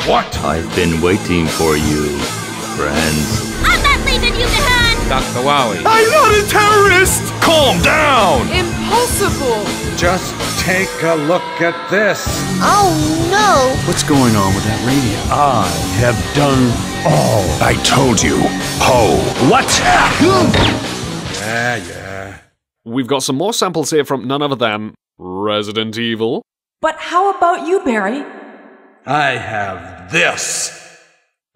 What? I've been waiting for you, friends. I'm not leaving you behind! Dr. Wowie. I'm not a terrorist! Calm down! Impossible! Just take a look at this. Oh no! What's going on with that radio? I have done all. I told you. Ho! What? Yeah. We've got some more samples here from none other than Resident Evil. But how about you, Barry? I have this.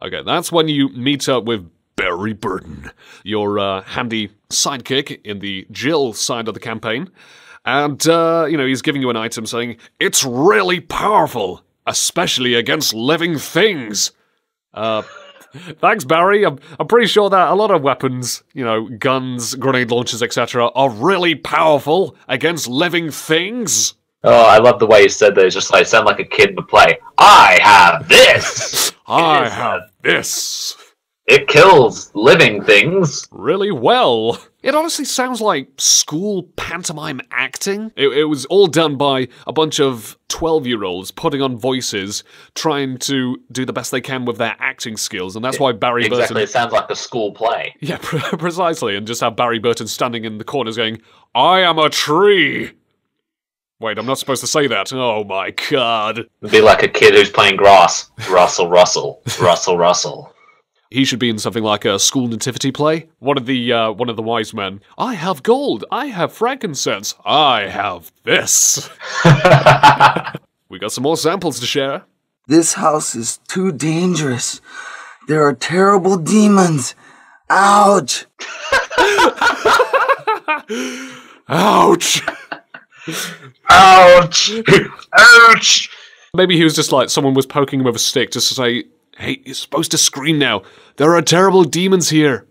Okay, that's when you meet up with Barry Burton, your handy sidekick in the Jill side of the campaign. And, he's giving you an item saying, it's really powerful, especially against living things. Thanks, Barry. I'm pretty sure that a lot of weapons, guns, grenade launchers, etc., are really powerful against living things. Oh, I love the way you said that. It's just like, sound like a kid would play. I have this! I have this. It kills living things. Really well. It honestly sounds like school pantomime acting. It was all done by a bunch of 12-year-olds putting on voices, trying to do the best they can with their acting skills, and that's why Barry Burton... Exactly, it sounds like a school play. Yeah, precisely, and just have Barry Burton standing in the corners going, I am a tree! Wait, I'm not supposed to say that. Oh my god. It'd be like a kid who's playing grass. Russell, Russell. Russell, Russell. He should be in something like a school nativity play. One of the wise men. I have gold. I have frankincense. I have this. We got some more samples to share. This house is too dangerous. There are terrible demons. Ouch! Ouch! Ouch! Ouch! Maybe he was just like, someone was poking him with a stick just to say, hey, you're supposed to scream now. There are terrible demons here.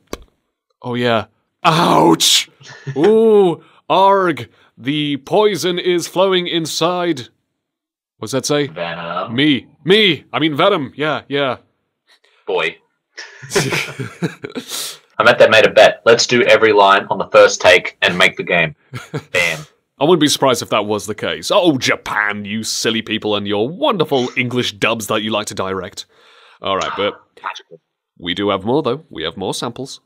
Oh yeah. Ouch! Ooh, arg. The poison is flowing inside. What's that say? Venom. Me. I mean Venom. Yeah. Boy. I bet they made a bet. Let's do every line on the first take and make the game. Bam. I wouldn't be surprised if that was the case. Oh, Japan, you silly people and your wonderful English dubs that you like to direct. All right, but we do have more, though. We have more samples.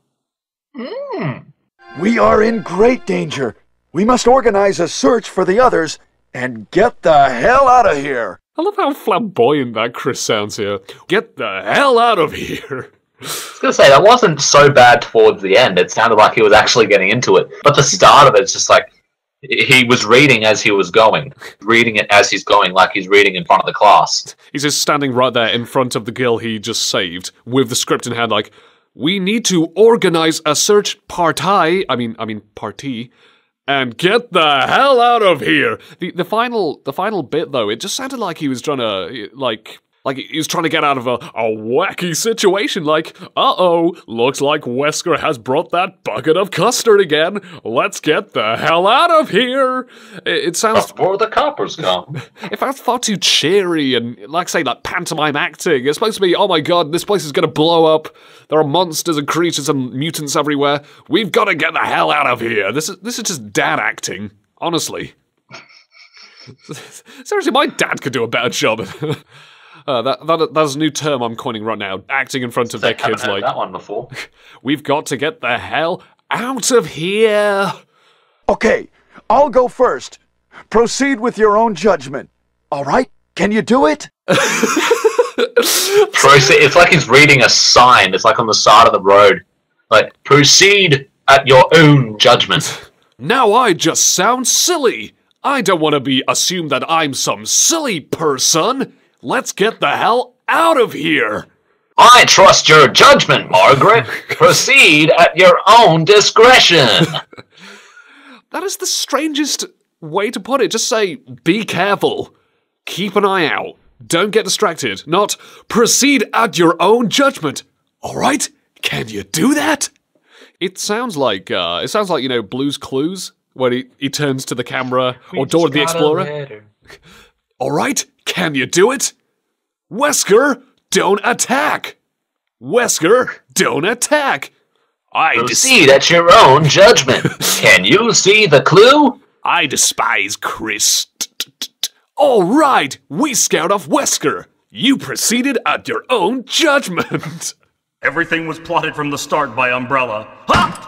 We are in great danger. We must organize a search for the others and get the hell out of here. I love how flamboyant that Chris sounds here. Get the hell out of here. I was going to say, that wasn't so bad towards the end. It sounded like he was actually getting into it. But the start of it's just like, he was reading as he was going. Reading it as he's going, like he's reading in front of the class. He's just standing right there in front of the girl he just saved, with the script in hand like, we need to organize a search party, and get the hell out of here. The final bit, though, it just sounded like he was trying to, like he was trying to get out of a wacky situation, like, uh-oh, looks like Wesker has brought that bucket of custard again. Let's get the hell out of here. It sounds... Before the coppers come. It sounds far too cheery and, like pantomime acting. It's supposed to be, oh my god, this place is going to blow up. There are monsters and creatures and mutants everywhere. We've got to get the hell out of here. This is just dad acting, honestly. Seriously, my dad could do a better job. That's a new term I'm coining right now. Acting in front of their kids, like that one before. We've got to get the hell out of here. Okay, I'll go first. Proceed with your own judgment. All right? Can you do it? It's like he's reading a sign. It's like on the side of the road. Like, proceed at your own judgment. Now I just sound silly. I don't want to be assumed that I'm some silly person. Let's get the hell out of here! I trust your judgment, Margaret. Proceed at your own discretion. That is the strangest way to put it. Just say, be careful. Keep an eye out. Don't get distracted. Not, proceed at your own judgment. Alright? Can you do that? It sounds like, Blue's Clues, when he turns to the camera, or Dora the Explorer. Alright? Can you do it? Wesker, don't attack! Wesker, don't attack! Proceed at your own judgment. Can you see the clue? I despise Chris. Alright, we scared off Wesker. You proceeded at your own judgment. Everything was plotted from the start by Umbrella. Ha!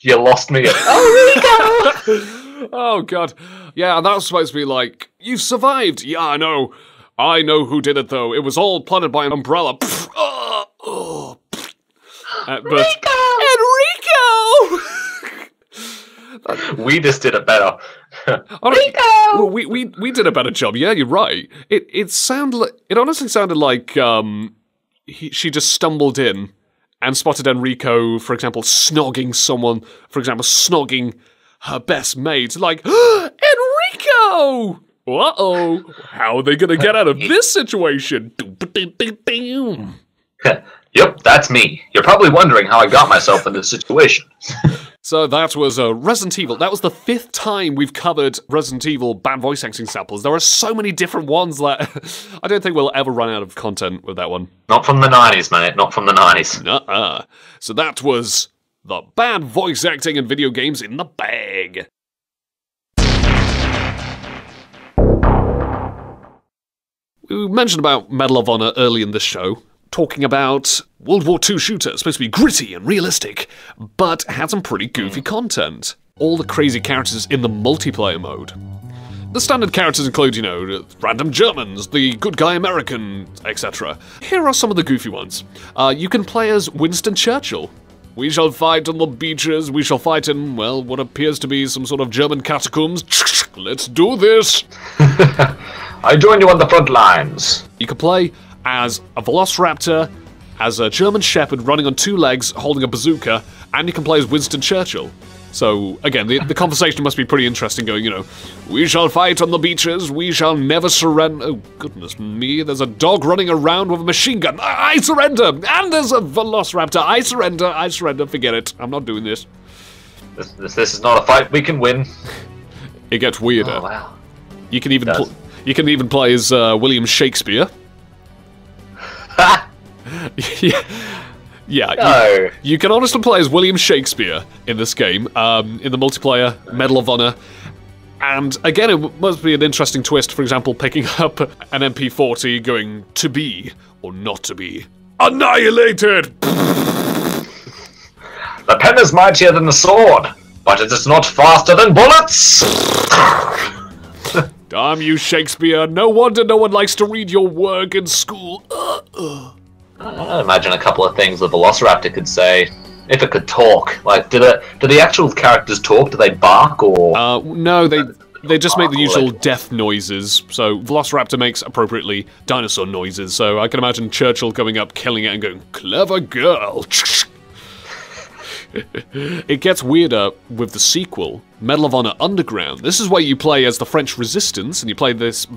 You lost me. Oh, God. Yeah, that was supposed to be like, you survived. Yeah, I know. I know who did it, though. It was all plotted by Umbrella. Enrico! We just did it better. Rico! We did a better job. Yeah, you're right. It honestly sounded like she just stumbled in and spotted Enrico, for example, snogging someone. For example, snogging her best mate. Like, Enrico! Uh-oh. How are they going to get out of this situation? Yep, that's me. You're probably wondering how I got myself in this situation. So that was Resident Evil. That was the 5th time we've covered Resident Evil bad voice acting samples. There are so many different ones that I don't think we'll ever run out of content with that one. Not from the 90s, man. Not from the 90s. Nuh-uh. So that was the bad voice acting in video games in the bag. We mentioned about Medal of Honor early in this show, talking about World War II shooter, supposed to be gritty and realistic, but had some pretty goofy content. All the crazy characters in the multiplayer mode. The standard characters include, random Germans, the good guy American, etc. Here are some of the goofy ones. You can play as Winston Churchill. We shall fight on the beaches, we shall fight in, well, what appears to be some sort of German catacombs. Let's do this! I join you on the front lines. You can play as a Velociraptor, as a German Shepherd running on 2 legs holding a bazooka, and you can play as Winston Churchill. So, again, the conversation must be pretty interesting going, we shall fight on the beaches, we shall never surrender. Oh, goodness me, there's a dog running around with a machine gun. I surrender! And there's a Velociraptor. I surrender, forget it. I'm not doing this. This is not a fight we can win. It gets weirder. Oh, wow. You can even play as William Shakespeare. Yeah, No. you can honestly play as William Shakespeare in this game, in the multiplayer Medal of Honor. And again, it must be an interesting twist, for example, picking up an MP40 going, to be or not to be annihilated! The pen is mightier than the sword, but it is not faster than bullets! Damn you, Shakespeare. No wonder no one likes to read your work in school. I imagine a couple of things the Velociraptor could say, if it could talk. Like, do the actual characters talk? Do they bark, or...? No, they just make the usual death noises. So Velociraptor makes, appropriately, dinosaur noises. So I can imagine Churchill going up, killing it, and going, clever girl. It gets weirder with the sequel, Medal of Honor Underground. This is where you play as the French Resistance, and you play this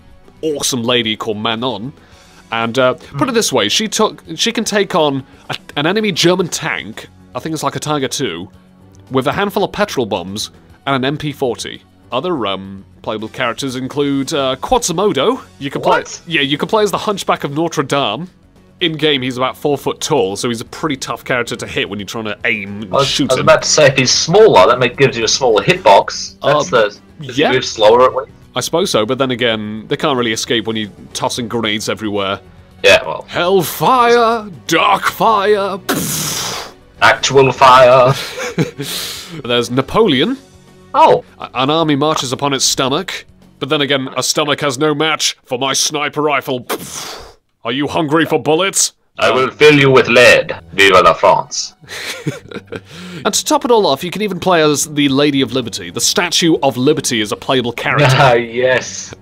awesome lady called Manon. And put it this way, she can take on an enemy German tank, I think it's like a Tiger II, with a handful of petrol bombs and an MP40. Other playable characters include Quasimodo. You can play as the Hunchback of Notre Dame. In game, he's about 4 foot tall, so he's a pretty tough character to hit when you're trying to aim and shoot him. I was about to say, if he's smaller, that gives you a smaller hitbox. Yeah. Move slower at least. I suppose so, but then again, they can't really escape when you're tossing grenades everywhere. Yeah, well. Hellfire, dark fire, actual fire. There's Napoleon. Oh. An army marches upon its stomach, but then again, a stomach has no match for my sniper rifle. Are you hungry for bullets? I will fill you with lead. Vive la France. And to top it all off, you can even play as the Lady of Liberty. The Statue of Liberty is a playable character. Ah, yes.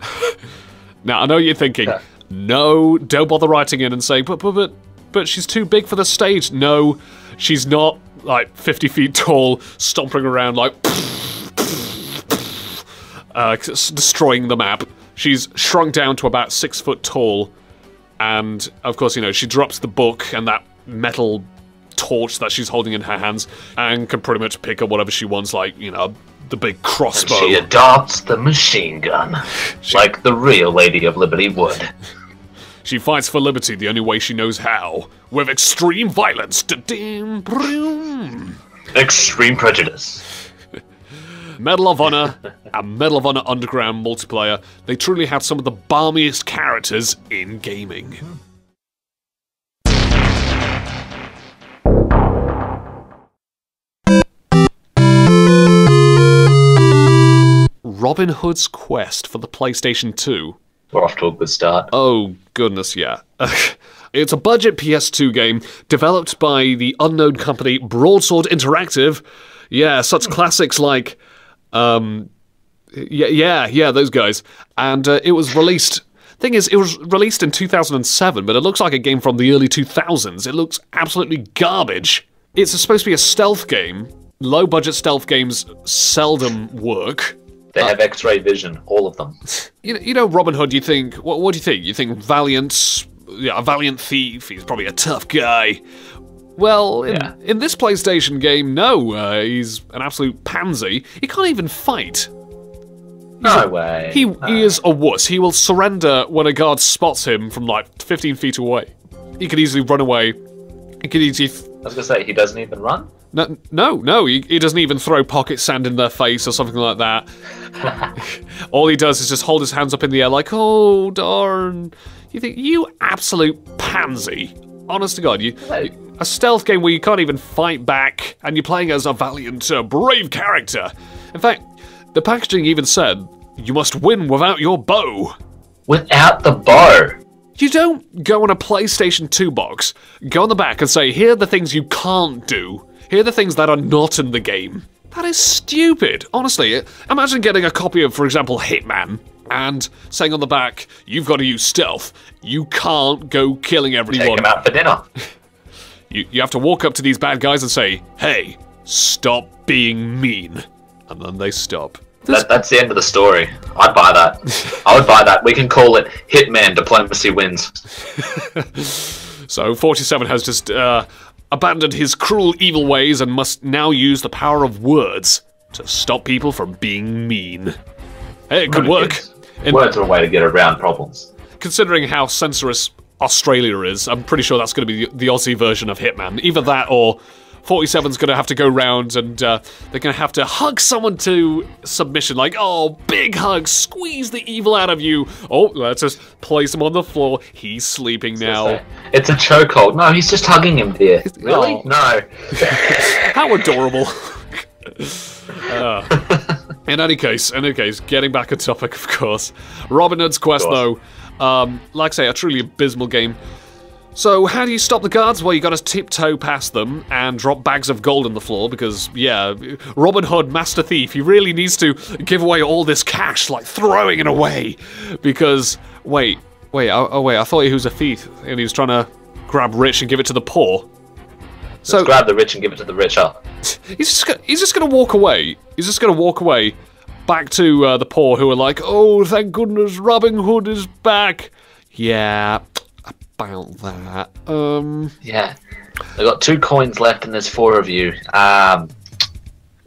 Now, I know you're thinking, no, don't bother writing in and saying, but she's too big for the stage. No, she's not, like, 50 feet tall, stomping around, like, destroying the map. She's shrunk down to about 6 foot tall. And, of course, she drops the book and that metal torch that she's holding in her hands and can pretty much pick up whatever she wants, like, the big crossbow. And she adopts the machine gun, like the real Lady of Liberty would. She fights for liberty the only way she knows how, with extreme violence. Extreme prejudice. Medal of Honor and Medal of Honor Underground multiplayer, they truly had some of the balmiest characters in gaming. Robin Hood's Quest for the PlayStation 2. We're off to a good start. Oh, goodness, yeah. It's a budget PS2 game developed by the unknown company Broadsword Interactive. Yeah, such classics like... those guys. And it was released... Thing is, it was released in 2007, but it looks like a game from the early 2000s. It looks absolutely garbage. It's supposed to be a stealth game. Low-budget stealth games seldom work. They have X-ray vision, all of them. You know, Robin Hood, you think... What do you think? You think Valiant... Yeah, a valiant thief, he's probably a tough guy. Well, in this PlayStation game, no, he's an absolute pansy. He can't even fight. No way. He is a wuss. He will surrender when a guard spots him from like 15 feet away. He could easily run away. He could easily... I was gonna say, he doesn't even run? No, he doesn't even throw pocket sand in their face or something like that. All he does is just hold his hands up in the air like, oh, darn. You think, you absolute pansy. Honest to God, a stealth game where you can't even fight back, and you're playing as a valiant, brave character. In fact, the packaging even said, you must win without your bow. Without the bow? You don't go on a PlayStation 2 box, go on the back and say, here are the things you can't do. Here are the things that are not in the game. That is stupid. Honestly, imagine getting a copy of, for example, Hitman, and saying on the back, you've got to use stealth. You can't go killing everyone. Take them out for dinner. You have to walk up to these bad guys and say, hey, stop being mean. And then they stop. That's the end of the story. I'd buy that. I would buy that. We can call it Hitman Diplomacy Wins. So 47 has just abandoned his cruel evil ways and must now use the power of words to stop people from being mean. Hey, it could work. Words are a way to get around problems. Considering how censorious Australia is, I'm pretty sure that's going to be the Aussie version of Hitman. Either that or 47's going to have to go round and they're going to have to hug someone to submission. Like, oh, big hug, squeeze the evil out of you. Oh, let's just place him on the floor. He's sleeping now. It's a chokehold. No, he's just hugging him, dear. Really? Oh. No. How adorable. In any case, getting back on topic, of course. Robin Hood's Quest, though, like I say, a truly abysmal game. So, how do you stop the guards? Well, you gotta tiptoe past them and drop bags of gold on the floor because, yeah, Robin Hood, Master Thief, he really needs to give away all this cash, like throwing it away. Because, wait, I thought he was a thief and he was trying to grab rich and give it to the poor. So grab the rich and give it to the richer. He's just gonna walk away. He's just gonna walk away back to the poor who are like, oh, thank goodness Robin Hood is back. Yeah, about that. Yeah, they've got 2 coins left and there's 4 of you.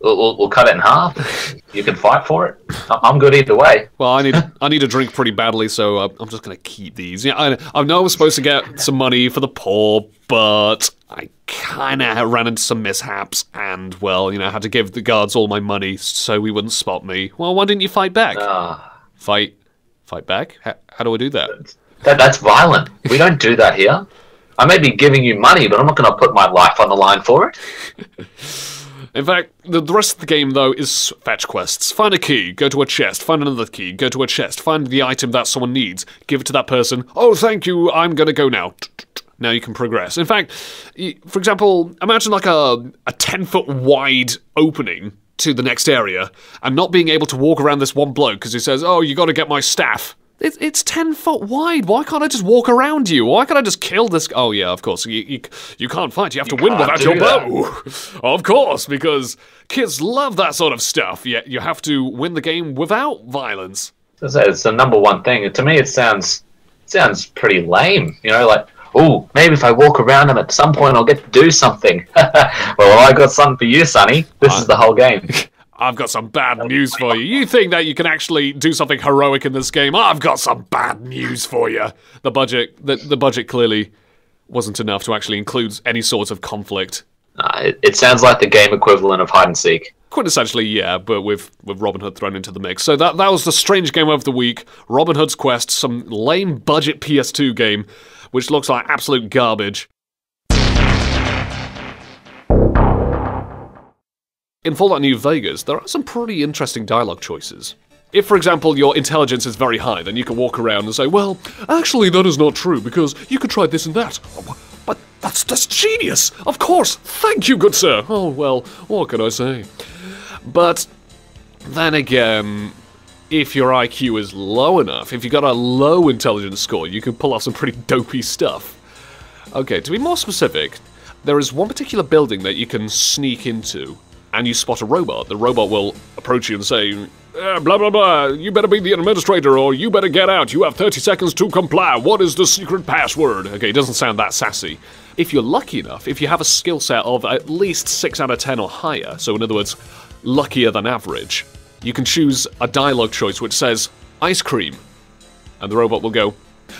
We'll cut it in half. You can fight for it. I'm good either way. Well, I need a drink pretty badly, so I'm just gonna keep these. Yeah, I know I was supposed to get some money for the poor, but I kind of ran into some mishaps, and well, I had to give the guards all my money so we wouldn't spot me. Well, why didn't you fight back? Fight back? How do I do that? That's violent. We don't do that here. I may be giving you money, but I'm not going to put my life on the line for it. In fact, the rest of the game, though, is fetch quests. Find a key, go to a chest, find another key, go to a chest, find the item that someone needs, give it to that person. Oh, thank you, I'm going to go now. Now you can progress. In fact, for example, imagine like a 10-foot wide opening to the next area and not being able to walk around this one bloke because he says, oh, you got to get my staff. It's 10 foot wide. Why can't I just walk around you? Why can't I just kill this? Oh, yeah, of course. You can't fight. You have to win without your bow. Of course, because kids love that sort of stuff. Yeah, you have to win the game without violence. It's the number one thing. To me, it sounds pretty lame. Like, oh, maybe if I walk around him at some point, I'll get to do something. Well, I got something for you, Sonny. This is the whole game. I've got some bad news for you. You think that you can actually do something heroic in this game? I've got some bad news for you. The budget clearly wasn't enough to actually include any sort of conflict. It sounds like the game equivalent of hide and seek. Quintessentially, yeah, but with Robin Hood thrown into the mix. So that was the strange game of the week. Robin Hood's Quest, some lame budget PS2 game, which looks like absolute garbage. In Fallout New Vegas, there are some pretty interesting dialogue choices. If, for example, your intelligence is very high, then you can walk around and say, well, actually that is not true, because you could try this and that. But that's genius! Of course! Thank you, good sir! Oh, well, what can I say? But then again, if your IQ is low enough, if you got a low intelligence score, you can pull off some pretty dopey stuff. Okay, to be more specific, there is one particular building that you can sneak into, and you spot a robot. The robot will approach you and say, blah blah blah, you better be the administrator, or you better get out, you have 30 seconds to comply, what is the secret password? Okay, it doesn't sound that sassy. If you're lucky enough, if you have a skill set of at least 6 out of 10 or higher, so in other words, luckier than average, you can choose a dialogue choice which says, ice cream. And the robot will go,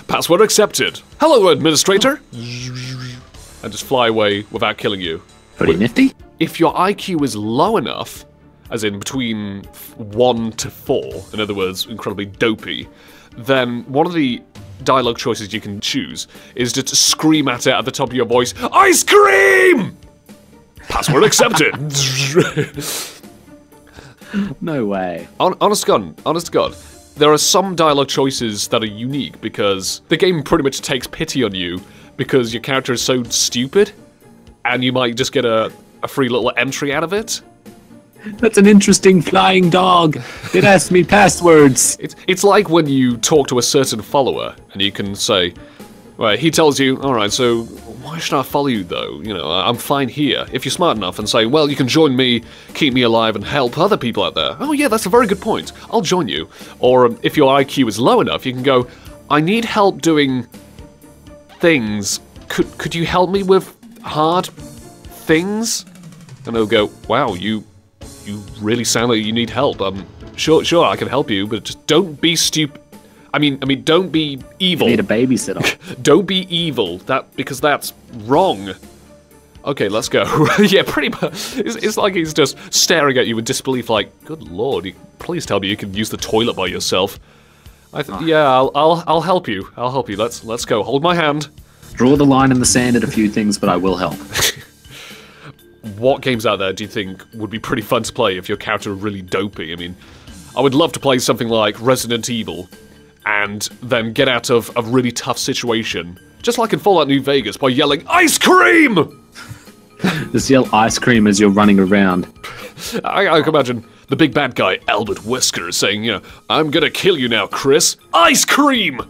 password accepted. Hello, administrator. And just fly away without killing you. Pretty nifty. If your IQ is low enough, as in between 1 to 4, in other words, incredibly dopey, then one of the dialogue choices you can choose is to scream at it at the top of your voice, ice cream! Password accepted. No way. Honest to God, there are some dialogue choices that are unique because the game pretty much takes pity on you because your character is so stupid, and you might just get a free little entry out of it. That's an interesting flying dog. It asks me passwords. It's like when you talk to a certain follower and you can say, well, he tells you, all right, so why should I follow you though? You know, I'm fine here. If you're smart enough and say, well, you can join me, keep me alive, and help other people out there. Oh yeah, that's a very good point. I'll join you. Or if your IQ is low enough, you can go, I need help doing things. Could you help me with hard things? And they'll go, wow, you really sound like you need help. Sure, I can help you, but just don't be stupid. I mean, don't be evil. You need a babysitter. Don't be evil. Because that's wrong. Okay, let's go. Yeah, pretty much. It's like he's just staring at you with disbelief, like, good lord, please tell me you can use the toilet by yourself. Yeah, I'll help you. I'll help you. Let's go. Hold my hand. Draw the line in the sand at a few things, but I will help. What games out there do you think would be pretty fun to play if your character were really dopey? I mean, I would love to play something like Resident Evil and then get out of a really tough situation, just like in Fallout New Vegas, by yelling, ice cream! Just yell ice cream as you're running around. I can imagine the big bad guy, Albert Wesker, saying, you know, I'm gonna kill you now, Chris. Ice cream!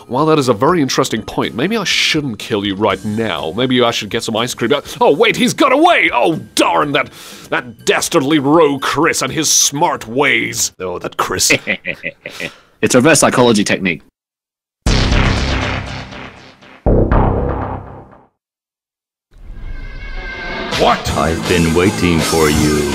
Well, that is a very interesting point. Maybe I shouldn't kill you right now. Maybe I should get some ice cream. Oh, wait, he's got away! Oh, darn, that dastardly rogue Chris and his smart ways. Oh, that Chris. It's a reverse psychology technique. What? I've been waiting for you,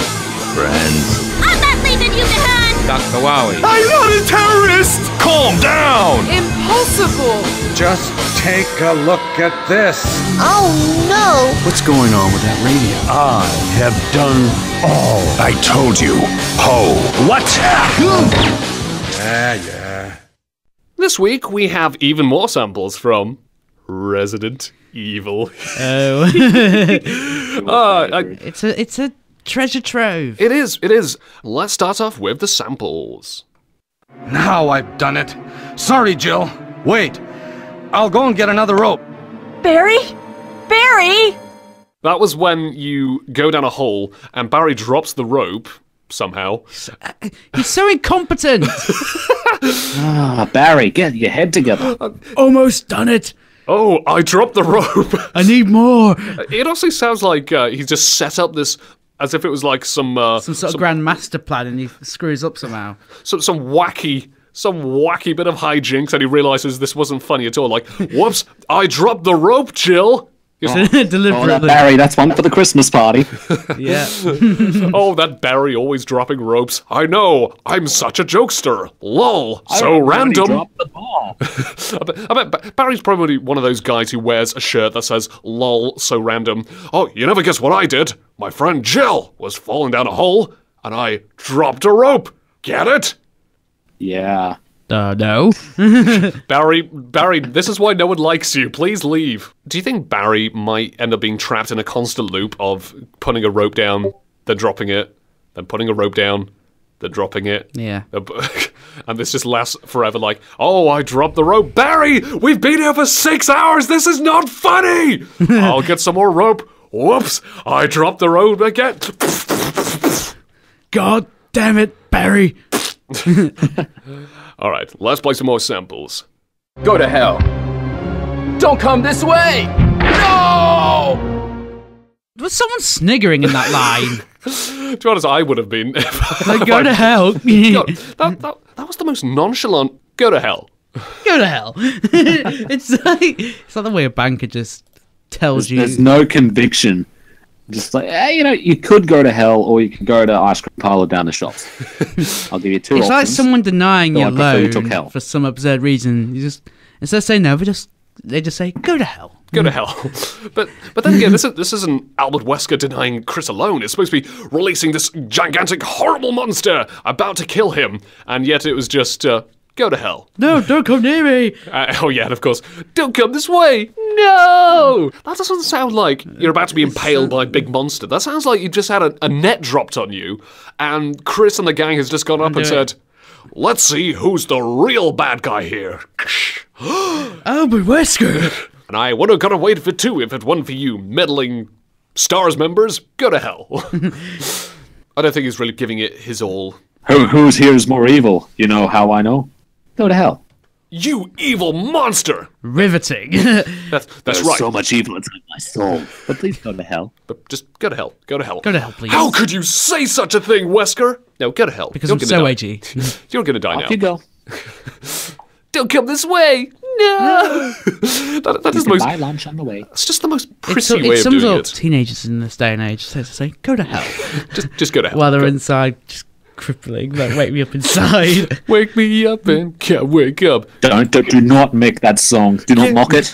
friends. I'm not leaving you behind! Dr. Wowie. I'm not a terrorist! Calm down! Impossible! Just take a look at this. Oh no! What's going on with that radio? I have done all. I told you. Ho. What? Yeah. This week, we have even more samples from Resident Evil. Oh. It's a treasure trove. It is. Let's start off with the samples. Now I've done it. Sorry, Jill. Wait. I'll go and get another rope. Barry? Barry! That was when you go down a hole and Barry drops the rope, somehow. He's so incompetent! Barry, get your head together. Almost done it. Oh, I dropped the rope. I need more. It also sounds like he just set up this as if it was like some sort of grand master plan, and he screws up somehow. Some wacky bit of hijinks, and he realizes this wasn't funny at all. Like, whoops, I dropped the rope, Jill. Deliberately. Barry, that's one for the Christmas party. Yeah. Oh, that Barry always dropping ropes. I know. I'm such a jokester. Lol. So random. Dropped the ball. I bet Barry's probably one of those guys who wears a shirt that says, lol, so random. Oh, you never guess what I did. My friend Jill was falling down a hole, and I dropped a rope. Get it? Yeah. No. Barry, this is why no one likes you. Please leave. Do you think Barry might end up being trapped in a constant loop of putting a rope down, then dropping it, then putting a rope down, then dropping it? Yeah. And this just lasts forever, like, oh, I dropped the rope. Barry, we've been here for 6 hours. This is not funny. I'll get some more rope. Whoops, I dropped the rope again. God damn it, Barry. All right, let's play some more samples. Go to hell. Don't come this way. No! Was someone sniggering in that line? To be honest, I would have been. Like, go to hell. God, that was the most nonchalant. Go to hell. Go to hell. It's like the way a banker just tells you. There's no conviction. Just like, you could go to hell, or you could go to ice cream parlor down the shops. I'll give you two options. It's like someone denying you I prefer you took loan hell. for some absurd reason. You just, instead of saying no, they just say, go to hell. Go to hell. But then again, this isn't Albert Wesker denying Chris a loan. It's supposed to be releasing this gigantic, horrible monster about to kill him, and yet it was just, go to hell. No, don't come near me. Oh yeah, and of course, don't come this way. No! That doesn't sound like you're about to be impaled by a big monster. That sounds like you just had a net dropped on you, and Chris and the gang has just gone up and said, let's see who's the real bad guy here. Albert Wesker. And I would have got away for two if it wasn't for you meddling STARS members. Go to hell. I don't think he's really giving it his all. Who's here's more evil? You know how I know? Go to hell. You evil monster! Riveting. That's There's right. so much evil inside my soul. But please go to hell. But just go to hell. Go to hell. Go to hell, please. How could you say such a thing, Wesker? No, go to hell. Because You're I'm gonna so die. edgy. You're gonna die now. Off you go. Don't come this way. No. that is the most. Buy lunch on the way. It's just the most It pretty way of sums doing up it. teenagers in this day and age. So to say, go to hell. Just go to hell. While they're Go. inside, just crippling. Like, wake me up inside. Wake me up and can't wake up. Do not make that song. Do not mock it.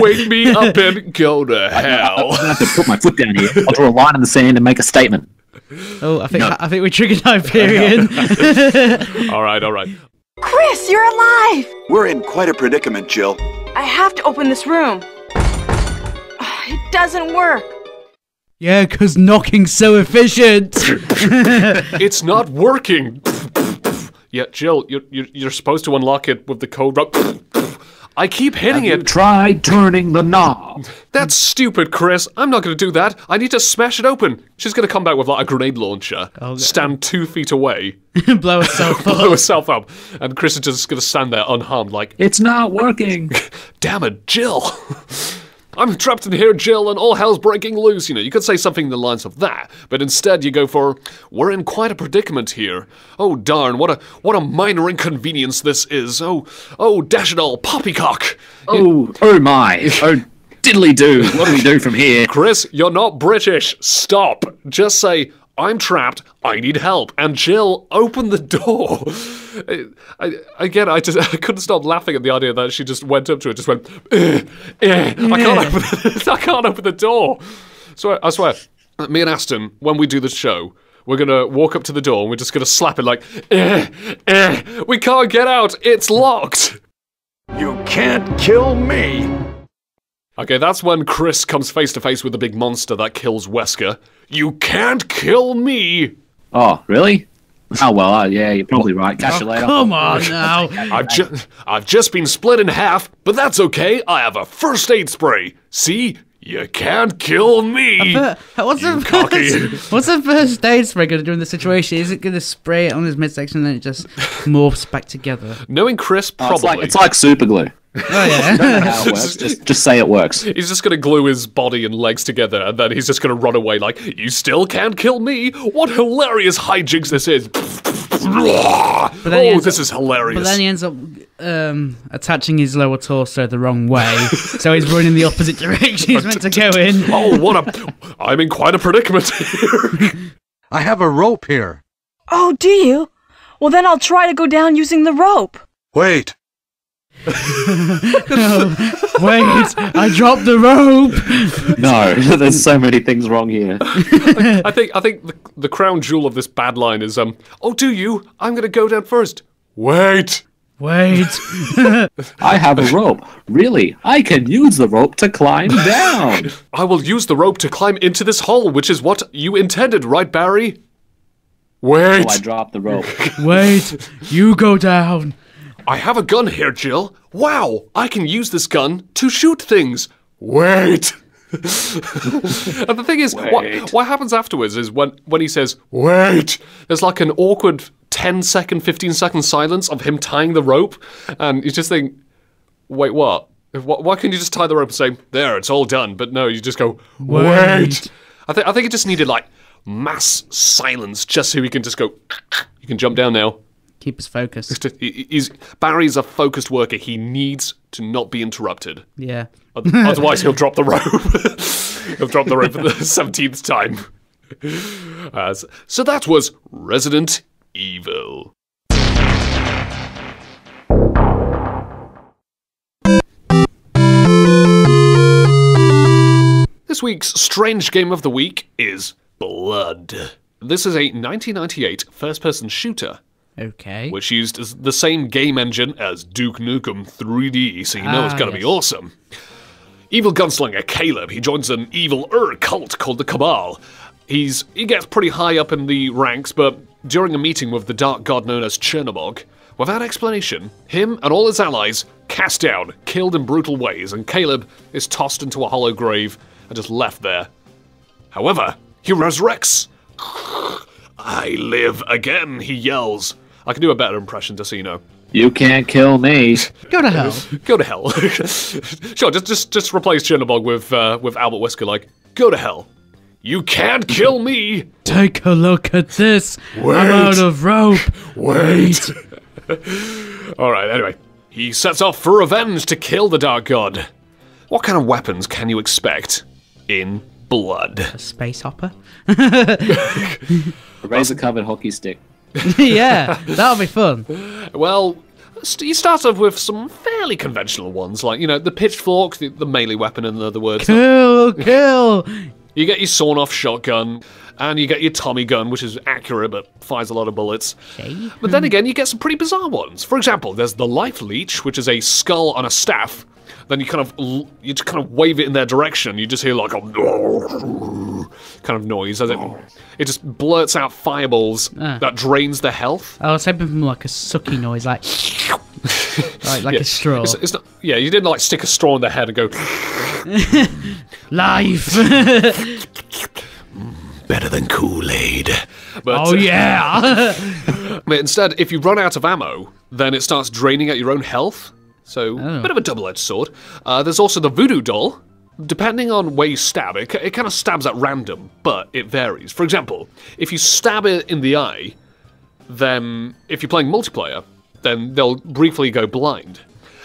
Wake me up and go to hell. I'm gonna have to put my foot down here. I'll draw a line in the sand and make a statement. Oh, I think we triggered Hyperion. All right. Chris, you're alive! We're in quite a predicament, Jill. I have to open this room. It doesn't work. Yeah, because knocking's so efficient. It's not working. Yeah, Jill, you're supposed to unlock it with the code. I keep hitting it. Try turning the knob. That's stupid, Chris. I'm not going to do that. I need to smash it open. She's going to come back with like a grenade launcher, stand 2 feet away, Blow herself up. blow herself up, and Chris is just going to stand there unharmed like, It's not working. damn it, Jill. I'm trapped in here, Jill, and all hell's breaking loose. You could say something in the lines of that, but instead you go for, we're in quite a predicament here. Oh darn, what a minor inconvenience this is. Oh, dash it all, poppycock. Oh my. Oh, diddly do. What do we do from here? Chris, you're not British. Stop. Just say, I'm trapped, I need help. And Jill, open the door. I couldn't stop laughing at the idea that she just went up to it, just went, I can't open the door. So I swear, me and Aston, when we do the show, we're going to walk up to the door and we're just going to slap it like, we can't get out, it's locked. You can't kill me. Okay, that's when Chris comes face to face with the big monster that kills Wesker. You can't kill me! Oh, really? Oh, well, yeah, you're probably right. Catch you later. Come on now. I've just been split in half, but that's okay. I have a first aid spray. See? You can't kill me. What's the first aid spray going to do in this situation? Is it going to spray it on his midsection and then it just morphs back together? Knowing Chris, probably. It's like super glue. Oh yeah. I don't know how it works. Just say it works. He's just going to glue his body and legs together, and then he's just going to run away like, you still can't kill me? What hilarious hijinks this is. This is hilarious. But then he ends up attaching his lower torso the wrong way, so he's running the opposite direction he's meant to go in. Oh, I'm in quite a predicament here. I have a rope here. Oh, do you? Well, then I'll try to go down using the rope. Wait. Oh, wait, I dropped the rope. No, there's so many things wrong here. I think the crown jewel of this bad line is oh, do you? I'm gonna go down first. Wait. I have a rope. Really? I can use the rope to climb down. I will use the rope to climb into this hole, which is what you intended, right, Barry? Wait. Oh, I dropped the rope. Wait, you go down. I have a gun here, Jill. Wow, I can use this gun to shoot things. Wait. And the thing is, what happens afterwards is when he says, wait, there's like an awkward 10-second, 15-second silence of him tying the rope, and you just think, wait, what? Why can't you just tie the rope and say, there, it's all done? But no, you just go, wait. I think it just needed, like, mass silence just so he can just go, you can jump down now. Keep us focused. Barry's a focused worker. He needs to not be interrupted. Yeah. Otherwise, he'll drop the rope. He'll drop the rope for the 17th time. So that was Resident Evil. This week's strange game of the week is Blood. This is a 1998 first-person shooter. Okay. Which used the same game engine as Duke Nukem 3D, so you know it's gonna be awesome. Evil gunslinger Caleb, he joins an evil cult called the Cabal. He gets pretty high up in the ranks, but during a meeting with the dark god known as Chernobog, without explanation, him and all his allies cast down, killed in brutal ways, and Caleb is tossed into a hollow grave and just left there. However, he resurrects. I live again, he yells. I can do a better impression, just so you know. You can't kill me. Go to hell. Go to hell. Sure, just replace Chernobog with Albert Wesker, like, go to hell. You can't kill me. Take a look at this. Wait. I'm out of rope. Wait. Alright, anyway. He sets off for revenge to kill the Dark God. What kind of weapons can you expect in Blood? A space hopper? A razor-covered hockey stick. Yeah, that'll be fun. Well, you start off with some fairly conventional ones, like, you know, the pitchfork, the melee weapon, in other words. Kill! You get your sawn-off shotgun, and you get your Tommy gun, which is accurate but fires a lot of bullets. Okay. But then again, you get some pretty bizarre ones. For example, there's the Life Leech, which is a skull on a staff. Then you kind of wave it in their direction. You just hear like a kind of noise as it just blurts out fireballs that drains their health. I was hoping for like a sucky noise, like a straw. It's not, yeah, you didn't like stick a straw in their head and go life. Better than Kool-Aid. But, oh yeah. But instead, if you run out of ammo, then it starts draining at your own health. So, a bit of a double-edged sword. There's also the voodoo doll. Depending on where you stab, it kind of stabs at random, but it varies. For example, if you stab it in the eye, then if you're playing multiplayer, then they'll briefly go blind.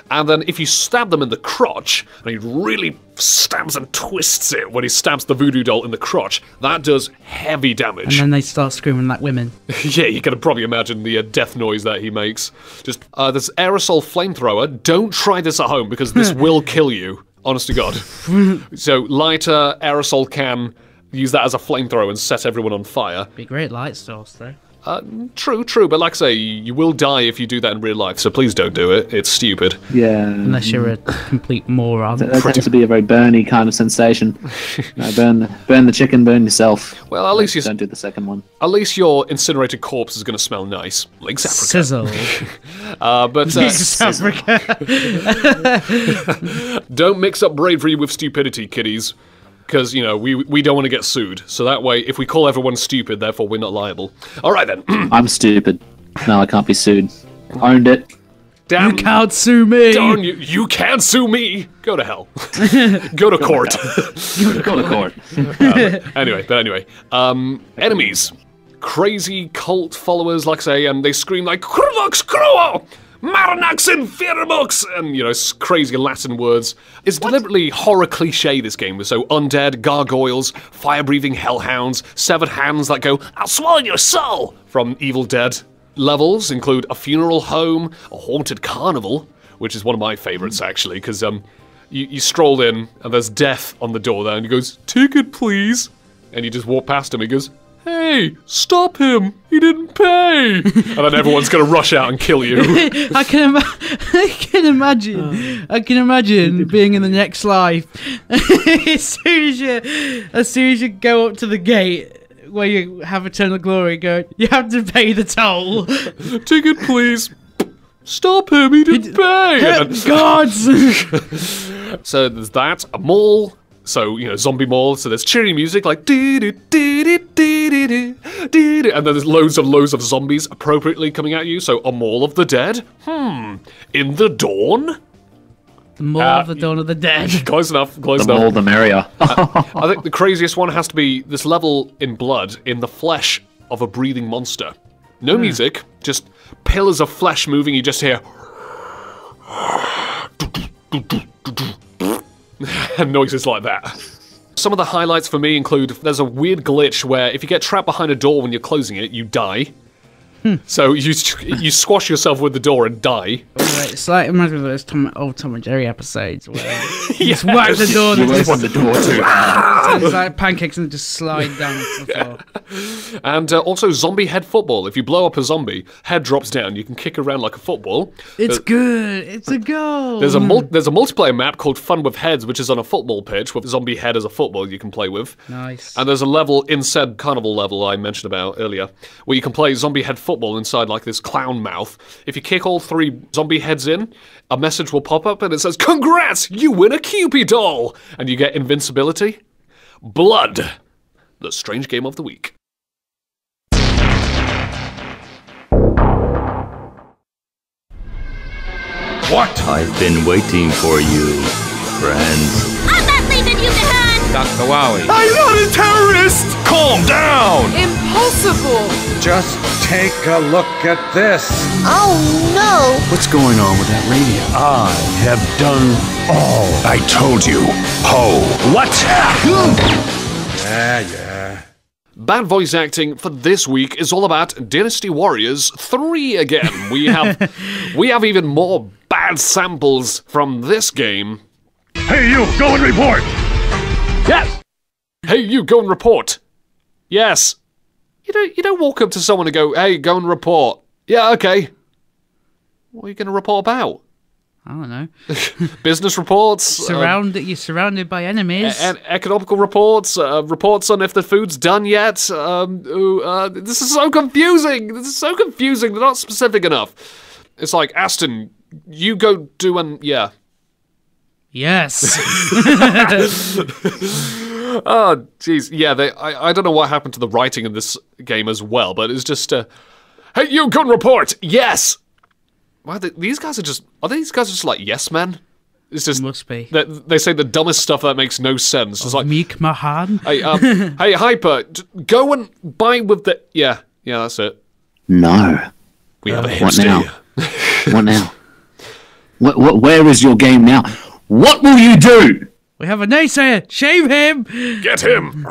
And then if you stab them in the crotch, and he really stabs and twists it when he stabs the voodoo doll in the crotch, that does heavy damage. And then they start screaming like women. Yeah, you can probably imagine the death noise that he makes. Just, this aerosol flamethrower, don't try this at home because this will kill you. Honest to God. So, lighter, aerosol can, use that as a flamethrower and set everyone on fire. Be a great light source, though. True, but like I say, you will die if you do that in real life, so please don't do it. It's stupid. Yeah. Unless you're a complete moron. That tends to be a very burny kind of sensation. Burn the chicken, burn yourself. Well, at least you don't do the second one. At least your incinerated corpse is going to smell nice. Like Africa. Sizzle. But don't mix up bravery with stupidity, kiddies. Because, you know, we don't want to get sued. So that way, if we call everyone stupid, therefore we're not liable. All right, then. I'm stupid. No, I can't be sued. Owned it. Damn. You can't sue me. Darn you. You can't sue me. Go to hell. Go to court. Go to court. Anyway. Enemies. Crazy cult followers, like I say, and they scream like, Kruvux Kruo! Maranax Infirmux, and, you know, crazy Latin words. It's deliberately horror cliche, this game. So undead, gargoyles, fire-breathing hellhounds, severed hands that go, I'll swallow your soul, from Evil Dead. Levels include a funeral home, a haunted carnival, which is one of my favourites, actually, because you stroll in, and there's death on the door there, and he goes, ticket, please. And you just walk past him, he goes, hey, stop him! He didn't pay! And then everyone's gonna rush out and kill you. I can imagine being in the next life. as soon as you go up to the gate where you have eternal glory, go, you have to pay the toll. Ticket, please. Stop him! He didn't pay. God. So there's that. A mall. So, you know, zombie mall, so there's cheery music like and then there's loads of zombies appropriately coming at you, so a Mall of the Dead? In the Dawn? The Mall of the Dawn of the Dead. Close enough, close The enough. more the merrier. I think the craziest one has to be this level in blood, in the flesh of a breathing monster. No music, just pillars of flesh moving, you just hear and noises like that. Some of the highlights for me include, there's a weird glitch where if you get trapped behind a door when you're closing it, you die. So you squash yourself with the door and die. It's like, imagine those old Tom and Jerry episodes where you just whack the door and you want the door too. It's like pancakes and just slide down the floor. And also zombie head football. If you blow up a zombie, head drops down, you can kick around like a football. It's good. It's a goal. There's a multiplayer map called Fun with Heads, which is on a football pitch with zombie head as a football you can play with. Nice. And there's a level in said carnival level I mentioned about earlier, where you can play zombie head football inside like this clown mouth. If you kick all 3 zombie heads in, a message will pop up and it says, congrats, you win a Cupid doll! And you get invincibility. Blood. The strange game of the week. What? I've been waiting for you, friends. I'm not leaving you behind! Dr. Wowie. I'm not a terrorist! Calm down! Impossible! Just take a look at this. Oh no! What's going on with that radio? I have done all. I told you. Ho. What? Yeah. Bad voice acting for this week is all about Dynasty Warriors 3 again. We have even more bad samples from this game. Hey, you, go and report! Yes! Hey, you, go and report. Yes. You don't walk up to someone and go, hey, go and report. Yeah, okay. What are you going to report about? I don't know. Business reports? You're surrounded by enemies. And economical reports, reports on if the food's done yet. This is so confusing. They're not specific enough. It's like, Aston, you go do yeah. Yes. Oh, jeez. Yeah, I don't know what happened to the writing in this game as well, but it's just, hey, you go and report. Yes. Wow, these guys are just like yes men? It's just must be. They say the dumbest stuff that makes no sense. It's like Meek Mahan. Hey, hey, Hyper, go and buy with the yeah, that's it. No. We have a What hipster now? here. What now? Where is your game now? What will you do? We have a naysayer. Shave him. Get him.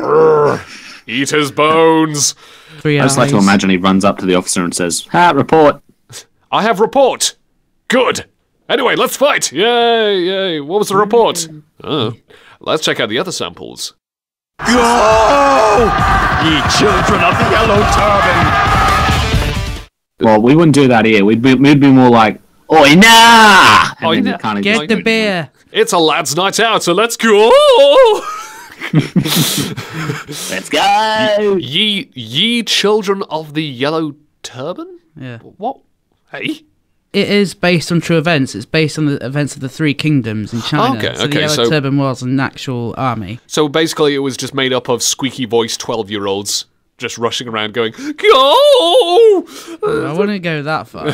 Eat his bones. I just like to imagine he runs up to the officer and says, report. I have report. Good. Anyway, let's fight. Yay. What was the report? Let's check out the other samples. Go! Ye children of the yellow turban! Well, we wouldn't do that here. We'd be more like, oi, nah! And then kind of Get the beer. It's a lad's night out, so let's go! Let's go! Ye children of the yellow turban? Yeah. What? Hey? It is based on true events. It's based on the events of the 3 kingdoms in China. Okay, the Yellow Turban was an actual army. So basically it was just made up of squeaky-voiced 12-year-olds just rushing around going, go! I wouldn't go that far.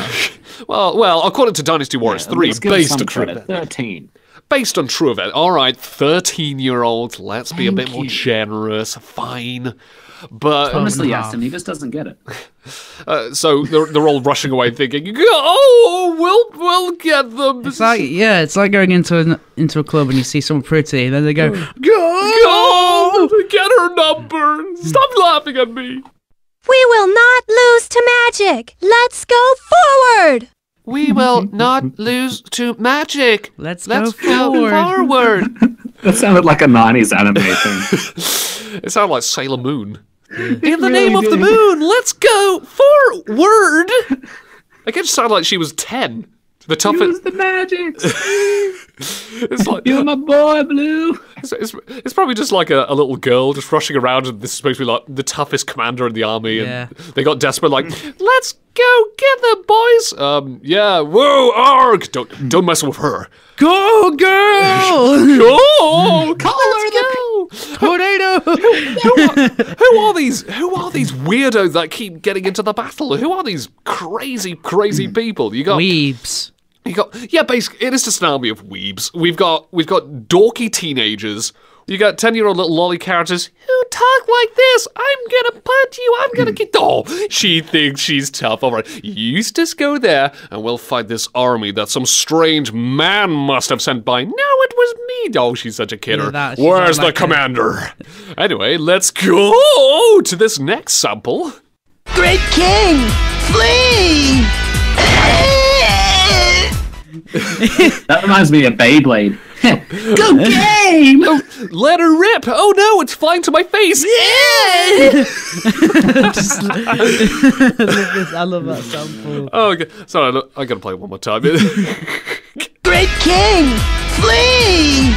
well, according to Dynasty Warriors 3, let's give it some credit. 13. based on true event. All right, 13-year-old. Let's be a bit more you. generous. Fine. But Honestly, yes, and he just doesn't get it. so they're all rushing away thinking, "Oh, we'll get them." It's like going into a club and you see someone pretty, and then they go, Go! Get her number! Stop laughing at me! We will not lose to magic. Let's go forward. We will not lose to magic. Let's go forward. That sounded like a 90s anime thing. It sounded like Sailor Moon. In the name of the moon, let's go forward! Again, it sounded like she was 10. The toughest. Use the magic. It's like, you're my boy, Blue. It's probably just like a little girl just rushing around, and this is supposed to be like the toughest commander in the army, and they got desperate, like, let's go get them, boys. Yeah, whoa, arg! Don't mess with her. Go, girl! Go! Let's go! Tornado! Who are these weirdos that keep getting into the battle? Who are these crazy people? You got weebs. Basically, it is just an army of weebs. We've got dorky teenagers. You got 10-year-old little lolly characters who talk like this. I'm gonna punch you. I'm gonna get. Oh, she thinks she's tough. All right, you just go there, and we'll fight this army that some strange man must have sent by. No, it was me. Oh, she's such a kidder. Where's the commander? Anyway, let's go to this next sample. Great King, flee! That reminds me of Beyblade. Go game! Oh, let her rip! Oh no, it's flying to my face! Yeah! I love that sample. Oh, okay. Sorry, I gotta play it one more time. Great King, flee!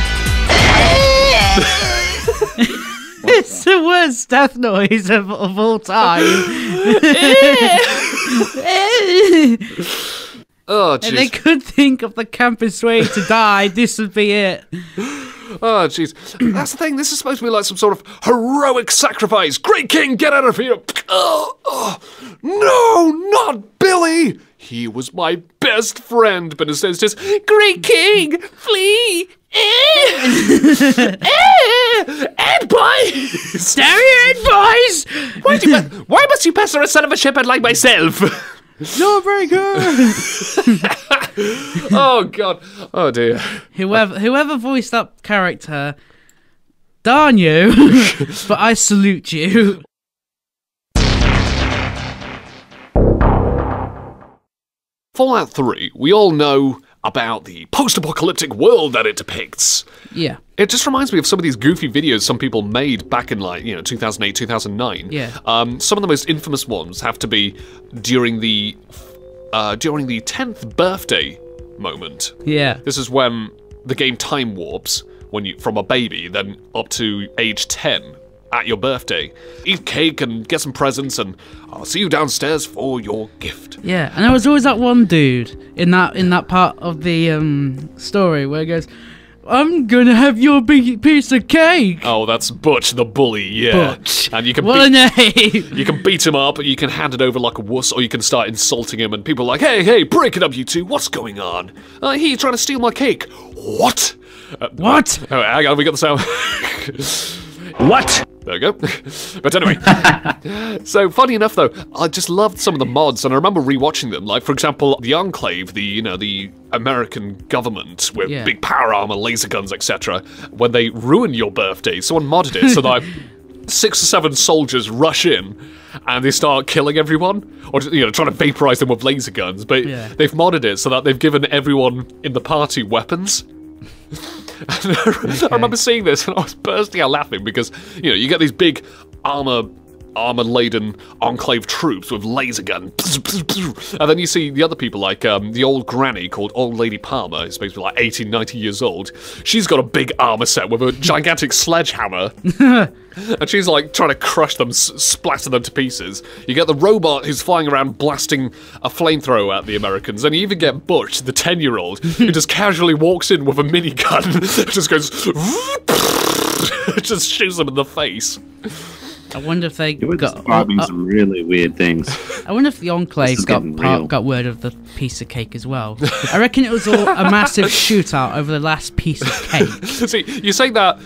It's the worst death noise of all time. Oh, jeez. If they could think of the campest way to die, this would be it. Oh, jeez. That's the thing. This is supposed to be like some sort of heroic sacrifice. Great King, get out of here. No, not Billy. He was my best friend. But instead it's just, Great King, flee. And boys. There you boys. Why must you pester a son of a shepherd like myself? You're very good. Oh god. Oh dear. Whoever voiced that character, darn you. But I salute you. Fallout 3, we all know about the post-apocalyptic world that it depicts. Yeah. It just reminds me of some of these goofy videos some people made back in 2008, 2009. Yeah. Some of the most infamous ones have to be during the 10th birthday moment. Yeah. This is when the game time warps from a baby then up to age 10 at your birthday. Eat cake and get some presents, and I'll see you downstairs for your gift. Yeah, and there was always that one dude in that part of the story where he goes, I'm gonna have your big piece of cake. Oh, that's Butch the bully, yeah. Butch. And you can what a name! You can beat him up, you can hand it over like a wuss, or you can start insulting him, and people are like, hey, break it up, you two. What's going on? He's trying to steal my cake. What? What? Oh, hang on, we got the sound. What? There we go. But anyway, so funny enough though, I just loved some of the mods, and I remember rewatching them. Like for example, the Enclave, the American government with big power armor, laser guns, etc. When they ruin your birthday, someone modded it so that 6 or 7 soldiers rush in and they start killing everyone, or trying to vaporize them with laser guns. But they've modded it so that they've given everyone in the party weapons. I remember seeing this and I was bursting out laughing because you get these big armor-laden Enclave troops with laser guns, and then you see the other people like the old granny called Old Lady Palmer, who's supposed to be like 18, 90 years old. She's got a big armor set with a gigantic sledgehammer. And she's like trying to crush them, splatter them to pieces. You get the robot who's flying around blasting a flamethrower at the Americans, and you even get Butch, the 10-year-old, who just casually walks in with a minigun, just goes, just shoots them in the face. I wonder if they You were got. describing some really weird things. I wonder if the Enclave got word of the piece of cake as well. I reckon it was all a massive shootout over the last piece of cake. See, you're saying that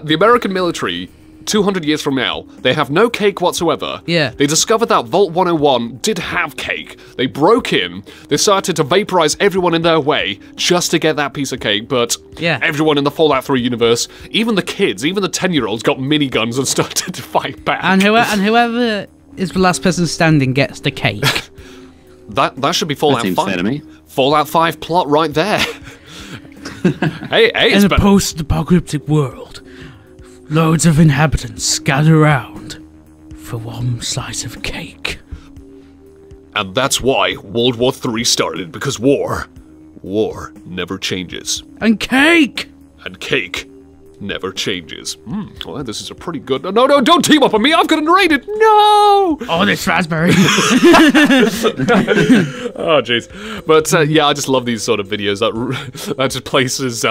the American military, 200 years from now, they have no cake whatsoever. Yeah. They discovered that Vault 101 did have cake. They broke in. They started to vaporize everyone in their way just to get that piece of cake. But everyone in the Fallout 3 universe, even the kids, even the 10-year-olds, got miniguns and started to fight back. And whoever is the last person standing gets the cake. That should be Fallout 5. That seems fair to me. Fallout 5 plot right there. hey, in a post-apocalyptic world, loads of inhabitants gather around for one slice of cake. And that's why World War III started, because war never changes. And cake never changes. Well, this is a pretty good... No, don't team up on me, I've got to narrate it! No! Oh, this raspberry. Oh, jeez. But, yeah, I just love these sort of videos that just places...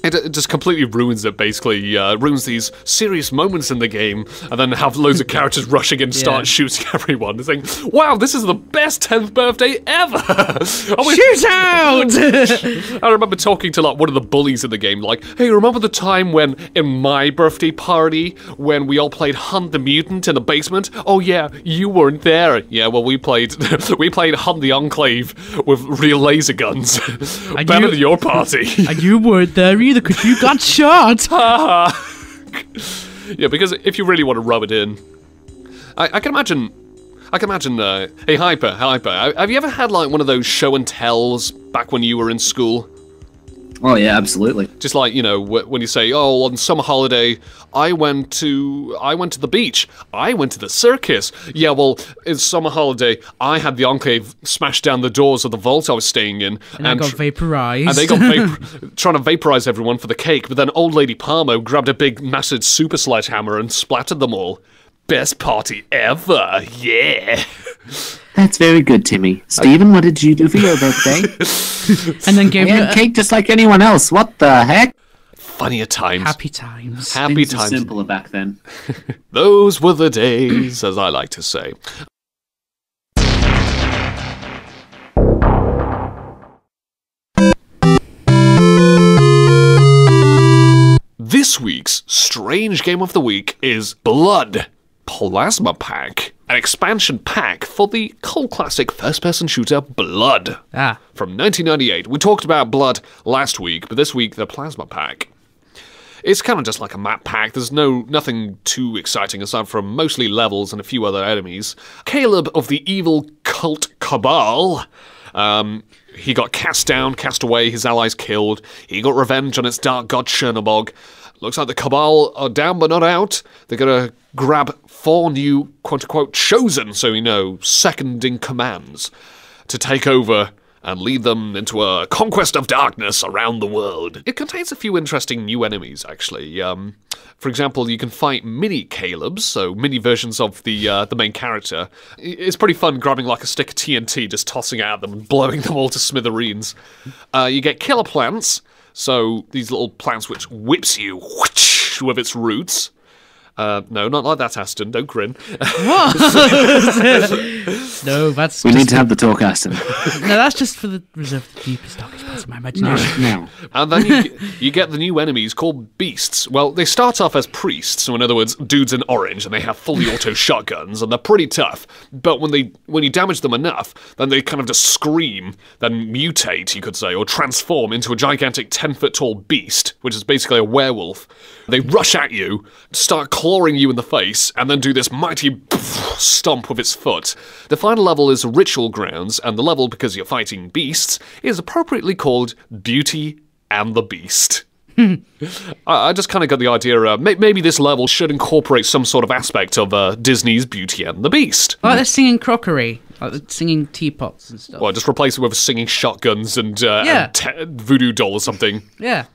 It just completely ruins it, basically. Ruins these serious moments in the game, and then have loads of characters rushing in and start shooting everyone. It's like, wow, this is the best 10th birthday ever! Shootout! I remember talking to like one of the bullies in the game, like, hey, remember the time when, in my birthday party, when we all played Hunt the Mutant in the basement? Oh yeah, you weren't there. Yeah, well, we played Hunt the Enclave with real laser guns. Better than your party. And you weren't there either, because you got shot. Yeah, because if you really want to rub it in, I can imagine. Hey, Hyper. Have you ever had like one of those show and tells back when you were in school? Oh yeah, absolutely. Just like, you know, when you say, oh, on summer holiday, I went to the beach. I went to the circus. Yeah, well, it's summer holiday. I had the Enclave smash down the doors of the vault I was staying in. And I got vaporized. And they got trying to vaporize everyone for the cake, but then old lady Parmo grabbed a big, massive super sledgehammer and splattered them all. Best party ever, yeah. That's very good, Timmy. Stephen, what did you do for your birthday? And then gave you cake just like anyone else. What the heck? Funnier times. Happy times. Happy Things times. were simpler back then. Those were the days, as I like to say. This week's Strange Game of the Week is Blood Plasma Pack, an expansion pack for the cult classic first-person shooter Blood from 1998. We talked about Blood last week, but this week the Plasma Pack. It's kind of just like a map pack. There's nothing too exciting aside from mostly levels and a few other enemies. Caleb of the evil cult Cabal. He got cast down, cast away, his allies killed. He got revenge on its dark god Chernobog. Looks like the Cabal are down but not out. They're gonna grab 4 new, quote-unquote, chosen, so you know, second-in-commands, to take over and lead them into a conquest of darkness around the world. It contains a few interesting new enemies, actually. For example, you can fight mini Calebs, so mini versions of the main character. It's pretty fun grabbing like a stick of TNT, just tossing it at them and blowing them all to smithereens. You get killer plants, so these little plants which whips you with its roots. No, not like that, Aston. Don't grin. What? No, that's. We need to have the talk, Aston. No, that's just for the reserved the deepest, darkest parts of my imagination. No. And then you get the new enemies called Beasts. Well, they start off as priests, so in other words, dudes in orange, and they have fully auto shotguns, and they're pretty tough. But when you damage them enough, then they kind of just scream, then mutate, you could say, or transform into a gigantic 10-foot-tall beast, which is basically a werewolf. They rush at you, start clawing you in the face, and then do this mighty stomp with its foot. The final level is Ritual Grounds, and the level, because you're fighting beasts, is appropriately called Beauty and the Beast. I just kind of got the idea, maybe this level should incorporate some sort of aspect of Disney's Beauty and the Beast. Like the singing crockery, like the singing teapots and stuff. Well, just replace it with singing shotguns and voodoo doll or something. Yeah.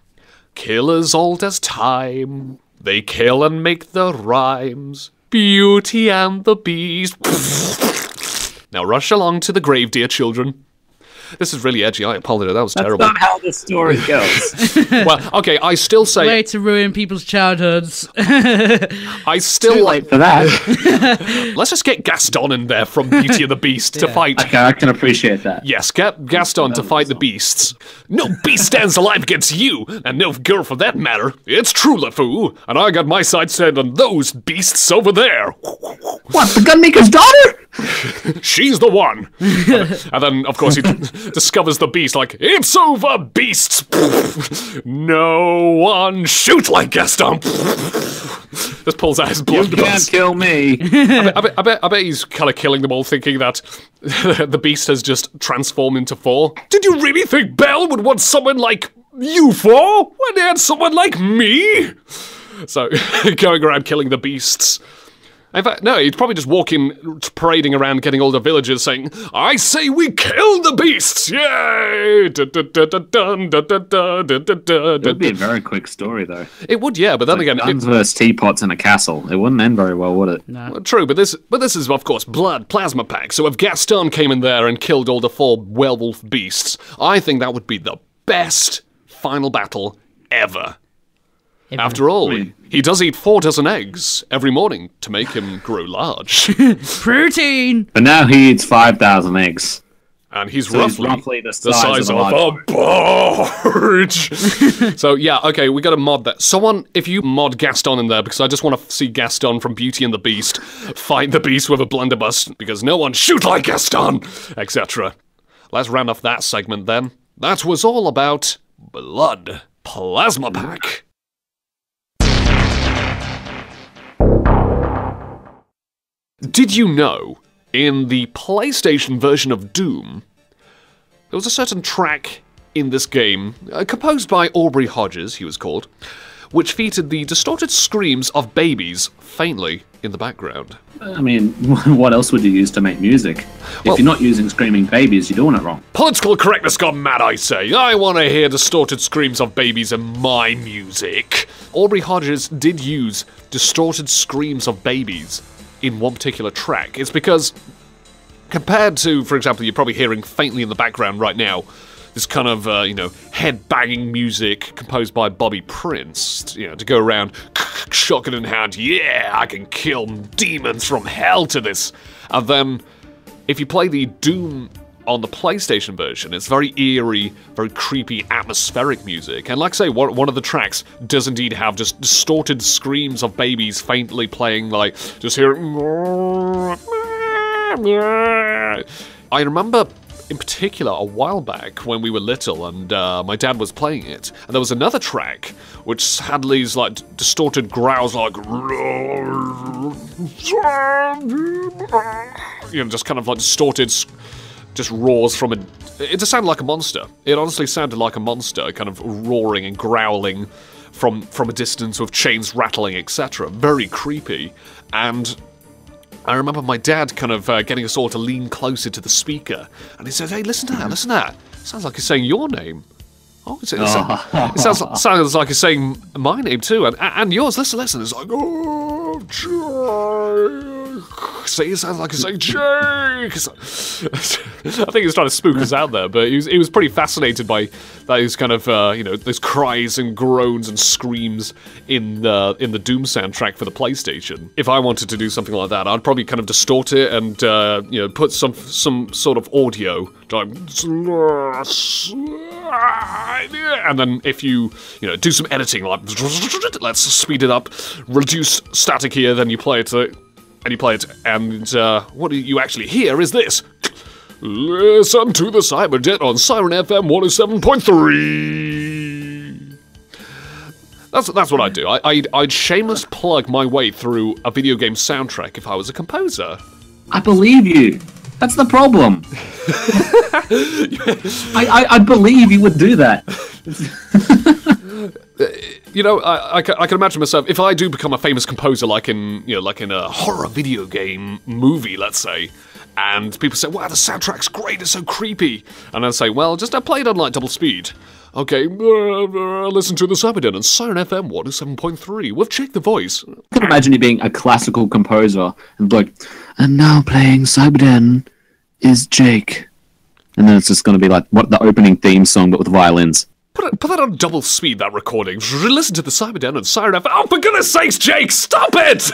Kill as old as time. They kill and make the rhymes. Beauty and the Beast. Now rush along to the grave, dear children. This is really edgy. I apologize. That was That's terrible. not how the story goes. Well, okay, I still say... Way to ruin people's childhoods. I still... Too late for that. Let's just get Gaston in there from Beauty and the Beast to fight... Okay, I can appreciate that. Yes, get Gaston to fight the beasts. No beast stands alive against you, and no girl for that matter. It's true, LeFou, and I got my sights set on those beasts over there. What, the gunmaker's daughter? She's the one. And then, of course, he discovers the beast like, it's over, beasts. No one shoot like Gaston. Just pulls out his blunderbuss. You can't kill me. I bet he's kind of killing them all, thinking that the beast has just transformed into four. Did you really think Belle would want someone like you four when they had someone like me? So, going around killing the beasts. In fact, no, he'd probably just walking, parading around, getting all the villagers saying, I say we kill the beasts! Yay! It would be a very quick story, though. It would, yeah, but then again... Guns versus teapots in a castle. It wouldn't end very well, would it? No. Well, true, but this is, of course, blood plasma pack, so if Gaston came in there and killed all the four werewolf beasts, I think that would be the best final battle ever. After all, he does eat 4 dozen eggs every morning to make him grow large. Protein! But now he eats 5,000 eggs. And he's So roughly the size of a barge. So, yeah, okay, we got to mod that. Someone, if you mod Gaston in there, because I just want to see Gaston from Beauty and the Beast fight the beast with a blunderbuss, because no one shoot like Gaston, etc. Let's round off that segment then. That was all about Blood Plasma Pack. Did you know, in the PlayStation version of Doom, there was a certain track in this game, composed by Aubrey Hodges, he was called, which featured the distorted screams of babies faintly in the background. I mean, what else would you use to make music? Well, if you're not using screaming babies, you're doing it wrong. Political correctness gone mad, I say. I want to hear distorted screams of babies in my music. Aubrey Hodges did use distorted screams of babies in one particular track. It's because, compared to, for example, you're probably hearing faintly in the background right now, this kind of, head-banging music composed by Bobby Prince, to go around shotgun in hand, yeah, I can kill demons from hell to this. And then, if you play the Doom on the PlayStation version, it's very eerie, very creepy, atmospheric music. And like I say, one of the tracks does indeed have just distorted screams of babies faintly playing, like, just hearing... I remember, in particular, a while back when we were little and my dad was playing it, and there was another track which had these, like, distorted growls, like... just kind of, like, distorted... just roars from a... It just sounded like a monster. It honestly sounded like a monster, kind of roaring and growling from a distance with chains rattling, etc. Very creepy. And I remember my dad kind of getting us all to lean closer to the speaker, and he said, hey, listen to that, listen to that. Sounds like he's saying your name. Oh, it sounds like he's saying my name too, and yours. Listen. It's like, oh, Jake. See, it sounds like he's saying Jake. I think he was trying to spook us out there, but he was pretty fascinated by those kind of those cries and groans and screams in the Doom soundtrack for the PlayStation. If I wanted to do something like that, I'd probably kind of distort it and put some sort of audio, like, and then if you do some editing, like, let's speed it up, reduce static here, then you play it, and what you actually hear is this. Listen to the Cyberjet on Siren FM 107.3. That's what I'd do. I'd shameless plug my way through a video game soundtrack if I was a composer. I believe you. That's the problem. I believe you would do that. I can imagine myself, if I do become a famous composer, like in a horror video game movie, let's say, and people say, wow, the soundtrack's great, it's so creepy, and I'll say, well, just play it on, like, double speed. Okay, listen to the Cyberden on Siren FM 107.3 with Jake the Voice. I can imagine you being a classical composer and like, and now playing Cyberden is Jake. And then it's just going to be like what the opening theme song, but with violins. Put that on double speed, that recording. Listen to the Simon Down and Siren F. Oh, for goodness sakes, Jake, stop it!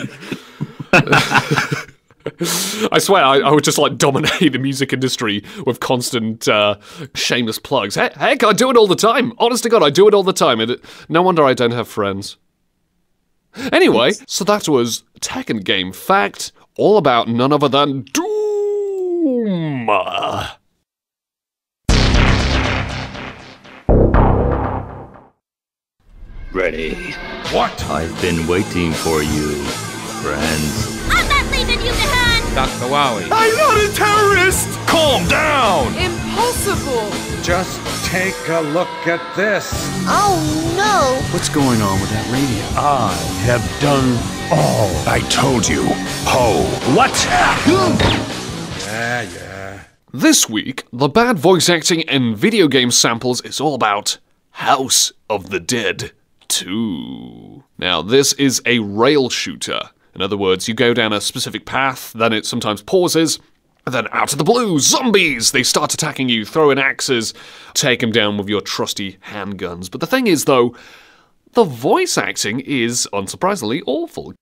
I swear, I would just like dominate the music industry with constant shameless plugs. Heck, I do it all the time. Honest to God, I do it all the time. And no wonder I don't have friends. Anyway, so that was Tekken Game Fact, all about none other than Doom. Ready. What? I've been waiting for you, friends. I'm not leaving you behind! Dr. Wowie. I'm not a terrorist! Calm down! Impossible! Just take a look at this. Oh no! What's going on with that radio? I have done all. I told you. Ho. What? Yeah. This week, the bad voice acting in video game samples is all about House of the Dead 2. Now, this is a rail shooter. In other words, you go down a specific path, then it sometimes pauses, and then out of the blue, zombies! They start attacking you, throw in axes, take them down with your trusty handguns. But the thing is, though, the voice acting is, unsurprisingly, awful.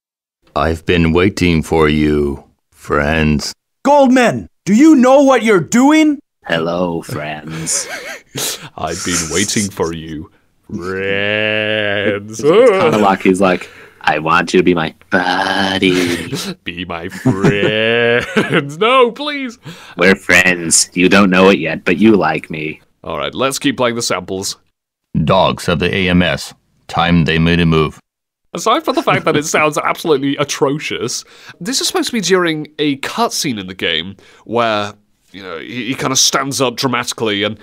I've been waiting for you, friends. Goldman, do you know what you're doing? Hello, friends. I've been waiting for you, friends. It's kind of like he's like, I want you to be my buddy. Be my friends. No, please. We're friends. You don't know it yet, but you like me. All right, let's keep playing the samples. Dogs of the AMS. Time they made a move. Aside from the fact that it sounds absolutely atrocious, this is supposed to be during a cutscene in the game where, you know, he kind of stands up dramatically, and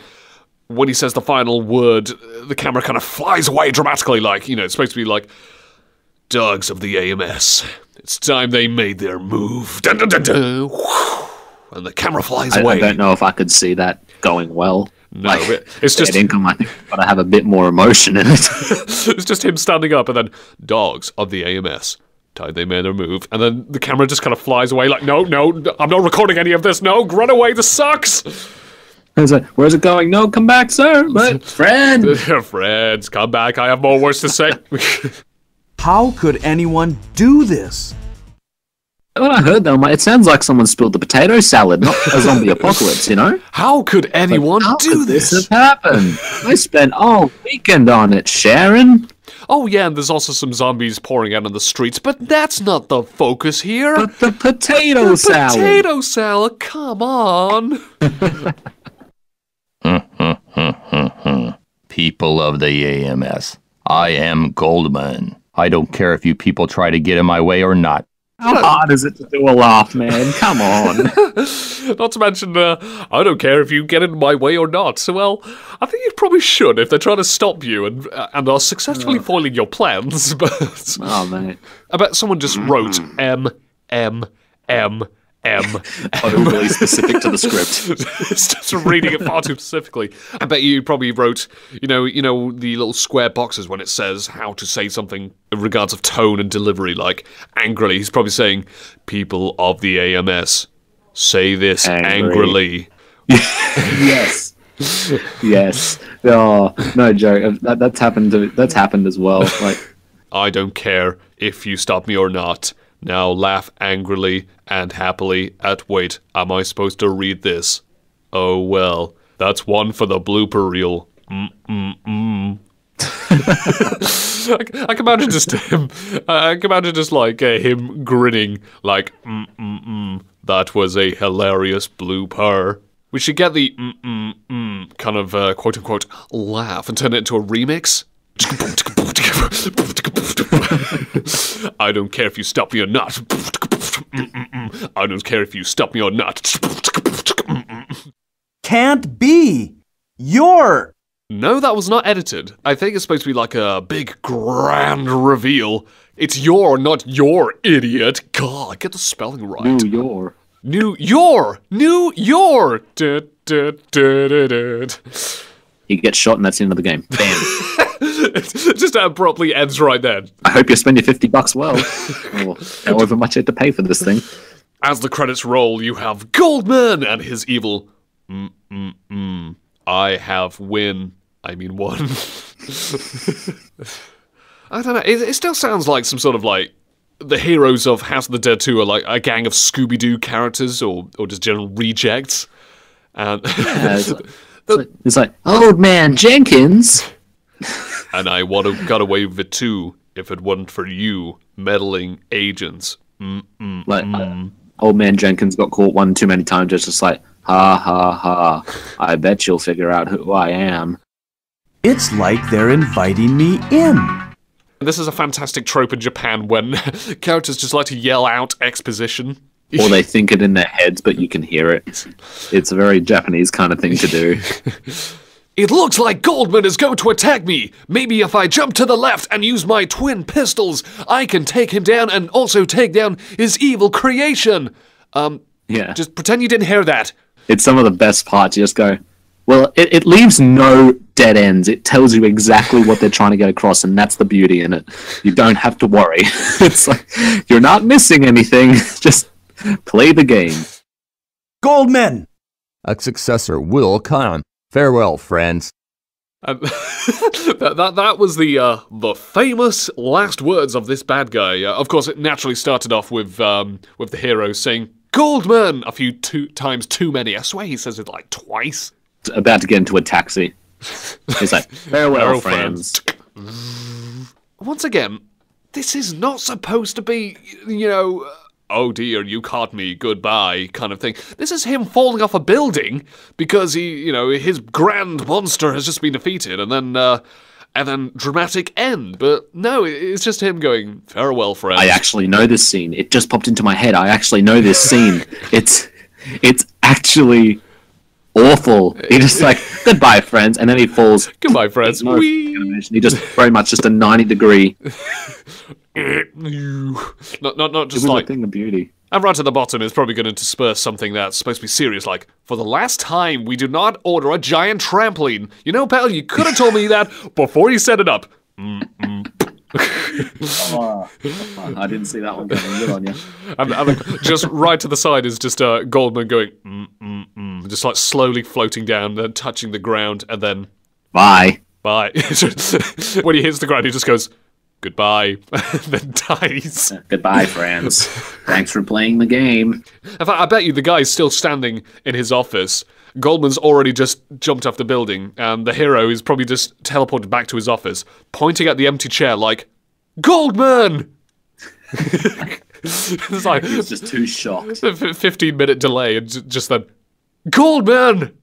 when he says the final word, the camera kind of flies away dramatically, like, you know, it's supposed to be like, Dogs of the AMS. It's time they made their move. Dun, dun, dun, dun. And the camera flies away. I don't know if I could see that going well. No, like, it's just income. I think got to have a bit more emotion in it. It's just him standing up and then Dogs of the AMS. Time they made their move, and then the camera just kind of flies away. Like, no, I'm not recording any of this. No, run away. This sucks. Where's it going? No, come back, sir. But friends, come back. I have more words to say. How could anyone do this? When I heard that, I'm like, it sounds like someone spilled the potato salad, not a zombie apocalypse, you know? How could anyone do this? This have happened? I spent all weekend on it, Sharon. Oh yeah, and there's also some zombies pouring out on the streets, but that's not the focus here. But the potato salad. Potato salad, come on. People of the AMS. I am Goldman. I don't care if you people try to get in my way or not. How hard is it to do a laugh, man? Come on. Not to mention, I don't care if you get in my way or not. So, well, I think you probably should if they're trying to stop you and are successfully foiling your plans. But oh, man. I bet someone just wrote M. Overly specific to the script. It's just reading it far too specifically. I bet you probably wrote, you know the little square boxes when it says how to say something in regards of tone and delivery, like angrily. He's probably saying, people of the AMS, say this angrily. Yes. Yes. Oh, no joke. That's happened as well. Like, I don't care if you stop me or not. Now laugh angrily and happily at wait, am I supposed to read this? Oh well, that's one for the blooper reel. I can imagine just him. I can imagine just like him grinning, like that was a hilarious blooper. We should get the kind of quote unquote laugh and turn it into a remix. I don't care if you stop me or not. I don't care if you stop me or not. Can't be. You're... No, that was not edited. I think it's supposed to be like a big grand reveal. It's your, not your, idiot. God, get the spelling right. New York. He gets shot and that's the end of the game. Bam. It just abruptly ends right then. I hope you spend your $50 well. Or however much you had to pay for this thing. As the credits roll, you have Goldman and his evil I have won. I don't know. It still sounds like some sort of like the heroes of House of the Dead 2 are like a gang of Scooby-Doo characters or just general rejects. And it's like Old Man Jenkins. And I would have got away with it too if it wasn't for you meddling agents. Old Man Jenkins got caught one too many times, just like, ha ha ha. I bet you'll figure out who I am. It's like they're inviting me in. This is a fantastic trope in Japan when characters just like to yell out exposition. Or they think it in their heads, but you can hear it. It's a very Japanese kind of thing to do. It looks like Goldman is going to attack me. Maybe if I jump to the left and use my twin pistols, I can take him down and also take down his evil creation. Yeah. Just pretend you didn't hear that. It's some of the best parts. You just go, well, it leaves no dead ends. It tells you exactly what they're trying to get across, and that's the beauty in it. You don't have to worry. It's like, you're not missing anything. Just play the game. Goldman! A successor will come. Farewell, friends. That was the famous last words of this bad guy. Of course, it naturally started off with the hero saying "Goldman" a few times too many. I swear he says it like twice. About to get into a taxi. He's like, farewell, friends. Once again, this is not supposed to be, oh dear, you caught me, goodbye, kind of thing. This is him falling off a building because his grand monster has just been defeated, and then dramatic end. But no, it's just him going, farewell, friends. I actually know this scene. It just popped into my head. I actually know this scene. It's actually awful. He just like, goodbye, friends, and then he falls. Goodbye, friends. He just very much just a 90-degree. Not just like a thing of beauty. And right at the bottom is probably going to disperse something that's supposed to be serious, like, for the last time, we do not order a giant trampoline. You know, pal, you could have told me that before you set it up. I didn't see that one coming. Good on you. And just right to the side is just Goldman going, just like slowly floating down, then touching the ground, and then bye. When he hits the ground, he just goes, goodbye, and then dies. Goodbye, friends. Thanks for playing the game. In fact, I bet you the guy's still standing in his office. Goldman's already just jumped off the building, and the hero is probably just teleported back to his office, pointing at the empty chair like, Goldman! It's like, he's just too shocked. 15-minute delay, and just then, Goldman!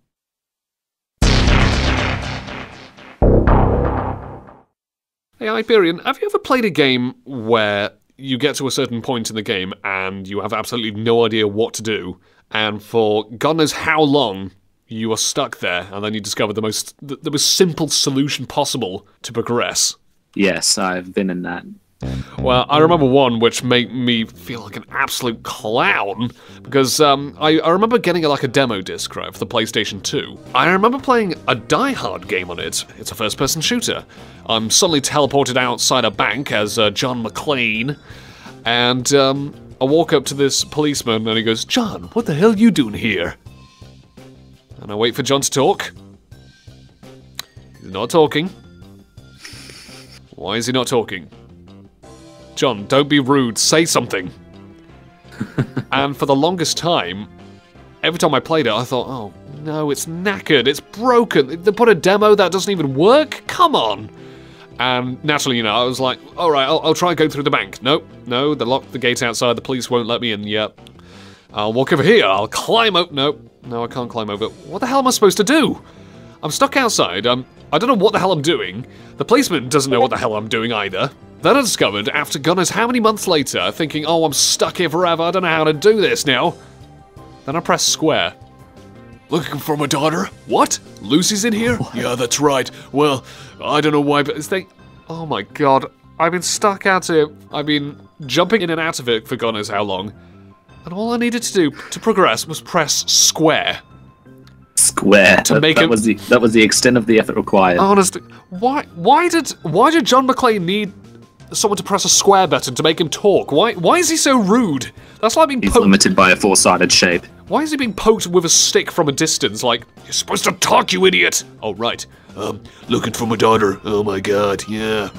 Hey, Hyperion, have you ever played a game where you get to a certain point in the game and you have absolutely no idea what to do, and for God knows how long you are stuck there, and then you discover the most simple solution possible to progress? Yes, I've been in that. Well, I remember one which made me feel like an absolute clown, because I remember getting like a demo disc, right, for the PlayStation 2. I remember playing a Die Hard game on it. It's a first-person shooter. I'm suddenly teleported outside a bank as John McClane, and I walk up to this policeman, and he goes, John, what the hell are you doing here? And I wait for John to talk. He's not talking. Why is he not talking? John, don't be rude, say something. And for the longest time, every time I played it, I thought, oh, no, it's knackered, it's broken. They put a demo that doesn't even work? Come on. And naturally, I was like, all right, I'll try and go through the bank. No, they locked the gate outside, the police won't let me in yet. I'll walk over here, I'll climb up. No, I can't climb over. What the hell am I supposed to do? I'm stuck outside, I don't know what the hell I'm doing. The policeman doesn't know what the hell I'm doing either. Then I discovered, after God knows how many months later, thinking, oh, I'm stuck here forever, I don't know how to do this now. Then I press square. Looking for my daughter? What? Lucy's in here? What? Yeah, that's right. Well, I don't know why, but it's oh my God. I've been stuck out here. I've been jumping in and out of it for God knows how long. And all I needed to do to progress was press square. Square. That was the extent of the effort required. Honestly, why did John McClane need someone to press a square button to make him talk? Why is he so rude? That's like being He's limited by a four-sided shape. Why is he being poked with a stick from a distance? Like, you're supposed to talk, you idiot! Oh, right. Looking for my daughter. Oh my god, yeah.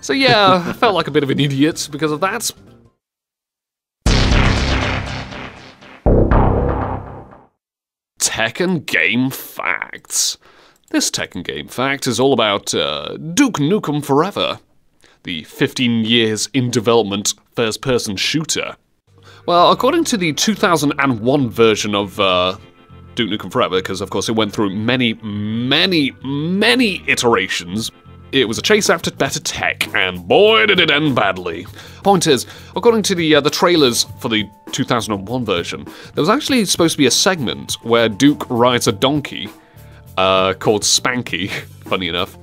So yeah, I felt like a bit of an idiot because of that. Tekken Game Facts. This Tekken Game Fact is all about Duke Nukem Forever, the 15 years in development first-person shooter. Well, according to the 2001 version of Duke Nukem Forever, because of course it went through many iterations, it was a chase after better tech, and boy did it end badly. Point is, according to the trailers for the 2001 version, there was actually supposed to be a segment where Duke rides a donkey, called Spanky, funny enough.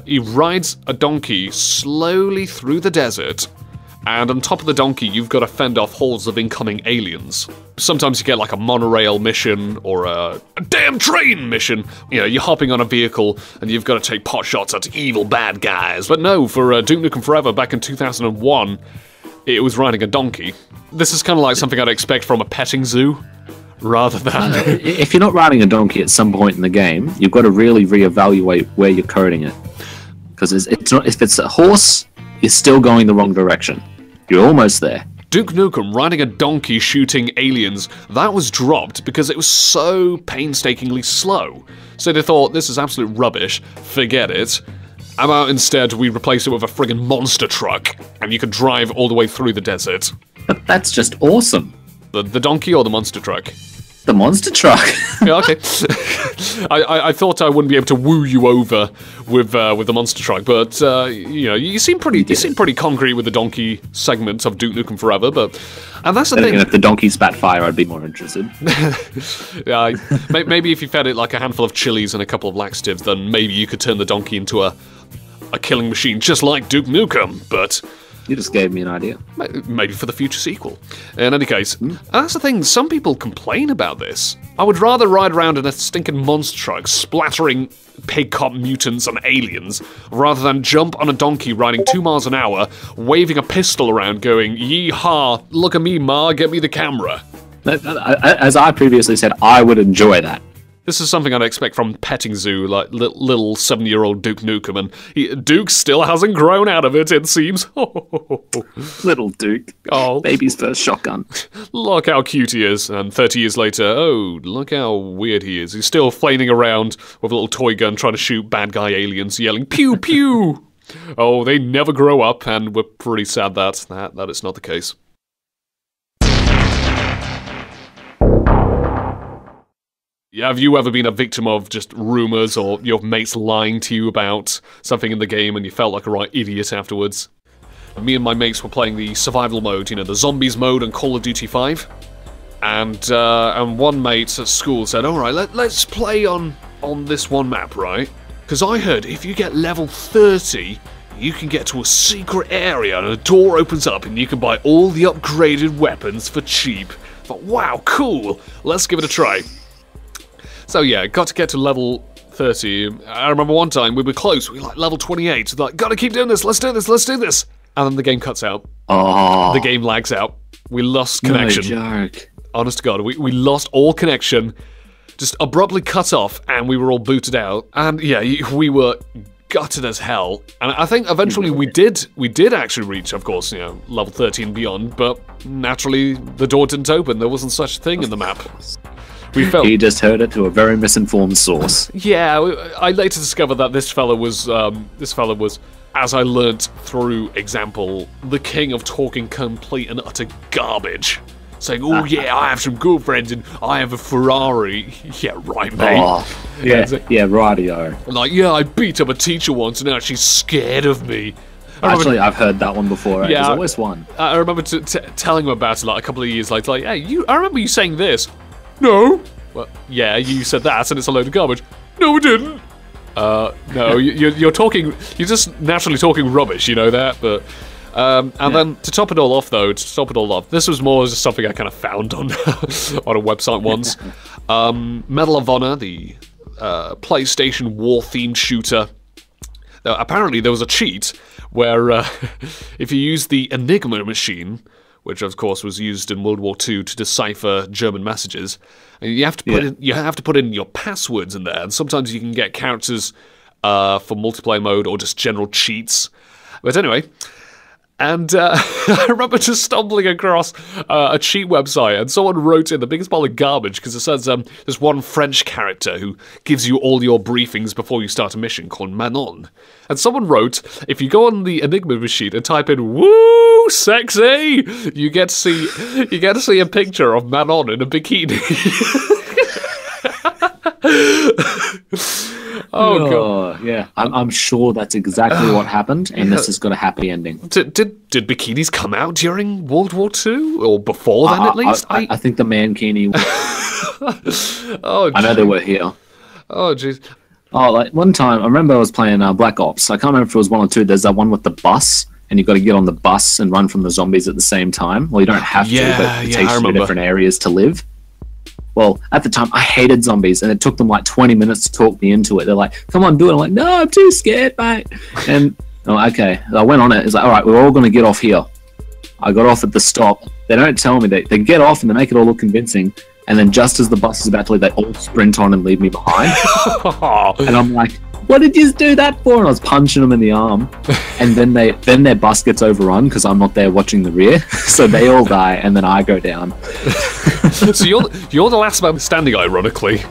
He rides a donkey slowly through the desert, and on top of the donkey you've got to fend off hordes of incoming aliens. Sometimes you get like a monorail mission or a damn train mission. You know, you're hopping on a vehicle and you've got to take pot shots at evil bad guys. But no, for Duke Nukem Forever back in 2001, it was riding a donkey. This is kind of like something I'd expect from a petting zoo, rather than... If you're not riding a donkey at some point in the game, you've got to really reevaluate where you're coding it. Because it's not, if it's a horse, you're still going the wrong direction. You're almost there. Duke Nukem riding a donkey shooting aliens, that was dropped because it was so painstakingly slow. So they thought, this is absolute rubbish, forget it. How about instead we replace it with a friggin' monster truck, and you can drive all the way through the desert. But that's just awesome. The donkey or the monster truck? The monster truck. Yeah, okay. I thought I wouldn't be able to woo you over with the monster truck, but you know, you seem pretty concrete with the donkey segment of Duke Nukem Forever. But and that's the thing. If the donkey spat fire, I'd be more interested. Yeah, maybe if you fed it like a handful of chilies and a couple of laxatives, then maybe you could turn the donkey into a killing machine, just like Duke Nukem. But you just gave me an idea. Maybe for the future sequel. In any case, that's the thing, some people complain about this. I would rather ride around in a stinking monster truck, splattering pig cop mutants and aliens, rather than jump on a donkey riding 2 miles an hour, waving a pistol around going, yee-haw, look at me, ma, get me the camera. As I previously said, I would enjoy that. This is something I'd expect from Petting Zoo, like little 7-year-old Duke Nukem, and Duke still hasn't grown out of it, it seems. Little Duke. Oh. Baby's first shotgun. Look how cute he is, and 30 years later, oh, look how weird he is. He's still flailing around with a little toy gun trying to shoot bad guy aliens, yelling, pew, pew! Oh, they never grow up, and we're pretty sad that is not the case. Have you ever been a victim of just rumours or your mates lying to you about something in the game and you felt like a right idiot afterwards? Me and my mates were playing the survival mode, you know, the zombies mode on Call of Duty 5. And one mate at school said, alright, let's play on this one map, right? Because I heard if you get level 30, you can get to a secret area and a door opens up and you can buy all the upgraded weapons for cheap. I thought, wow, cool, let's give it a try. So yeah, got to get to level 30. I remember one time we were close, we were like level 28. Like, gotta keep doing this, let's do this, let's do this. And then the game cuts out. Oh. The game lags out. We lost connection. No joke. Honest to God, we lost all connection. Just abruptly cut off, and we were all booted out. And yeah, we were gutted as hell. And I think eventually we did actually reach, of course, you know, level 30 and beyond. But naturally, the door didn't open. There wasn't such a thing in the map. He just heard it to a very misinformed source. Yeah, I later discovered that this fella was, as I learnt through example, the king of talking complete and utter garbage. Saying, oh yeah, I have some girlfriends and I have a Ferrari. Yeah, right, mate. Oh, yeah, rightio. Like, yeah, I beat up a teacher once and now she's scared of me. Actually, I've heard that one before. There's always one. I remember telling him about it like a couple of years later. Like, hey, I remember you saying this. No. Well, yeah, you said that, and it's a load of garbage. No, we didn't. No, you're talking. You're just naturally talking rubbish. You know that, but. And then to top it all off, this was more just something I kind of found on on a website once. Medal of Honor, the PlayStation war-themed shooter. Apparently, there was a cheat where if you use the Enigma machine, which of course was used in World War II to decipher German messages. And you have to put in your passwords in there, and sometimes you can get characters for multiplayer mode or just general cheats. But anyway, and I remember just stumbling across a cheat website, and someone wrote in the biggest pile of garbage because it says there's one French character who gives you all your briefings before you start a mission called Manon. And someone wrote, if you go on the Enigma machine and type in "woo sexy," you get to see a picture of Manon in a bikini. Oh god! Yeah, I'm sure that's exactly what happened, and this has got a happy ending. Did bikinis come out during World War II or before then? At least I think the mankini. Oh, I know they were here. Oh jeez. Oh, like one time I remember I was playing Black Ops. I can't remember if it was 1 or 2. There's that one with the bus, and you've got to get on the bus and run from the zombies at the same time. Well, you don't have to, but it takes you to different areas to live. Well, at the time, I hated zombies, and it took them like 20 minutes to talk me into it. They're like, come on, do it. I'm like, no, I'm too scared, mate. And okay, I went on it. It's like, all right, we're all going to get off here. I got off at the stop. They don't tell me. They get off, and they make it all look convincing. And then just as the bus is about to leave, they all sprint on and leave me behind. And I'm like, what did you do that for? And I was punching them in the arm. And then their bus gets overrun because I'm not there watching the rear. So they all die, and then I go down. So you're the last man standing, ironically.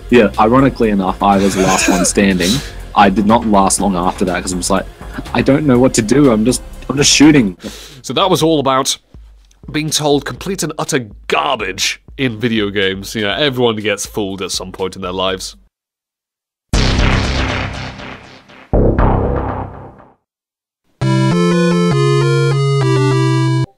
Yeah, ironically enough, I was the last one standing. I did not last long after that because I'm just like, I don't know what to do. I'm just shooting. So that was all about being told complete and utter garbage in video games. You know, everyone gets fooled at some point in their lives.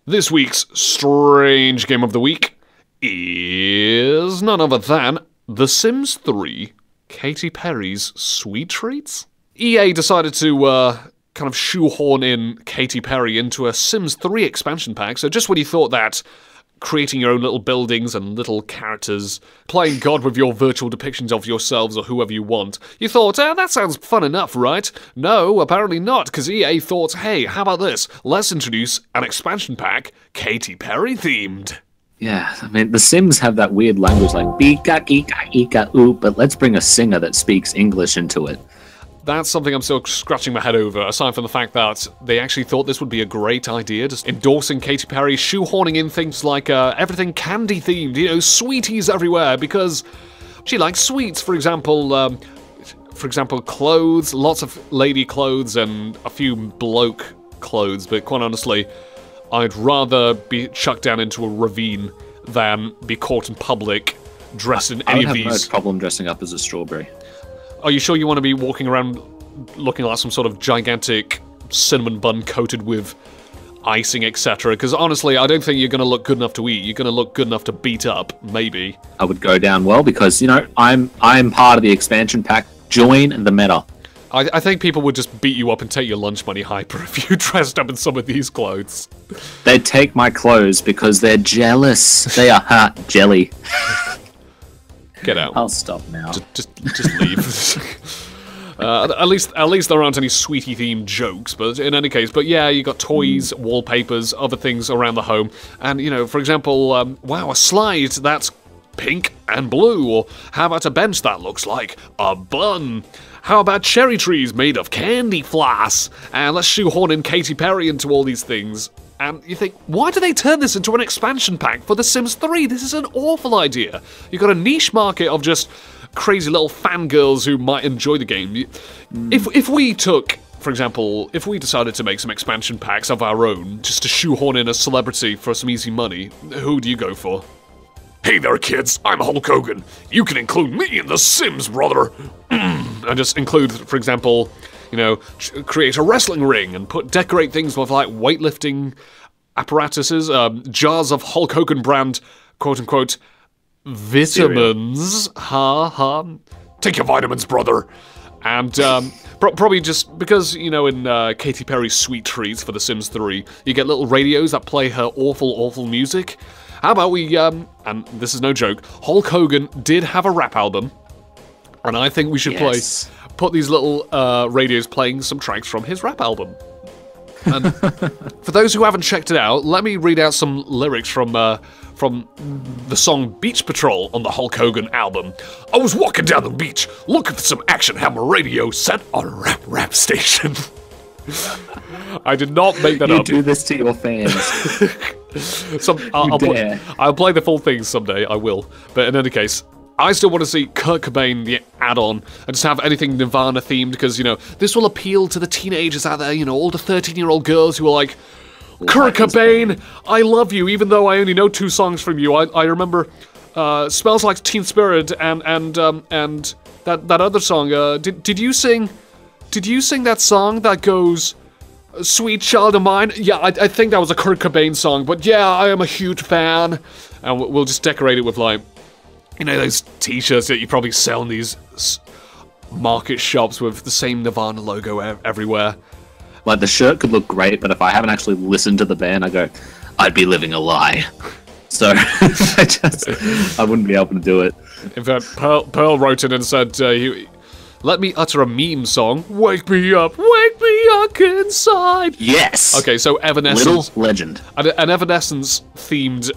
This week's Strange Game of the Week is none other than The Sims 3, Katy Perry's Sweet Treats. EA decided to kind of shoehorn in Katy Perry into a Sims 3 expansion pack, so just when you thought that creating your own little buildings and little characters, playing God with your virtual depictions of yourselves or whoever you want, you thought, that sounds fun enough, right? No, apparently not, because EA thought, hey, how about this? Let's introduce an expansion pack, Katy Perry themed. Yeah, I mean, The Sims have that weird language like Bika, Ika, Ika, Oop, but let's bring a singer that speaks English into it. That's something I'm still scratching my head over, aside from the fact that they actually thought this would be a great idea, just endorsing Katy Perry, shoehorning in things like everything candy-themed, you know, sweeties everywhere, because she likes sweets, for example, clothes, lots of lady clothes and a few bloke clothes, but quite honestly, I'd rather be chucked down into a ravine than be caught in public dressed in any of these. I would have no problem dressing up as a strawberry. Are you sure you want to be walking around looking like some sort of gigantic cinnamon bun coated with icing, etc.? Because honestly, I don't think you're going to look good enough to eat. You're going to look good enough to beat up, maybe. I would go down well because, you know, I'm part of the expansion pack. Join the meta. I think people would just beat you up and take your lunch money hyper if you dressed up in some of these clothes. They'd take my clothes because they're jealous. They are hot jelly. Get out. I'll stop now. Just leave. At least there aren't any sweetie themed jokes, but in any case, but yeah, you got toys, wallpapers, other things around the home, and you know, for example, wow, a slide that's pink and blue, or how about a bench that looks like a bun? How about cherry trees made of candy floss? And let's shoehorn in Katy Perry into all these things. And you think, why do they turn this into an expansion pack for The Sims 3? This is an awful idea. You've got a niche market of just crazy little fangirls who might enjoy the game. If we took, for example, if we decided to make some expansion packs of our own, just to shoehorn in a celebrity for some easy money, who do you go for? Hey there, kids, I'm Hulk Hogan. You can include me in The Sims, brother. And just include, for example, you know, create a wrestling ring and decorate things with like weightlifting apparatuses, jars of Hulk Hogan brand, quote-unquote, vitamins. Ha ha. Take your vitamins, brother. And probably just because, you know, in Katy Perry's Sweet Treats for The Sims 3, you get little radios that play her awful, awful music. How about we, and this is no joke, Hulk Hogan did have a rap album, and I think we should put these little radios playing some tracks from his rap album. And for those who haven't checked it out, let me read out some lyrics from the song Beach Patrol on the Hulk Hogan album. I was walking down the beach, looking for some action, had my radio set on a rap station. I did not make that up. You do this to your fans. I'll play the full thing someday, I will. But in any case, I still want to see Kurt Cobain, the add-on, and just have anything Nirvana themed, because, you know, this will appeal to the teenagers out there, you know, all the 13-year-old girls who are like, Kurt Cobain, I love you, even though I only know 2 songs from you. I remember Smells Like Teen Spirit and that other song. Did you sing that song that goes, Sweet Child of Mine? Yeah, I think that was a Kurt Cobain song, but yeah, I am a huge fan. And we'll just decorate it with, like, you know, those t-shirts that you probably sell in these market shops with the same Nirvana logo everywhere. Like, the shirt could look great, but if I haven't actually listened to the band, I go, I'd be living a lie. So, I wouldn't be able to do it. In fact, Pearl wrote in and said, let me utter a meme song. Wake me up inside. Yes. Okay, so Evanescence. Little legend. An Evanescence-themed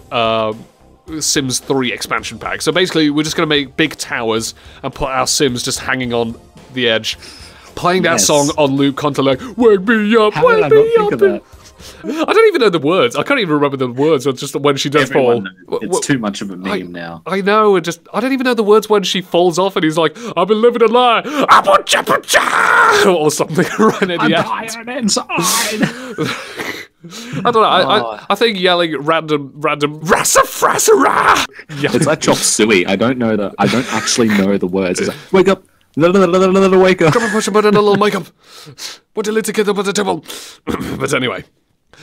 Sims 3 expansion pack. So basically, we're just going to make big towers and put our Sims just hanging on the edge, playing that song on loop, constantly like, wake me up, wake me up. I don't even know the words. I can't even remember the words. It's just when she does fall. It's too much of a meme now. I know. I don't even know the words when she falls off and he's like, I've been living a lie. Or something right at the end. I'm tired inside. I don't know. I think yelling random rasa. It's like chop suey. I don't actually know the words. It's like, wake up. Wake up. Come on, push a button, a little makeup. Put a little together with the table. But anyway.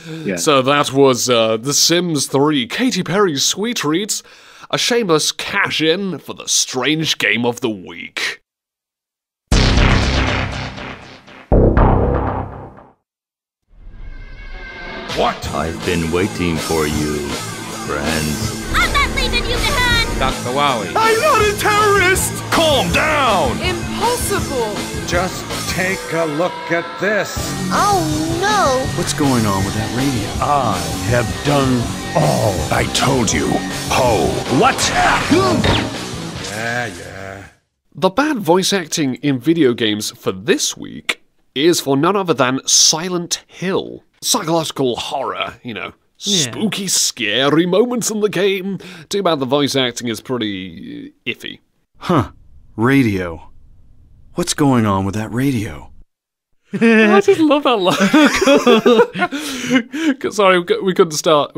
Yeah. So that was The Sims 3, Katy Perry's Sweet Treats, a shameless cash-in for the strange game of the week. What? I've been waiting for you, friends. I'm not leaving you behind! Dr. Wowie. I'm not a terrorist! Calm down! Impossible! Just take a look at this. Oh no! What's going on with that radio? I have done all I told you. Ho! What? Yeah. The bad voice acting in video games for this week is for none other than Silent Hill. Psychological horror, you know. Spooky, scary moments in the game. Too bad the voice acting is pretty iffy. Huh. Radio. What's going on with that radio? I just love that line. Sorry, we couldn't start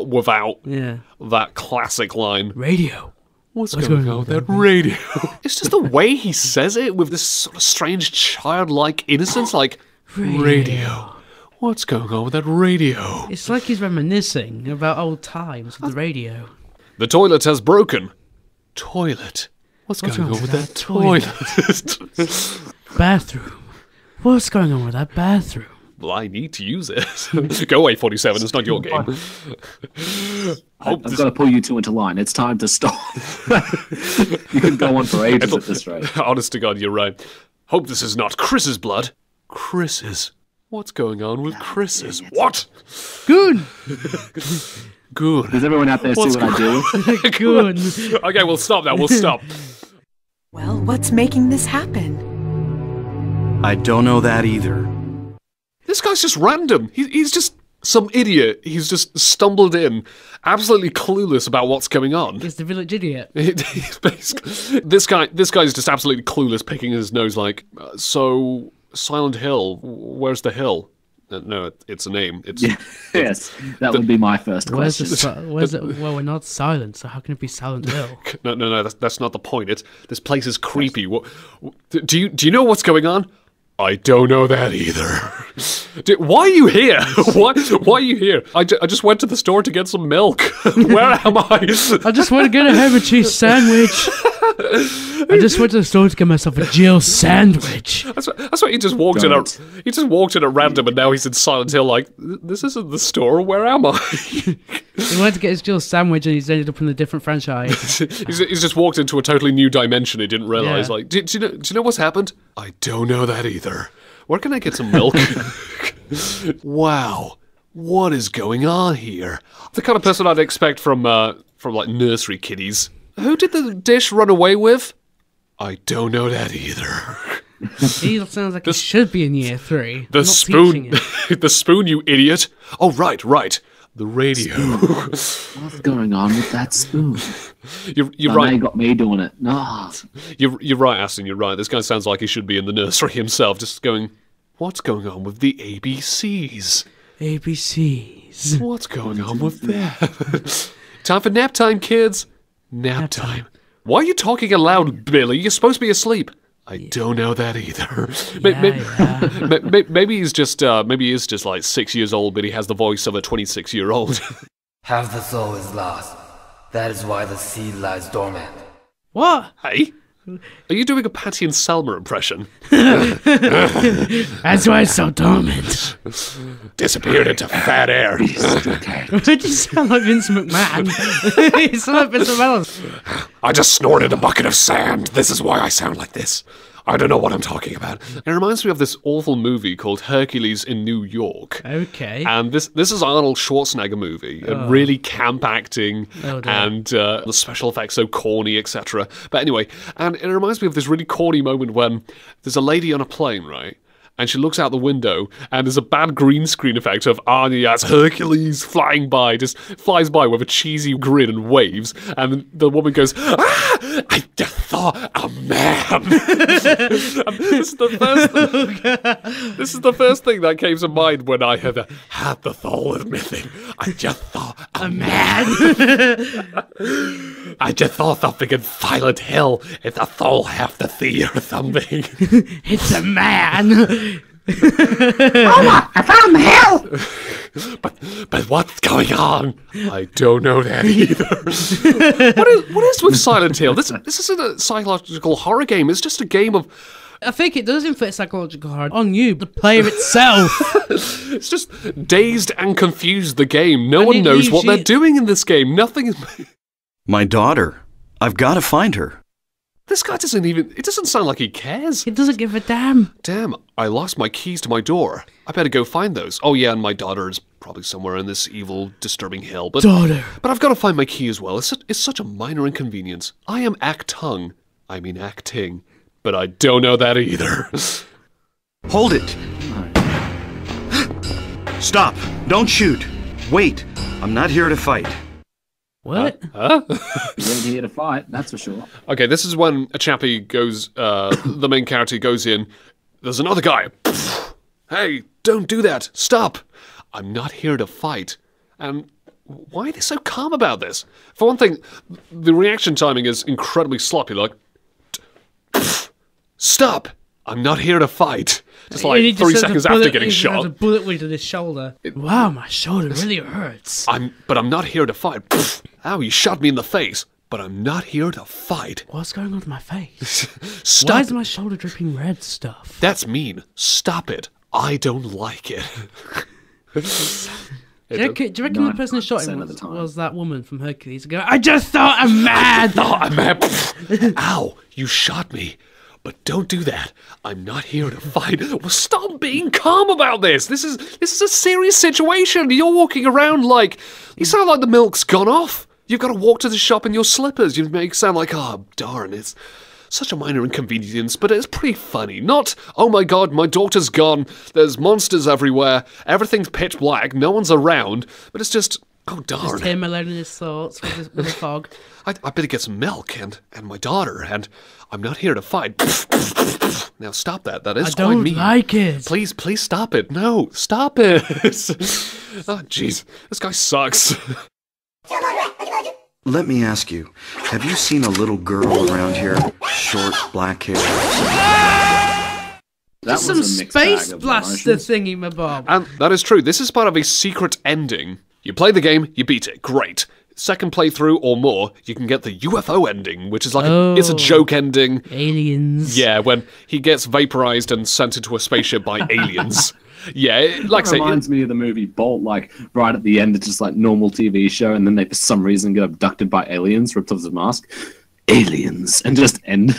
without that classic line. Radio. What's going on with that radio? It's just the way he says it with this sort of strange childlike innocence, like radio. What's going on with that radio? It's like he's reminiscing about old times with the radio. The toilet has broken. Toilet. What's going on with that toilet? Bathroom. What's going on with that bathroom? Well, I need to use it. Go away, 47. It's not your game. I've got to pull you two into line. It's time to stop. You can go on for ages at this rate. Honest to God, you're right. Hope this is not Chris's blood. Chris's. What's going on with Chris's? What? Good. Good. Does everyone out there see what I do? Good. Okay, we'll stop now. We'll stop. Well, what's making this happen? I don't know that either. This guy's just random. He's just some idiot. He's just stumbled in, absolutely clueless about what's going on. He's the village idiot. This guy's just absolutely clueless, picking his nose like, so Silent Hill, where's the hill? No, it's a name. Yes, that would be my first question. Where's it? Well, we're not silent, so how can it be Silent Hill? No, that's not the point. This place is creepy. Do you know what's going on? I don't know that either. Why are you here? Why are you here? I just went to the store to get some milk. Where am I? I just want to get a ham and cheese sandwich. I just went to the store to get myself a Jill sandwich. That's why he just walked in at random, and now he's in Silent Hill. Like, this isn't the store. Where am I? He wanted to get his Jill sandwich, and he's ended up in a different franchise. he's just walked into a totally new dimension. He didn't realize. Yeah. Like, do you know what's happened? I don't know that either. Where can I get some milk? Wow. What is going on here? The kind of person I'd expect from like nursery kiddies. Who did the dish run away with? I don't know that either. He sounds like he should be in year 3. The spoon, the spoon, you idiot! Oh, right. The radio. What's going on with that spoon? You're right. right. Now you got me doing it. No. You're right, Aston. You're right. This guy sounds like he should be in the nursery himself, just going, "What's going on with the ABCs? ABCs. What's going on with that? Time for nap time, kids. Nap time. Why are you talking aloud, Billy? You're supposed to be asleep." I don't know that either. Maybe he's just like 6 years old, but he has the voice of a 26-year-old. Half the soul is lost. That is why the seed lies dormant. What? Hey? Are you doing a Patty and Selma impression? That's why it's so dormant. Disappeared into fat air. Why do you sound like Vince McMahon? You sound like Vince McMahon. I just snorted a bucket of sand. This is why I sound like this. I don't know what I'm talking about. It reminds me of this awful movie called Hercules in New York. Okay. And this is Arnold Schwarzenegger movie. Really camp acting and the special effects so corny, etc. But anyway, and it reminds me of this really corny moment when there's a lady on a plane, right? And she looks out the window, and there's a bad green screen effect of Arnie as Hercules flying by, just flies by with a cheesy grin and waves, and the woman goes, "Ah! I just saw a man!" This is the first thing that came to mind when I had the thought of mything. I just saw a man! I just saw something in Silent Hill. It's a soul have to see or something. It's a man! Mama, I found the hell! But what's going on? I don't know that either. What is with Silent Hill? This isn't a psychological horror game. It's just a game of... I think it does inflict psychological harm on you, the player itself. It's just dazed and confused, the game. No one knows what they're doing in this game. Nothing is... My daughter. I've got to find her. This guy doesn't even... It doesn't sound like he cares. He doesn't give a damn. Damn, I lost my keys to my door. I better go find those. Oh yeah, and my daughter is probably somewhere in this evil, disturbing hill. But I've got to find my key as well. It's such a minor inconvenience. I am acting. But I don't know that either. Hold it. Stop. Don't shoot. Wait. I'm not here to fight. What? You ain't here to fight, that's for sure. Okay, this is when a chappie goes, the main character goes in, there's another guy. Hey, don't do that. Stop. I'm not here to fight. And why are they so calm about this? For one thing, the reaction timing is incredibly sloppy, like, stop. I'm not here to fight. Just like 3 seconds after getting shot. He has a bullet wound in his shoulder. Wow, my shoulder really hurts. But I'm not here to fight. Ow, you shot me in the face. But I'm not here to fight. What's going on with my face? Stop. Why is my shoulder dripping red stuff? That's mean. Stop it. I don't like it. Do you reckon the person who shot him was that woman from Hercules? I just thought a man! Ow, you shot me. But don't do that. I'm not here to fight. Well, stop being calm about this. This is a serious situation. You're walking around like... You sound like the milk's gone off. You've got to walk to the shop in your slippers. You make it sound like, oh, darn, it's such a minor inconvenience, but it's pretty funny. Not, oh my god, my daughter's gone. There's monsters everywhere. Everything's pitch black. No one's around. But it's just... Oh, darn. Just him alone in his thoughts with the fog. I better get some milk and my daughter, and I'm not here to fight. Now stop that. That is quite mean. I don't like it. Please stop it. No, stop it. Oh, jeez. This guy sucks. Let me ask you, have you seen a little girl around here? Short, black hair? Just some space blaster thingy, my bob. And that is true. This is part of a secret ending. You play the game, you beat it. Great. Second playthrough or more, you can get the UFO ending, which is like it's a joke ending. Aliens. Yeah, when he gets vaporized and sent into a spaceship by aliens. Yeah, like I say, reminds me of the movie Bolt. Like right at the end, it's just like normal TV show, and then they for some reason get abducted by aliens, ripped off his mask. aliens, and just end.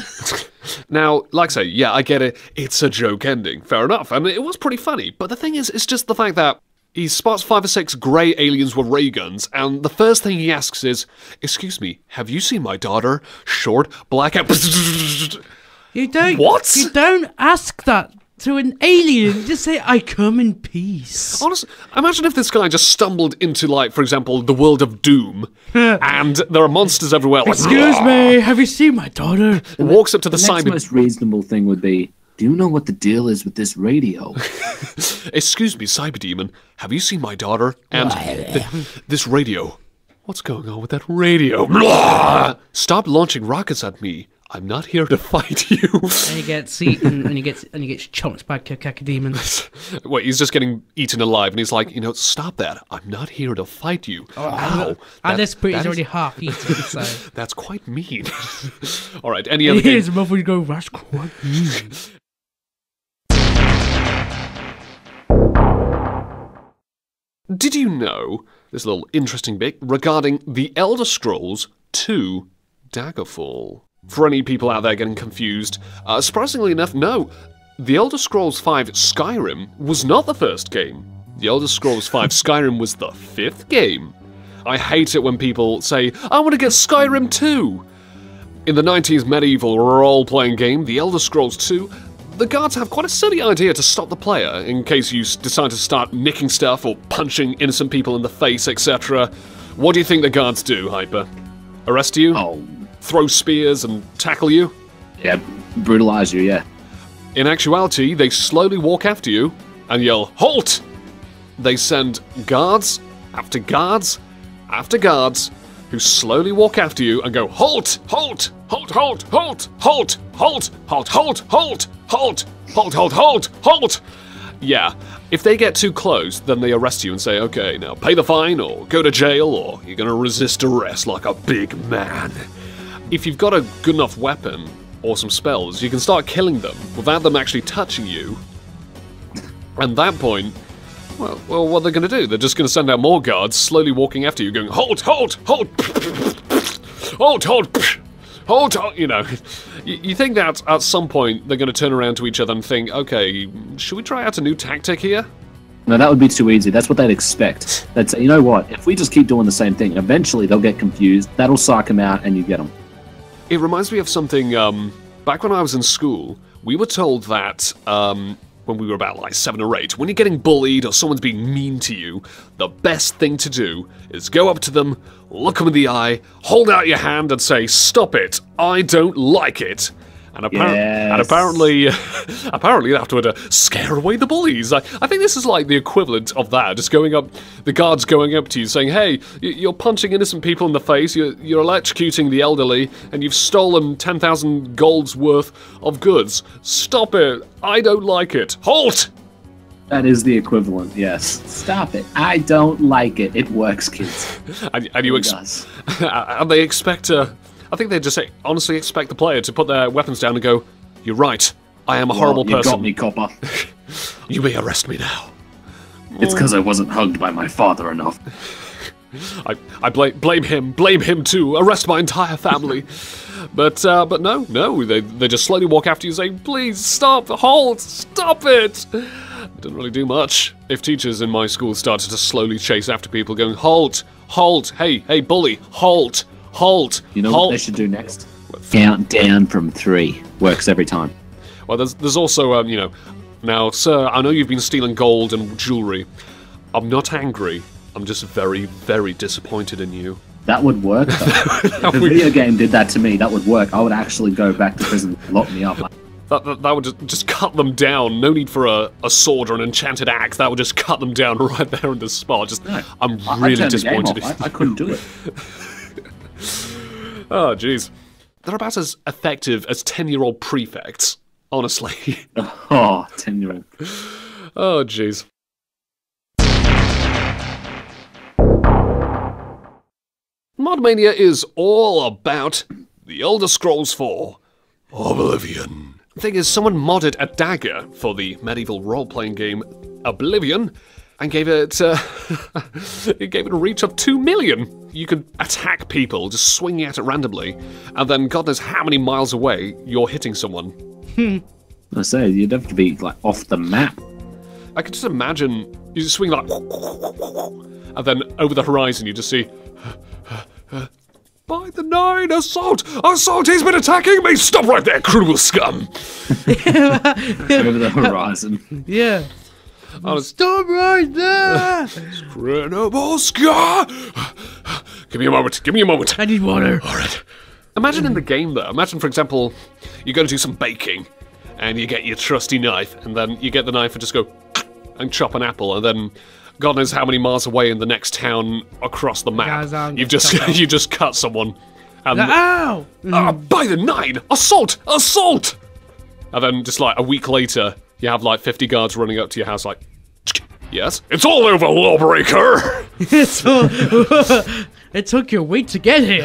Now, like I say, yeah, I get it. It's a joke ending. Fair enough. I mean, it was pretty funny. But the thing is, it's just the fact that he spots 5 or 6 grey aliens with ray guns, and the first thing he asks is, "Excuse me, have you seen my daughter? Short, black hair." You don't. What? You don't ask that to an alien. Just say, "I come in peace." Honestly, imagine if this guy just stumbled into, like, for example, the world of Doom, and there are monsters everywhere. Like, "Excuse me, have you seen my daughter?" Walks up to the next side. most reasonable thing would be, "Do you know what the deal is with this radio?" "Excuse me, Cyber Demon, have you seen my daughter? And this radio. What's going on with that radio? Stop launching rockets at me. I'm not here to fight you." And he gets eaten, and he gets chomped by cacodemons. Wait, he's just getting eaten alive, and he's like, "Stop that. I'm not here to fight you." Ow. At this point, he's already half eaten, so... That's quite mean. All right, any other game? His mouth would go, "That's quite mean." Did you know this little interesting bit regarding The Elder Scrolls 2 Daggerfall? For any people out there getting confused, surprisingly enough, no. The Elder Scrolls 5 Skyrim was not the first game. The Elder Scrolls 5 Skyrim was the 5th game. I hate it when people say, "I want to get Skyrim 2." In the 90s medieval role-playing game, The Elder Scrolls 2, the guards have quite a silly idea to stop the player in case you decide to start nicking stuff or punching innocent people in the face, etc. What do you think the guards do, Hyper? Arrest you? Oh. Throw spears and tackle you? Yeah, brutalize you, yeah. In actuality, they slowly walk after you and yell, "Halt!" They send guards after guards after guards who slowly walk after you and go, "Halt! Halt! Halt! Halt! Halt! Halt! Halt! Halt! Halt! Halt! Halt! Halt! Halt! Halt! Halt!" Yeah, if they get too close, then they arrest you and say, "Okay, now pay the fine or go to jail or you're gonna resist arrest like a big man." If you've got a good enough weapon or some spells, you can start killing them without them actually touching you. And at that point, well, what are they going to do? They're just going to send out more guards, slowly walking after you, going, "Halt! Halt! Halt! Halt! Halt! Halt!" You think that at some point they're going to turn around to each other and think, "Okay, should we try out a new tactic here?" No, that would be too easy. That's what they'd expect. They'd say, "You know what? If we just keep doing the same thing, eventually they'll get confused. That'll psych them out, and you get them." It reminds me of something, back when I was in school, we were told that, when we were about like 7 or 8, when you're getting bullied or someone's being mean to you, the best thing to do is go up to them, look them in the eye, hold out your hand and say, "Stop it, I don't like it." And, apparently that would scare away the bullies. I think this is like the equivalent of that, just going up, the guards going up to you saying, "Hey, you're punching innocent people in the face, you're electrocuting the elderly, and you've stolen 10,000 gold's worth of goods. Stop it, I don't like it. Halt!" That is the equivalent, yes. Stop it, I don't like it. It works, kids. And they expect I think they just honestly expect the player to put their weapons down and go, "You're right, I am a horrible person. You got me, copper. You may arrest me now." It's because I wasn't hugged by my father enough. I blame him too, arrest my entire family. But no, they just slowly walk after you saying, "Please stop, halt, stop it." Didn't really do much. If teachers in my school started to slowly chase after people going, "Halt, halt, hey, bully, halt. Halt! You know halt. What they should do next? Count down from 3. Works every time. Well, there's also, now, sir, I know you've been stealing gold and jewelry. I'm not angry. I'm just very, very disappointed in you. That would work, though. If a video game did that to me, that would work. I would actually go back to prison and lock me up. That would just cut them down. No need for a sword or an enchanted axe. That would just cut them down right there on the spot. I'm really disappointed. I couldn't do it. Oh, jeez. They're about as effective as 10-year-old prefects, honestly. Oh, 10-year-old. Oh, jeez. Mod Mania is all about The Elder Scrolls 4 Oblivion. The thing is, someone modded a dagger for the medieval role-playing game Oblivion, and gave it it gave it a reach of 2 million. You could attack people, just swinging at it randomly, and then God knows how many miles away you're hitting someone. I say, you'd have to be like off the map. I could just imagine you just swing like, and then over the horizon you just see, by the 9, assault! Assault! He's been attacking me! Stop right there, cruel scum! Over the horizon. Yeah. Stop right there! Incredible Scar! Give me a moment, give me a moment. I need water. Alright. Imagine in the game though, imagine for example, you're going to do some baking, and you get your trusty knife, and then you get the knife and just go and chop an apple, and then God knows how many miles away in the next town across the map, you've just cut someone. And, ow! By the 9! Assault! Assault! And then just like a week later, you have like 50 guards running up to your house like, yes? It's all over, lawbreaker! It took you a week to get here.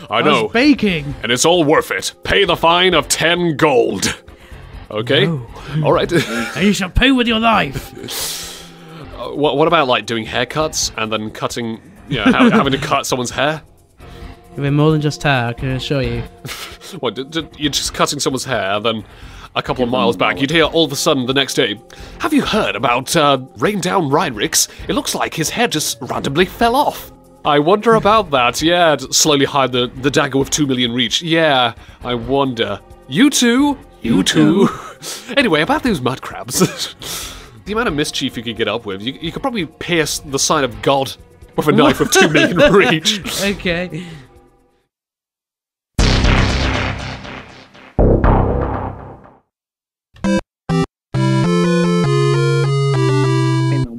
I know. I was baking. And it's all worth it. Pay the fine of 10 gold. Okay? No. Alright. And you shall pay with your life. What about like doing haircuts and then cutting, having to cut someone's hair? You're more than just hair, I can assure you. What, you're just cutting someone's hair, and then a couple of miles back, you'd hear all of a sudden the next day, have you heard about Rain Down Reinrichs? It looks like his hair just randomly fell off. I wonder about that, yeah, to slowly hide the dagger with 2 million reach. Yeah, I wonder. You too? You too. Anyway, about those mud crabs. The amount of mischief you could get up with, you could probably pierce the side of God with a knife with 2 million reach. Okay.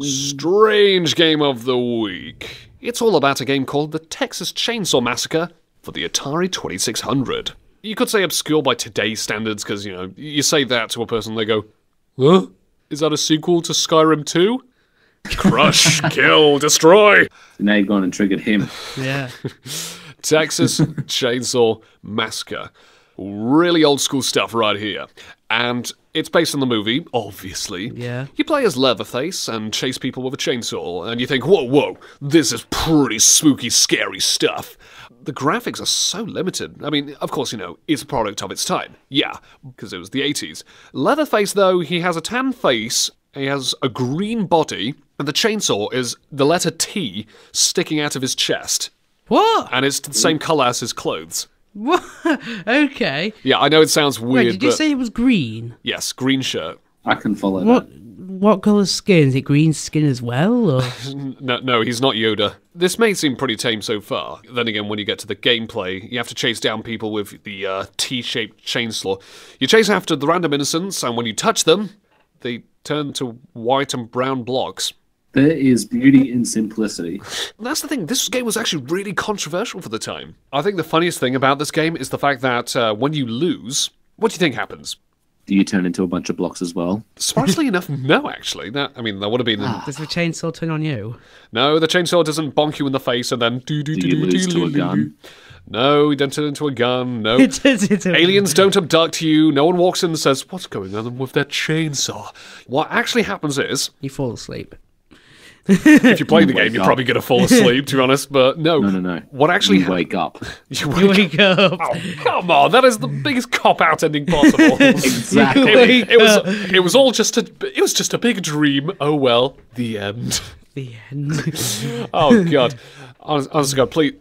Strange game of the week. It's all about a game called the Texas Chainsaw Massacre for the Atari 2600. You could say obscure by today's standards, because, you say that to a person, they go, huh? Is that a sequel to Skyrim 2? Crush, kill, destroy! Now you've gone and triggered him. Yeah. Texas Chainsaw Massacre. Really old school stuff right here. And it's based on the movie, obviously. Yeah. You play as Leatherface and chase people with a chainsaw, and you think, whoa, this is pretty spooky, scary stuff. The graphics are so limited. I mean, of course, it's a product of its time. Yeah, because it was the 80s. Leatherface, though, he has a tan face, he has a green body, and the chainsaw is the letter T sticking out of his chest. What? And it's the same colour as his clothes. What? Okay. Yeah, I know it sounds weird, Wait, did you say it was green? Yes, green shirt. I can follow that. What colour skin? Is it green skin as well? Or? No, he's not Yoda. This may seem pretty tame so far. Then again, when you get to the gameplay, you have to chase down people with the T-shaped chainsaw. You chase after the random innocents, and when you touch them, they turn to white and brown blocks. There is beauty in simplicity. That's the thing, this game was actually really controversial for the time. I think the funniest thing about this game is the fact that when you lose, what do you think happens? Do you turn into a bunch of blocks as well? Surprisingly enough, no, actually. That would have been... Does the chainsaw turn on you? No, the chainsaw doesn't bonk you in the face and then... Do you lose to a gun? No, you don't turn into a gun, no. It's Aliens don't abduct you, no one walks in and says, what's going on with their chainsaw? What actually happens is... You fall asleep. If you play the game, you're probably going to fall asleep, to be honest, but no. No. What actually... You wake up. You wake up. Oh, come on, that is the biggest cop-out ending possible. Exactly. It was all just a big dream. Oh well, the end. The end. Oh god. Honestly, God, please...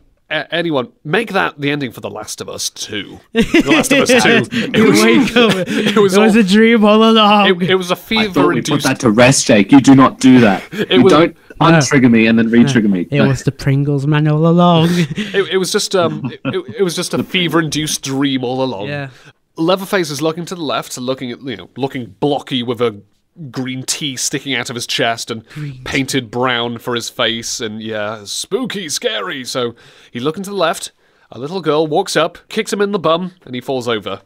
anyone, make that the ending for The Last of Us 2. The Last of Us 2. It was a dream all along. It was a fever-induced... Put that to rest, Jake. You do not do that. Don't untrigger me and then re-trigger me. It was the Pringles man all along. It was just it was just a fever-induced dream all along. Yeah. Leatherface is looking to the left, looking blocky with a green tea sticking out of his chest and painted brown for his face, and yeah, spooky, scary. So he's looking to the left, a little girl walks up, kicks him in the bum, and he falls over.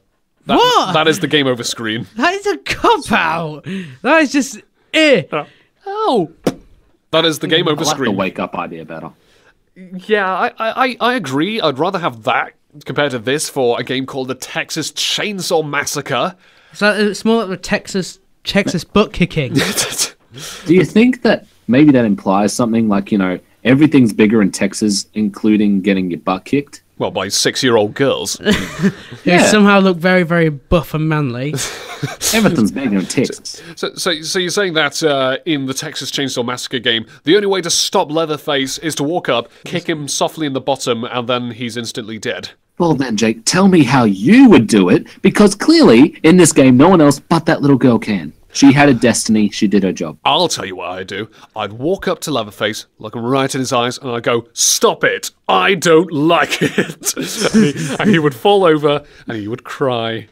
What? That is the game over screen. That is a cop-out. That is just... Oh! That is the game over I like screen. the wake-up idea better. Yeah, I agree. I'd rather have that compared to this for a game called the Texas Chainsaw Massacre. So it's more like the Texas butt kicking. Do you think that maybe that implies something like, you know, everything's bigger in Texas, including getting your butt kicked. Well, by 6-year-old girls. Who somehow look very, very buff and manly. Everything's bigger in Texas. So you're saying that in the Texas Chainsaw Massacre game, the only way to stop Leatherface is to walk up, kick him softly in the bottom, and then he's instantly dead. Well then, Jake, tell me how you would do it, because clearly, in this game, no one else but that little girl can. She had a destiny, she did her job. I'll tell you what I'd do. I'd walk up to Leatherface, look him right in his eyes, and I'd go, "Stop it! I don't like it!" and he would fall over, and he would cry.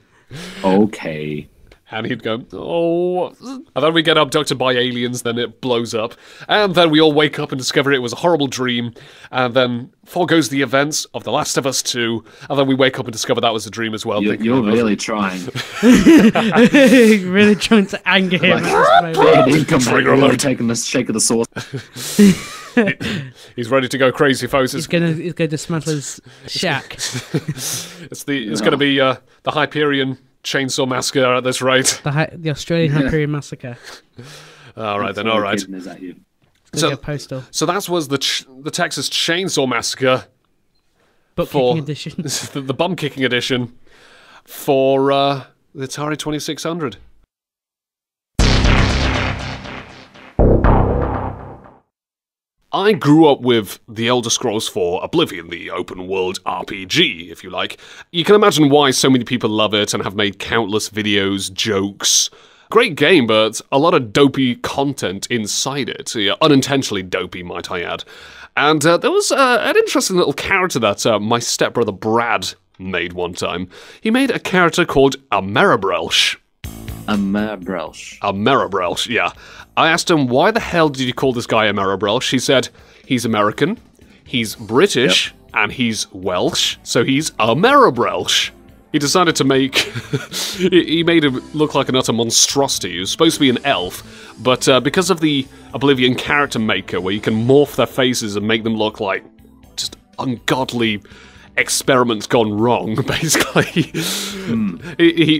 Okay. And he'd go, "Oh." And then we get abducted by aliens, then it blows up. And then we all wake up and discover it was a horrible dream. And then foregoes the events of The Last of Us 2. And then we wake up and discover that was a dream as well. You're really trying. Really trying to anger him. Really taking the shake of the sauce. He's ready to go crazy, folks. He's gonna dismantle his shack. It's gonna be the Hyperion Chainsaw Massacre at this rate. The Australian Hyperion Massacre. All right then. All right. So that was the Texas Chainsaw Massacre. Butt kicking edition. The bum kicking edition for the Atari 2600. I grew up with The Elder Scrolls 4 Oblivion, the open-world RPG, if you like. You can imagine why so many people love it and have made countless videos, jokes. Great game, but a lot of dopey content inside it. Yeah, unintentionally dopey, might I add. And there was an interesting little character that my stepbrother Brad made one time. He made a character called Amerabrelsh. Amerabrelsh, yeah. I asked him, why the hell did you call this guy Amerabrelsh? He said, he's American, he's British, and he's Welsh, so he's Amerabrelsh. He decided to make... he made him look like an utter monstrosity. He was supposed to be an elf, but because of the Oblivion character maker, where you can morph their faces and make them look like just ungodly experiments gone wrong, basically.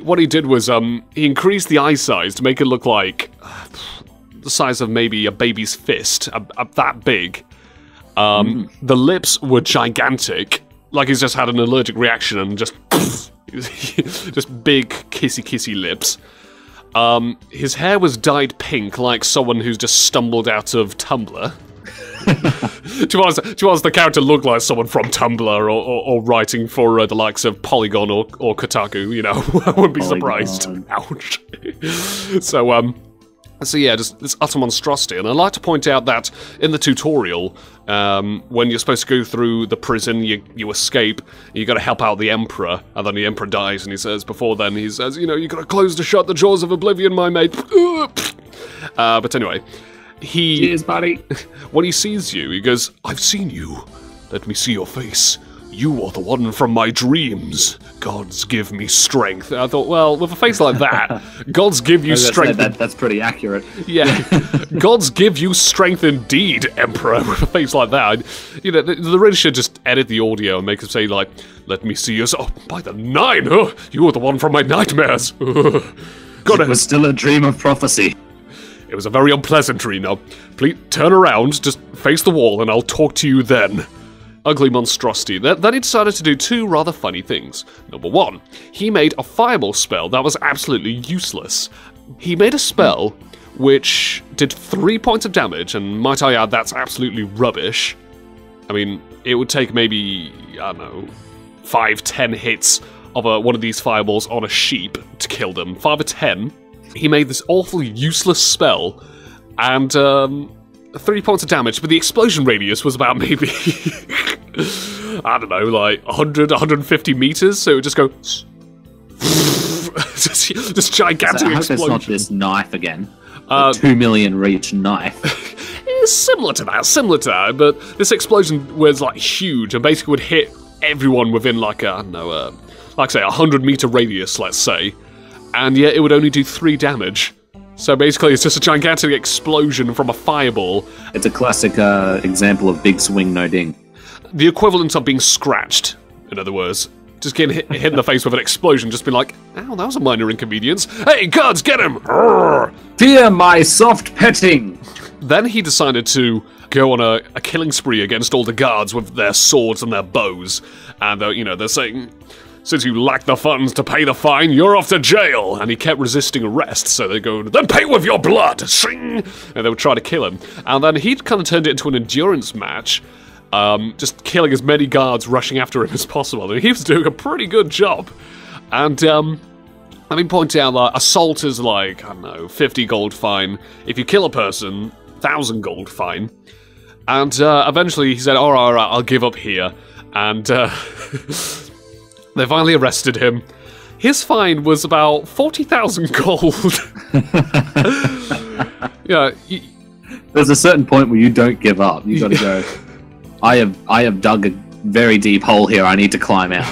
What he did was he increased the eye size to make it look like the size of maybe a baby's fist, that big. The lips were gigantic, like he's just had an allergic reaction and just big kissy lips. His hair was dyed pink, like someone who's just stumbled out of Tumblr. To us, the character looked like someone from Tumblr or writing for the likes of Polygon or Kotaku, you know. I wouldn't be surprised. Ouch. So yeah, just this utter monstrosity. And I'd like to point out that in the tutorial, when you're supposed to go through the prison, you escape, you gotta help out the Emperor, and then the Emperor dies, and he says, you know, you gotta close to shut the jaws of Oblivion, my mate. But anyway, cheers, buddy. When he sees you, he goes, I've seen you. Let me see your face. You are the one from my dreams. Gods give me strength. I thought, well, with a face like that, gods give you strength. That's pretty accurate. Yeah, gods give you strength indeed, Emperor. With a face like that, you know, the really should just edit the audio and make it say like, "Let me see you." Oh, by the nine, you are the one from my nightmares. It was still a dream of prophecy. It was a very unpleasant dream. Now, please turn around, just face the wall, and I'll talk to you then. Ugly monstrosity. Then he decided to do two rather funny things. Number one, he made a fireball spell that was absolutely useless. He made a spell which did 3 points of damage, and might I add, that's absolutely rubbish. I mean, it would take maybe, I don't know, 5-10 hits of one of these fireballs on a sheep to kill them. 5 or 10. He made this awful useless spell, and 3 points of damage, but the explosion radius was about maybe, I don't know, like 100, 150 meters, so it would just go, just gigantic I hope explosion. it's not this knife again. 2 million reach knife. It's similar to that, but this explosion was like huge, and basically would hit everyone within like a, I don't know, like say 100-meter radius, let's say, and yet it would only do 3 damage. So basically, it's just a gigantic explosion from a fireball. It's a classic example of big swing, no ding. The equivalent of being scratched, in other words. Just getting hit in the face with an explosion, just being like, ow, that was a minor inconvenience. Hey, gods, get him! Fear my soft petting! Then he decided to go on a killing spree against all the guards with their swords and their bows. And, they're saying, since you lack the funds to pay the fine, you're off to jail. And he kept resisting arrest, so they go, then pay with your blood! Shing! And they would try to kill him. And then he'd kind of turned it into an endurance match, just killing as many guards rushing after him as possible. And he was doing a pretty good job. And, let me point out that assault is like, I don't know, 50 gold fine. If you kill a person, 1,000 gold fine. And eventually he said, all right, I'll give up here. And they finally arrested him. His fine was about 40,000 gold. Yeah. There's a certain point where you don't give up. You gotta go, I have dug a very deep hole here, I need to climb out.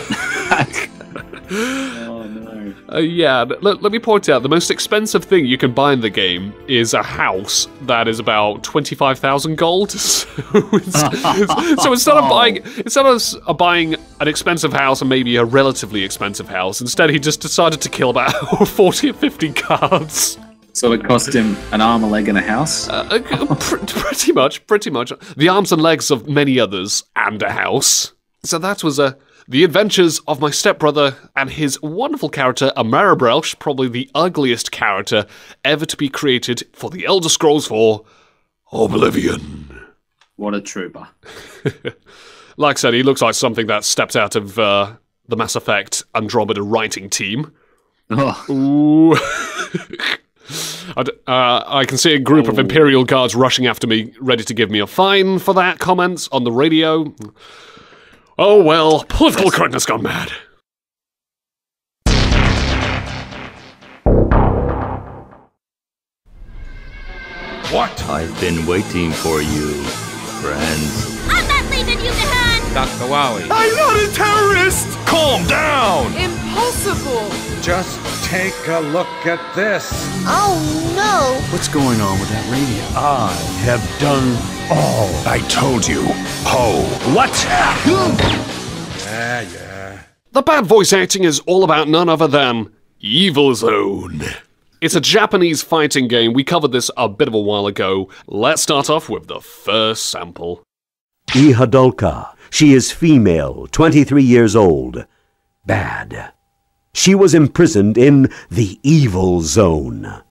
Let me point out, the most expensive thing you can buy in the game is a house that is about 25,000 gold. So instead of buying an expensive house and maybe a relatively expensive house, instead he just decided to kill about 40 or 50 guards. So it cost him an arm, a leg, and a house? Pretty much. The arms and legs of many others, and a house. So that was the adventures of my stepbrother and his wonderful character, Amerabrelsh, probably the ugliest character ever to be created for the Elder Scrolls IV Oblivion. What a trooper. Like I said, he looks like something that stepped out of the Mass Effect Andromeda writing team. Oh. Ooh. I can see a group of Imperial guards rushing after me, ready to give me a fine for that comment on the radio. Oh well, political correctness gone mad. What? I've been waiting for you, friends. I'm not leaving you behind! Dr. Wowie. I'm not a terrorist! Calm down! Impossible! Just take a look at this. Oh no! What's going on with that radio? I have done all I told you. Ho! What? Yeah. The bad voice acting is all about none other than Evil Zone. It's a Japanese fighting game. We covered this a bit of a while ago. Let's start off with the first sample. Ihadolka. She is female, 23 years old. Bad. She was imprisoned in the Evil Zone.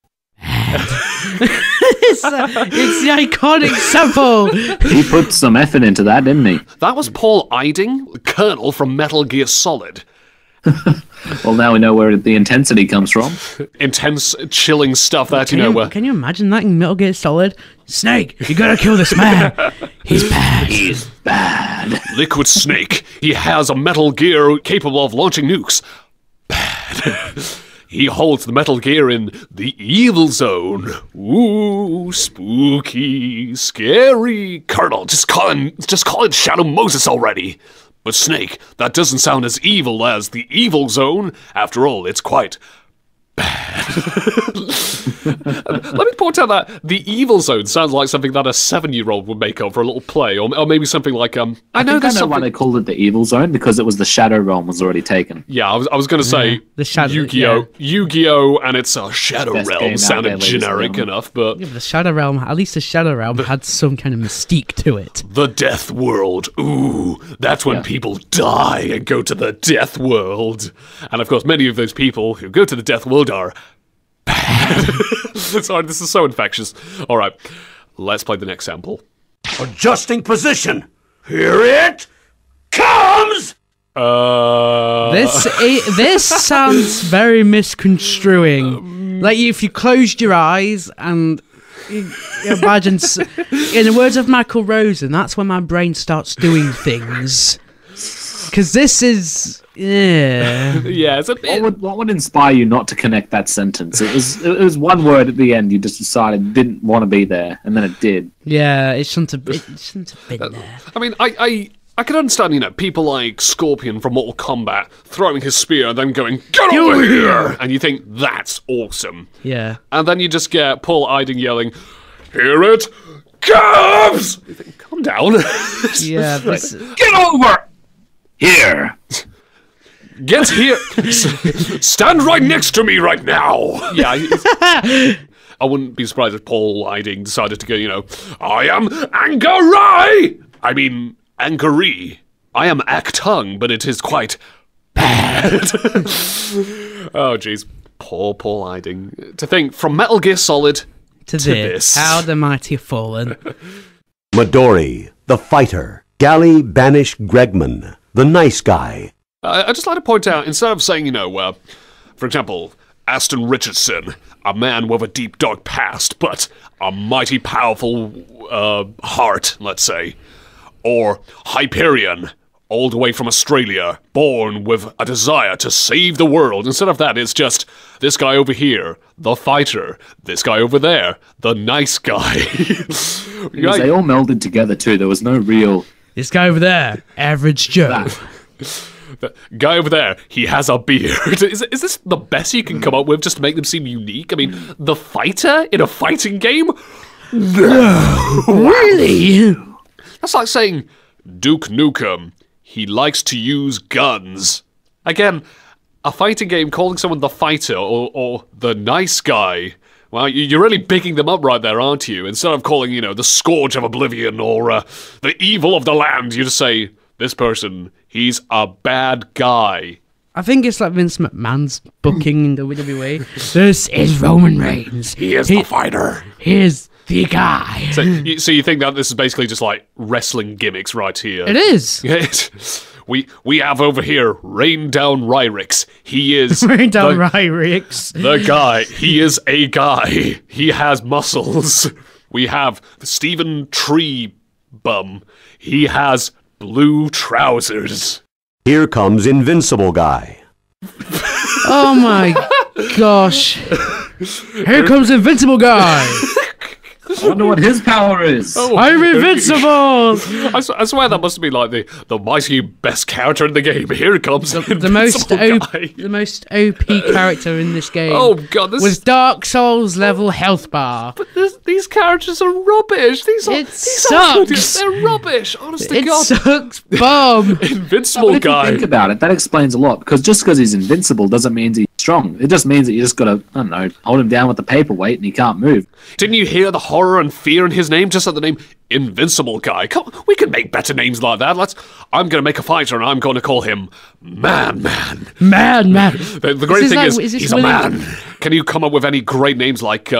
It's the iconic sample. He put some effort into that, didn't he? That was Paul Iding, the Colonel from Metal Gear Solid. Well, now we know where the intensity comes from. Intense, chilling stuff that, Can you imagine that in Metal Gear Solid? Snake, you gotta kill this man. He's bad. He's bad. Liquid Snake. He has a Metal Gear capable of launching nukes. Bad. He holds the Metal Gear in the Evil Zone. Ooh, spooky, scary. Colonel, just call it Shadow Moses already. But Snake, that doesn't sound as evil as the Evil Zone. After all, it's quite bad. Let me point out that the Evil Zone sounds like something that a 7-year-old would make up for a little play, or maybe something like I know why they called it the Evil Zone, because it was the Shadow Realm was already taken. Yeah, I was going to say the Shadow, Yu-Gi-Oh, and it's a Shadow Realm sounded generic enough, but the Shadow Realm, at least the Shadow Realm had some kind of mystique to it. The Death World. Ooh, that's when people die and go to the Death World. And of course, many of those people who go to the Death World are bad. Sorry, this is so infectious. All right, let's play the next sample. Adjusting position. Here it comes. This sounds very misconstruing. Like if you closed your eyes and you imagine, in the words of Michael Rosen, that's when my brain starts doing things. Because this is. Yeah. It's a bit... What would inspire you not to connect that sentence? It was one word at the end you just decided didn't want to be there, and then it did. Yeah, it shouldn't have been there. I mean, I can understand, people like Scorpion from Mortal Kombat throwing his spear and then going, "Get over here!" And you think, that's awesome. Yeah. And then you just get Paul Iding yelling, "Here it comes!" You think, calm down. Yeah. Get over here! Get here! Stand right next to me right now! Yeah. I wouldn't be surprised if Paul Hiding decided to go, you know, I am Angry! I mean, Angry. I am Actung, but it is quite bad. Oh, jeez. Poor Paul Hiding. To think, from Metal Gear Solid to this. How the mighty have fallen. Midori, the fighter. Gally Banish Gregman, the nice guy. I'd just like to point out, instead of saying, you know, for example, Aston Richardson, a man with a deep, dark past, but a mighty powerful heart, let's say. Or Hyperion, all the way from Australia, born with a desire to save the world. Instead of that, it's just this guy over here, the fighter. This guy over there, the nice guy. Because they all melded together too. There was no real... This guy over there, Average Joe. The guy over there, he has a beard. Is this the best you can come up with just to make them seem unique? I mean, the fighter in a fighting game? No! Really? That's like saying, Duke Nukem, he likes to use guns. Again, a fighting game calling someone the fighter or the nice guy. Well, you're really bigging them up right there, aren't you? Instead of calling, you know, the Scourge of Oblivion or the Evil of the Land, you just say, this person, he's a bad guy. I think it's like Vince McMahon's booking in WWE. This is Roman Reigns. He is the fighter. Here's the guy. So you think that this is basically just like wrestling gimmicks right here? It is. We have over here Rain Down Ryrix. He is Rain Down Ryrix. The guy. He is a guy. He has muscles. We have Stephen Tree Bum. He has blue trousers. Here comes Invincible Guy. Oh my gosh. Here comes Invincible Guy. I wonder what his power is. Oh, I'm invincible! I swear that must be like the mighty best character in the game. Here comes the most OP character in this game. Oh god, this with Dark Souls level health bar. But these characters are rubbish. These sucks. They're rubbish. Honest to It God. sucks, Bob. Invincible If guy. you think about it, that explains a lot. Because just because he's invincible doesn't mean he's strong. It just means that you just gotta, I don't know, hold him down with the paperweight and he can't move. Didn't you hear the horror and fear in his name? Just like the name Invincible Guy. Come on, we can make better names like that. I'm gonna make a fighter and I'm gonna call him Man. The great thing is he's a man. Can you come up with any great names like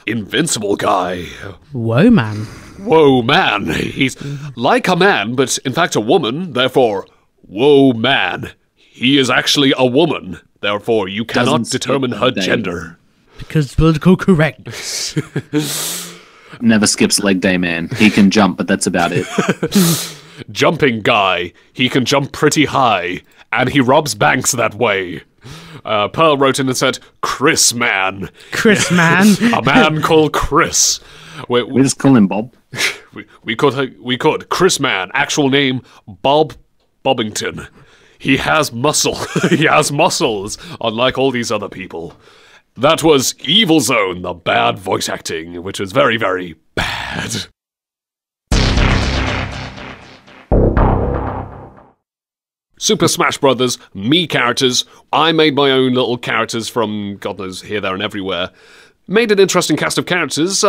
Invincible Guy? Whoa, man. Whoa, man. He's like a man, but in fact a woman. Therefore, whoa, man. He is actually a woman. Therefore, you cannot determine her gender. Because political correctness. Never skips leg day, man. He can jump, but that's about it. Jumping guy. He can jump pretty high, and he robs banks that way. Pearl wrote in and said, Chris Man. Chris Man? A man called Chris. We just call him Bob. We could. Chris Man. Actual name, Bob Bobbington. He has muscle. He has muscles, unlike all these other people. That was Evil Zone, the bad voice acting, which was very, very bad. Super Smash Brothers, me characters. I made my own little characters from, God knows, here, there, and everywhere. Made an interesting cast of characters.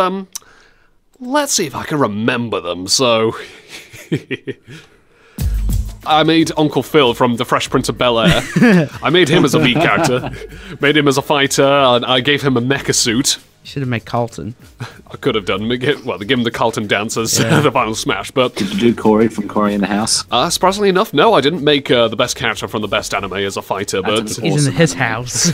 Let's see if I can remember them. So... I made Uncle Phil from The Fresh Prince of Bel-Air. I made him as a lead character. Made him as a fighter, and I gave him a mecha suit. You should have made Carlton. I could have done. Well, they give him the Carlton dancers, the final smash, but... Did you do Corey from Corey in the House? Surprisingly enough, no, I didn't make the best character from the best anime as a fighter, but... He's in his house.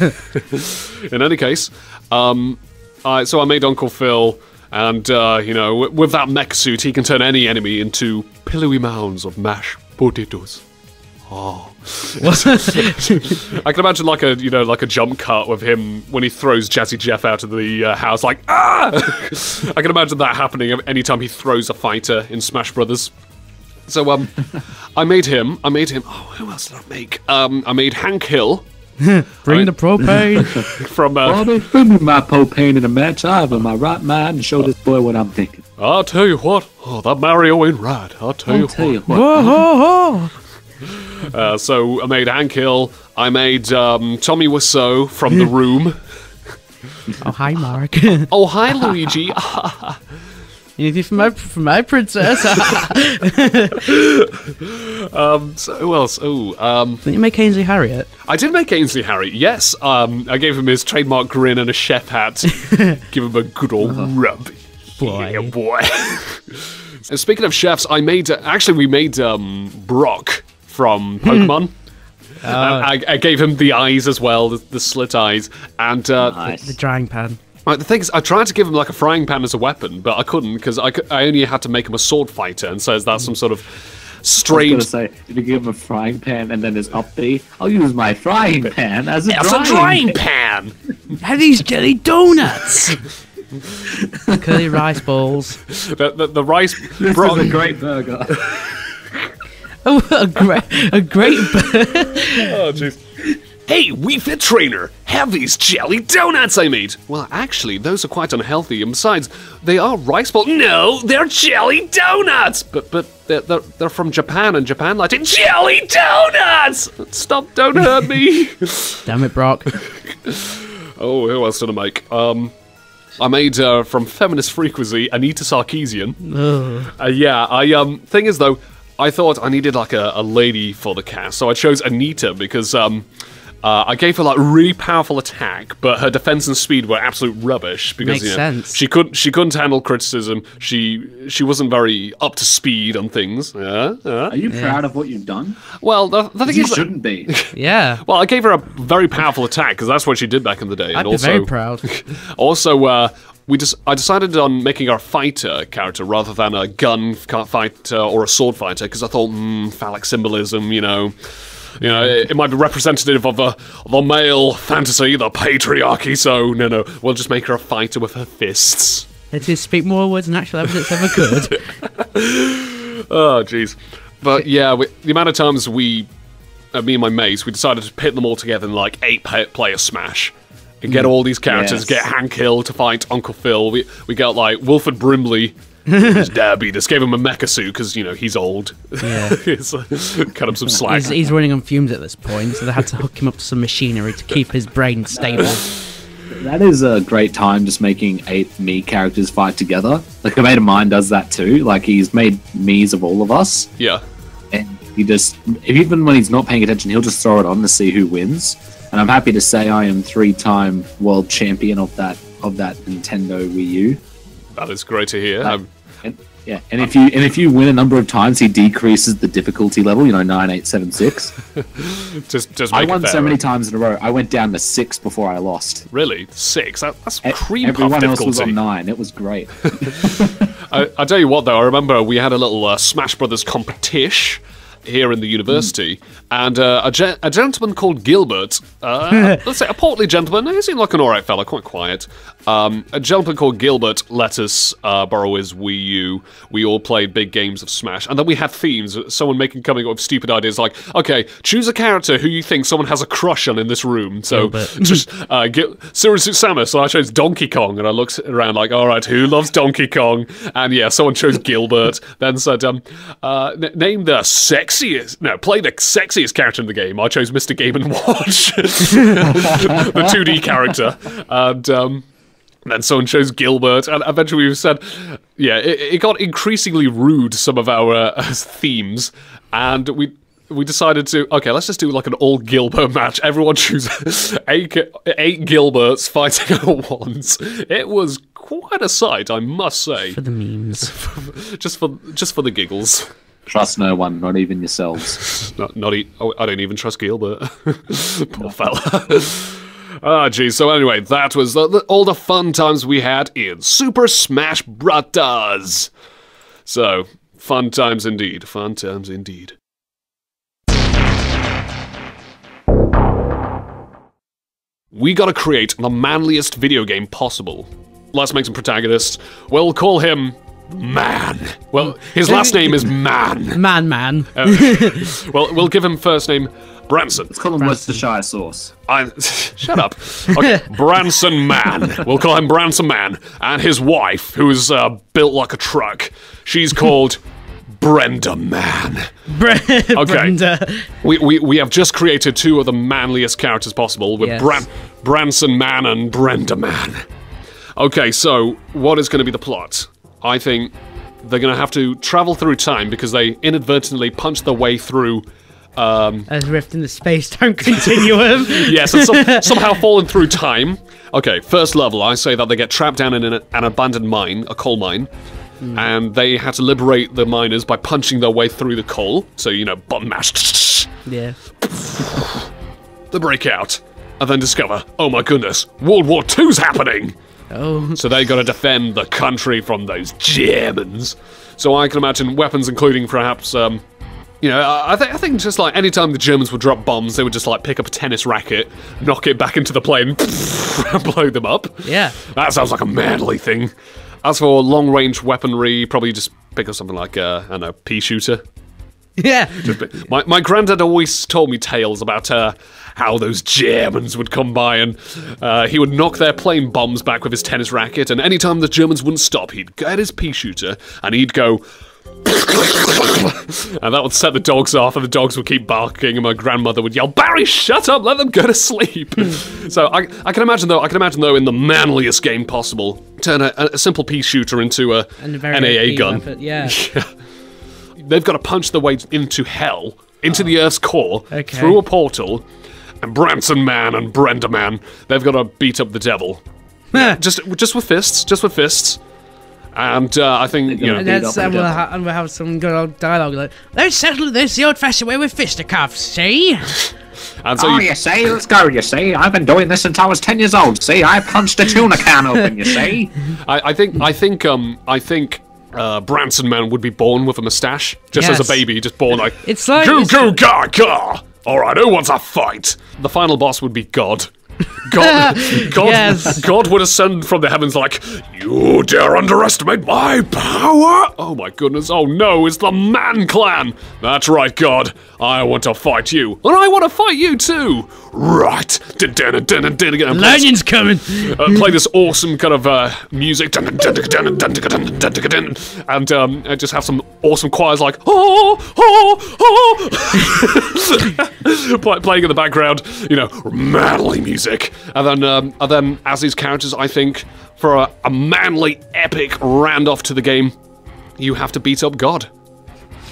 In any case, so I made Uncle Phil, and, you know, with that mech suit, he can turn any enemy into pillowy mounds of mashed potatoes. Oh. I can imagine like a jump cut with him when he throws Jazzy Jeff out of the house, like, ah! I can imagine that happening anytime he throws a fighter in Smash Brothers. So, I made him. Oh, who else did I make? I made Hank Hill. Bring the propane. From, bring me my propane in a match. I have in my right mind and show this boy what I'm thinking. I'll tell you what. Oh, that Mario ain't right. I'll tell you what. Whoa, ho, ho. So I made Hank Hill. I made Tommy Wiseau from The Room. Oh, hi, Mark. Oh, hi, Luigi. Anything from my princess. So who else? Didn't you make Ainsley Harriet? I did make Ainsley Harriet, yes. I gave him his trademark grin and a chef hat. Give him a good old rub. Boy. Yeah, boy. And speaking of chefs, we made Brock from Pokemon. I gave him the eyes as well, the slit eyes, and the drying pan. Right, the thing is, I tried to give him like a frying pan as a weapon, but I couldn't because I only had to make him a sword fighter, and so that's some sort of strange. I was gonna say, if you give him a frying pan and then his up B, I'll use my frying pan as a drying pan. Have these jelly donuts. Curly rice balls. The rice. This is a great burger. Oh, a great burger. Oh, jeez. Hey, Wii Fit Trainer, have these jelly donuts I made. Well, actually, those are quite unhealthy, and besides, they are rice balls. No, they're jelly donuts. But they're from Japan, and Japan like it. Jelly donuts. Stop! Don't hurt me. Damn it, Brock. Oh, who else did I make? I made from Feminist Frequency Anita Sarkeesian. Thing is though, I thought I needed like a lady for the cast, so I chose Anita because I gave her like really powerful attack, but her defense and speed were absolute rubbish because Makes sense. she couldn't handle criticism. She wasn't very up to speed on things. Are you proud of what you've done? Well, the thing is, you shouldn't be. Yeah. Well, I gave her a very powerful attack because that's what she did back in the day. I'd be very proud. Also, I decided on making her a fighter character rather than a gun fighter or a sword fighter because I thought phallic symbolism, it might be representative of the male fantasy, the patriarchy. So no, we'll just make her a fighter with her fists. It is speak more words than actual evidence ever could. Oh, jeez. But yeah, the amount of times me and my mates, we decided to pit them all together in like 8-player Smash. And get all these characters, get Hank Hill to fight Uncle Phil. We got like Wilford Brimley, his Dabby. Just gave him a mecha suit because he's old. Yeah, cut him some slack. He's running on fumes at this point, so they had to hook him up to some machinery to keep his brain stable. That is a great time, just making 8 Mii characters fight together. Like a mate of mine does that too. Like he's made Miis of all of us. Yeah, and he just, even when he's not paying attention, he'll just throw it on to see who wins. And I'm happy to say I am 3-time world champion of that Nintendo Wii U. That is great to hear. And if you win a number of times, he decreases the difficulty level. 9, 8, 7, 6. just make I won it so many times in a row. I went down to 6 before I lost. Really, 6? That's cream puff Everyone difficulty. else was on 9. It was great. I tell you what, though, I remember we had a little Smash Brothers competition here in the university, and a gentleman called Gilbert, let's say a portly gentleman, he seemed like an alright fella, quite quiet. A gentleman called Gilbert let us borrow his Wii U. We all played big games of Smash, and then we had themes, someone coming up with stupid ideas like, okay, choose a character who you think someone has a crush on in this room, so just seriously Samus, so I chose Donkey Kong, and I looked around like, alright, who loves Donkey Kong? And yeah, someone chose Gilbert, then said, name the play the sexiest character in the game. I chose Mr. Game & Watch, the 2D character, and then someone chose Gilbert, and eventually we said, yeah, it got increasingly rude, some of our themes, and we decided to, okay, let's just do like an all Gilbert match. Everyone choose 8 Gilberts fighting at once. It was quite a sight, I must say. For the memes. just for the giggles. Trust no one, not even yourselves. I don't even trust Gilbert. Poor fella. Ah, geez. So anyway, that was all the fun times we had in Super Smash Bros. So, fun times indeed. Fun times indeed. We gotta create the manliest video game possible. Let's make some protagonists. We'll call him Man. Well, his last name is Man. Man. Well, we'll give him first name Branson. Let's call him Worcestershire sauce. Shut up. Okay, Branson Man. We'll call him Branson Man. And his wife, who's built like a truck, she's called Brenda Man. Okay. Brenda. We have just created 2 of the manliest characters possible with Branson Man and Brenda Man. Okay, so what is going to be the plot? I think they're going to have to travel through time because they inadvertently punched their way through a rift in the space-time continuum. Yes, and somehow fallen through time. Okay, first level, I say that they get trapped down in an abandoned mine, a coal mine, and they had to liberate the miners by punching their way through the coal. So, you know, button mash. Yeah. They break out, and then discover, oh my goodness, World War II's happening! Oh. So they got to defend the country from those Germans. So I can imagine weapons including perhaps, you know, I think just like anytime the Germans would drop bombs, they would just like pick up a tennis racket, knock it back into the plane, and blow them up. Yeah. That sounds like a manly thing. As for long-range weaponry, probably just pick up something like, I don't know, pea shooter. Yeah. My granddad always told me tales about how those Germans would come by and he would knock their plane bombs back with his tennis racket, and anytime the Germans wouldn't stop, he'd get his pea shooter and he'd go and that would set the dogs off, and the dogs would keep barking, and my grandmother would yell, "Barry, shut up, let them go to sleep." So I can imagine though in the manliest game possible, turn a simple pea shooter into a NAA gun. Weapon, yeah. They've got to punch their way into hell, into the Earth's core, through a portal, and Branson Man and Brenda Man, they've got to beat up the devil. just with fists, And I think, you know... And we'll have some good old dialogue like, let's settle this the old-fashioned way with fisticuffs, see? And so you see, let's go, you see. I've been doing this since I was 10 years old, see? I punched a tuna can open, you see? I think Branson Man would be born with a moustache, just as a baby, just born like, it's like goo goo ga ga. All right, who wants a fight? The final boss would be God. God would ascend from the heavens like, you dare underestimate my power? Oh my goodness, oh no, it's the Man Clan. That's right, God, I want to fight you. And I want to fight you too. Right. Legion's coming. Play this awesome kind of music. And just have some awesome choirs like, playing in the background, you know, manly music. And then as these characters, I think, for a manly, epic round-off to the game, you have to beat up God.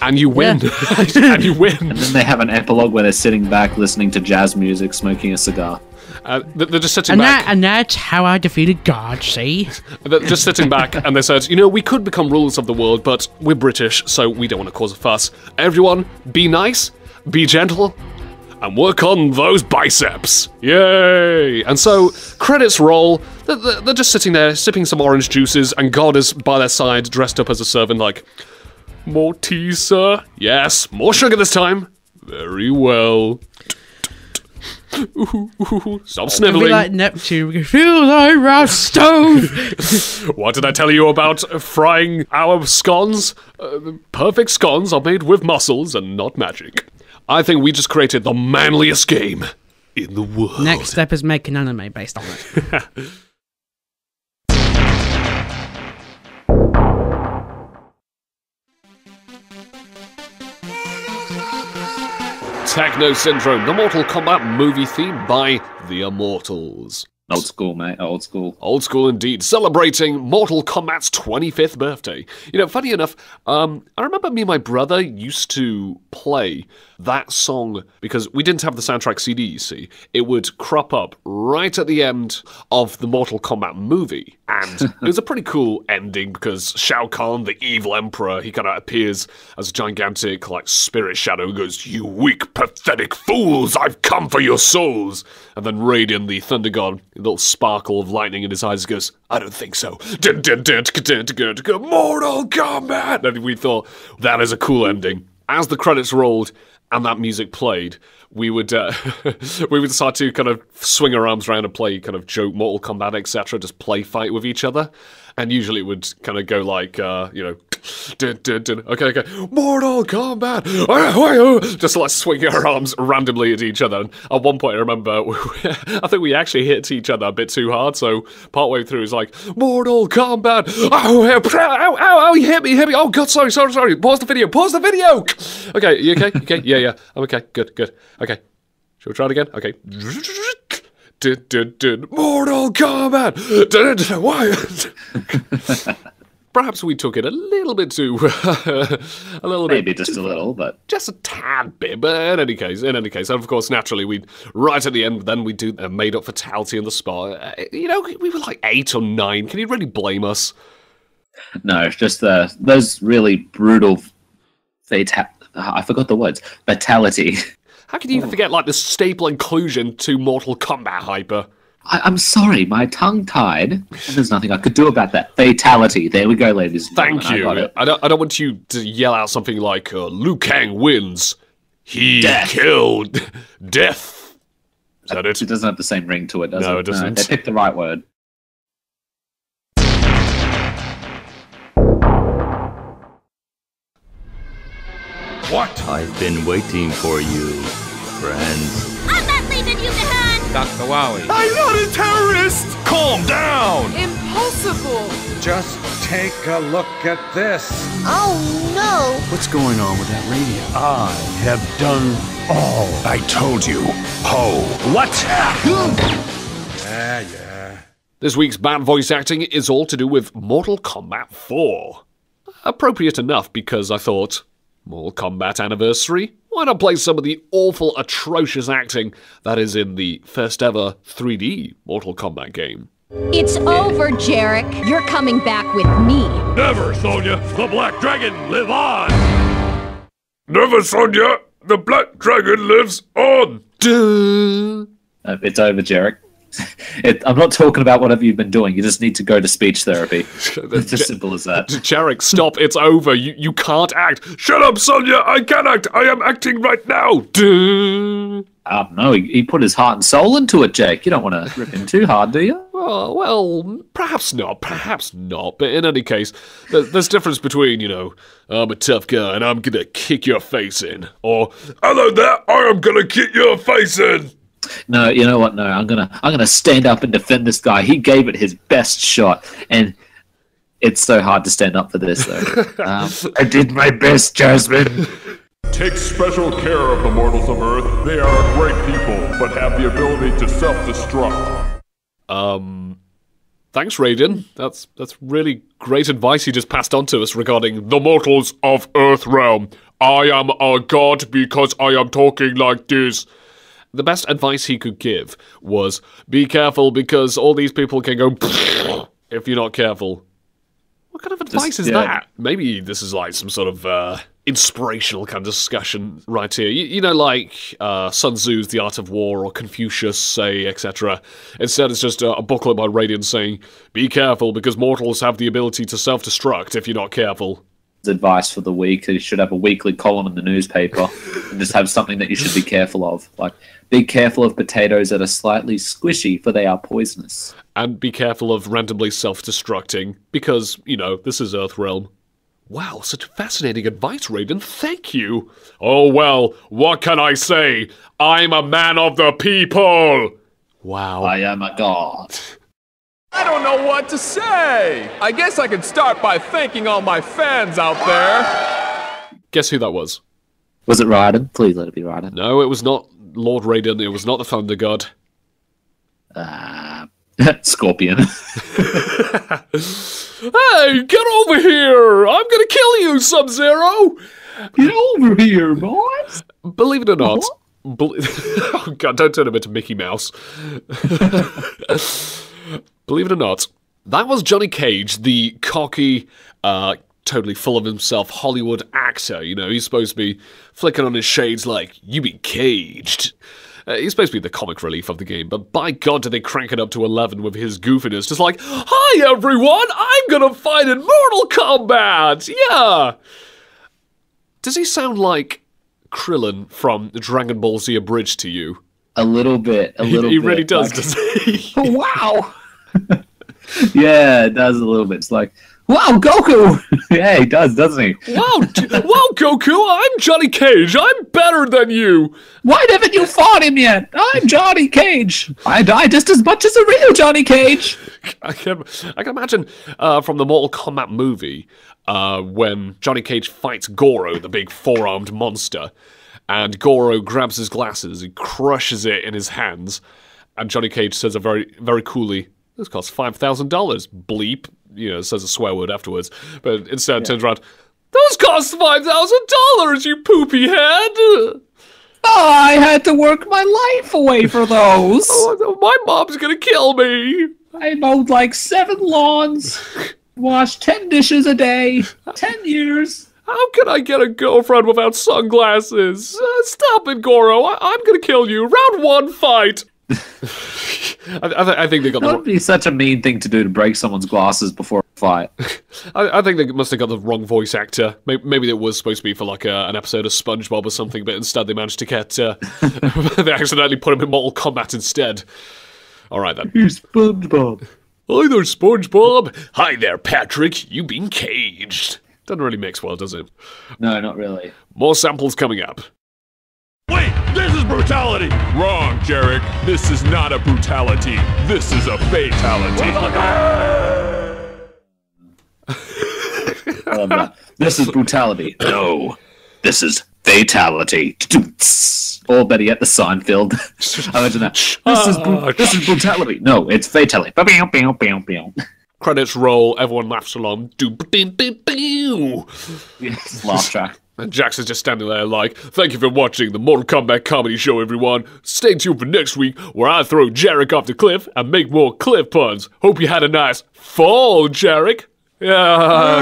And you win. Yeah. And you win. And then they have an epilogue where they're sitting back listening to jazz music, smoking a cigar. They're just sitting back. And that's how I defeated God, see? They're just sitting back and they said, you know, we could become rulers of the world, but we're British, so we don't want to cause a fuss. Everyone, be nice, be gentle, and work on those biceps. Yay! And so, credits roll. They're just sitting there, sipping some orange juices, and God is by their side, dressed up as a servant, like, more tea, sir? Yes, more sugar this time. Very well. Stop sniveling. It'll be like Neptune. We can feel thy wrath stove. What did I tell you about frying our scones? Perfect scones are made with muscles and not magic. I think we just created the manliest game in the world. Next step is make an anime based on it. Techno Syndrome, the Mortal Kombat movie theme by The Immortals. Old school, mate. Old school. Old school indeed. Celebrating Mortal Kombat's 25th birthday. You know, funny enough, I remember me and my brother used to play that song because we didn't have the soundtrack CD, you see. It would crop up right at the end of the Mortal Kombat movie. And it was a pretty cool ending because Shao Kahn, the evil emperor, he kind of appears as a gigantic, like, spirit shadow and goes, "You weak, pathetic fools, I've come for your souls." And then Raiden, the Thunder God, a little sparkle of lightning in his eyes, goes, "I don't think so." Mortal Kombat! And we thought, that is a cool ending. As the credits rolled and that music played, we would start to kind of swing our arms around and play kind of joke Mortal Kombat, etc., just play fight with each other. And usually it would kind of go like, you know, okay, Mortal Kombat, just like swinging our arms randomly at each other. And at one point I remember, I think we actually hit each other a bit too hard, so partway through it's like, Mortal Kombat, ow, you hit me, oh god, sorry, pause the video, okay, you okay, yeah, I'm okay, good, okay, shall we try it again, okay, Mortal Kombat! Why? Perhaps we took it a little bit too... Maybe just a little, but... Just a tad bit, but in any case, and of course, naturally, right at the end, then we do a made-up fatality in the spot. We were like 8 or 9. Can you really blame us? No, just those really brutal... I forgot the words. Fatality. How can you forget, like, the staple inclusion to Mortal Kombat Hyper? I'm sorry, my tongue tied, and there's nothing I could do about that. Fatality. There we go, ladies and gentlemen. Thank you. I don't want you to yell out something like, Liu Kang wins. He killed death. Is that it? It doesn't have the same ring to it, does it? No, it doesn't. They picked the right word. What? I've been waiting for you, friends. I'm not leaving you behind! Dr. Wowie. I'm not a terrorist! Calm down! Impossible! Just take a look at this. Oh no! What's going on with that radio? I have done all I told you. Ho! What? Yeah. This week's bad voice acting is all to do with Mortal Kombat 4. Appropriate enough because I thought, Mortal Kombat Anniversary? Why not play some of the awful, atrocious acting that is in the first ever 3D Mortal Kombat game? It's over, Jarek. You're coming back with me. Never, Sonya! The Black Dragon live on! Never, Sonya! The Black Dragon lives on! It's over, Jarek. I'm not talking about whatever you've been doing. You just need to go to speech therapy. It's as simple as that. Jarek, stop. It's over. You can't act. Shut up, Sonya. I can act. I am acting right now. No, he put his heart and soul into it, Jake. You don't want to rip him too hard, do you? Oh, well, perhaps not. But in any case, there's a difference between, I'm a tough guy and I'm going to kick your face in. Or, hello there, I am going to kick your face in. No, you know what? No, I'm gonna stand up and defend this guy. He gave it his best shot, and it's so hard to stand up for this, though. I did my best, Jasmine. Take special care of the mortals of Earth. They are great people, but have the ability to self-destruct. Thanks, Raiden. That's really great advice you just passed on to us regarding the mortals of Earthrealm. I am a god because I am talking like this. The best advice he could give was, be careful because all these people can go if you're not careful. What kind of advice is that? Maybe this is like some sort of inspirational kind of discussion right here. Like Sun Tzu's The Art of War or Confucius, say, etc. Instead, it's just a booklet by Raiden saying, be careful because mortals have the ability to self-destruct if you're not careful. Advice for the week. You should have a weekly column in the newspaper and just have something that you should be careful of. Like, be careful of potatoes that are slightly squishy, for they are poisonous. And be careful of randomly self-destructing, because, this is Earthrealm. Wow, such fascinating advice, Raiden. Thank you. Oh, well, what can I say? I'm a man of the people. Wow. I am a god. I don't know what to say. I guess I could start by thanking all my fans out there. Guess who that was? Was it Raiden? Please let it be Raiden. No, it was not Lord Raiden. It was not the Thunder God. Scorpion. Hey, get over here! I'm gonna kill you, Sub-Zero! Get over here, boys! Believe it or not... oh god, don't turn him into Mickey Mouse. Believe it or not, that was Johnny Cage, the cocky, totally full of himself Hollywood actor. He's supposed to be flicking on his shades like, you be caged. He's supposed to be the comic relief of the game, but by God did they crank it up to 11 with his goofiness. Just like, hi everyone, I'm gonna fight in Mortal Kombat! Yeah! Does he sound like Krillin from Dragon Ball Z Abridged to you? A little bit, He really does, doesn't he? Oh, wow! Yeah, it does a little bit. It's like, wow, Goku! Yeah, he does, doesn't he? Wow, Goku, I'm Johnny Cage. I'm better than you. Why haven't you fought him yet? I'm Johnny Cage. I die just as much as a real Johnny Cage. I can imagine from the Mortal Kombat movie when Johnny Cage fights Goro, the big four-armed monster, and Goro grabs his glasses, he crushes it in his hands, And Johnny Cage says very, very coolly, "This costs $5,000. Bleep." Says a swear word afterwards. But instead turns around, "Those cost $5,000, you poopy head!" Oh, I had to work my life away for those. Oh, my mom's gonna kill me. I mowed like 7 lawns, washed 10 dishes a day, 10 years. How can I get a girlfriend without sunglasses? Stop it, Goro. I'm gonna kill you. Round 1, fight. I think they got That would be such a mean thing to do, to break someone's glasses before a fight. I think they must have got the wrong voice actor. Maybe it was supposed to be for like an episode of SpongeBob or something, but instead they managed to get... they accidentally put him in Mortal Kombat instead. Alright then. Here's SpongeBob. Hi there, SpongeBob. Hi there, Patrick. You've been caged. Doesn't really mix well, does it? No, not really. More samples coming up. Wait, this is brutality! Wrong, Jarek. This is not a brutality. This is a fatality. This is brutality. No, this is fatality. Or better yet, the Seinfeld. Imagine that. This is brutality. No, it's fatality. Credits roll, everyone laughs along. Yes, laugh track. And Jax is just standing there like, "Thank you for watching the Mortal Kombat comedy show, everyone. Stay tuned for next week, where I throw Jarek off the cliff and make more cliff puns. Hope you had a nice fall, Jarek." Yeah.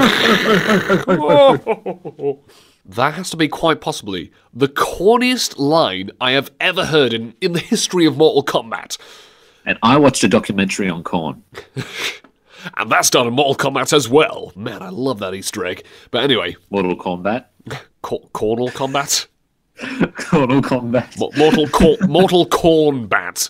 That has to be quite possibly the corniest line I have ever heard in the history of Mortal Kombat. And I watched a documentary on Korn. And that's done in Mortal Kombat as well. Man, I love that Easter egg. But anyway. Mortal Kombat? Cornel Kombat? Cornel Kombat. Mortal Kornbat.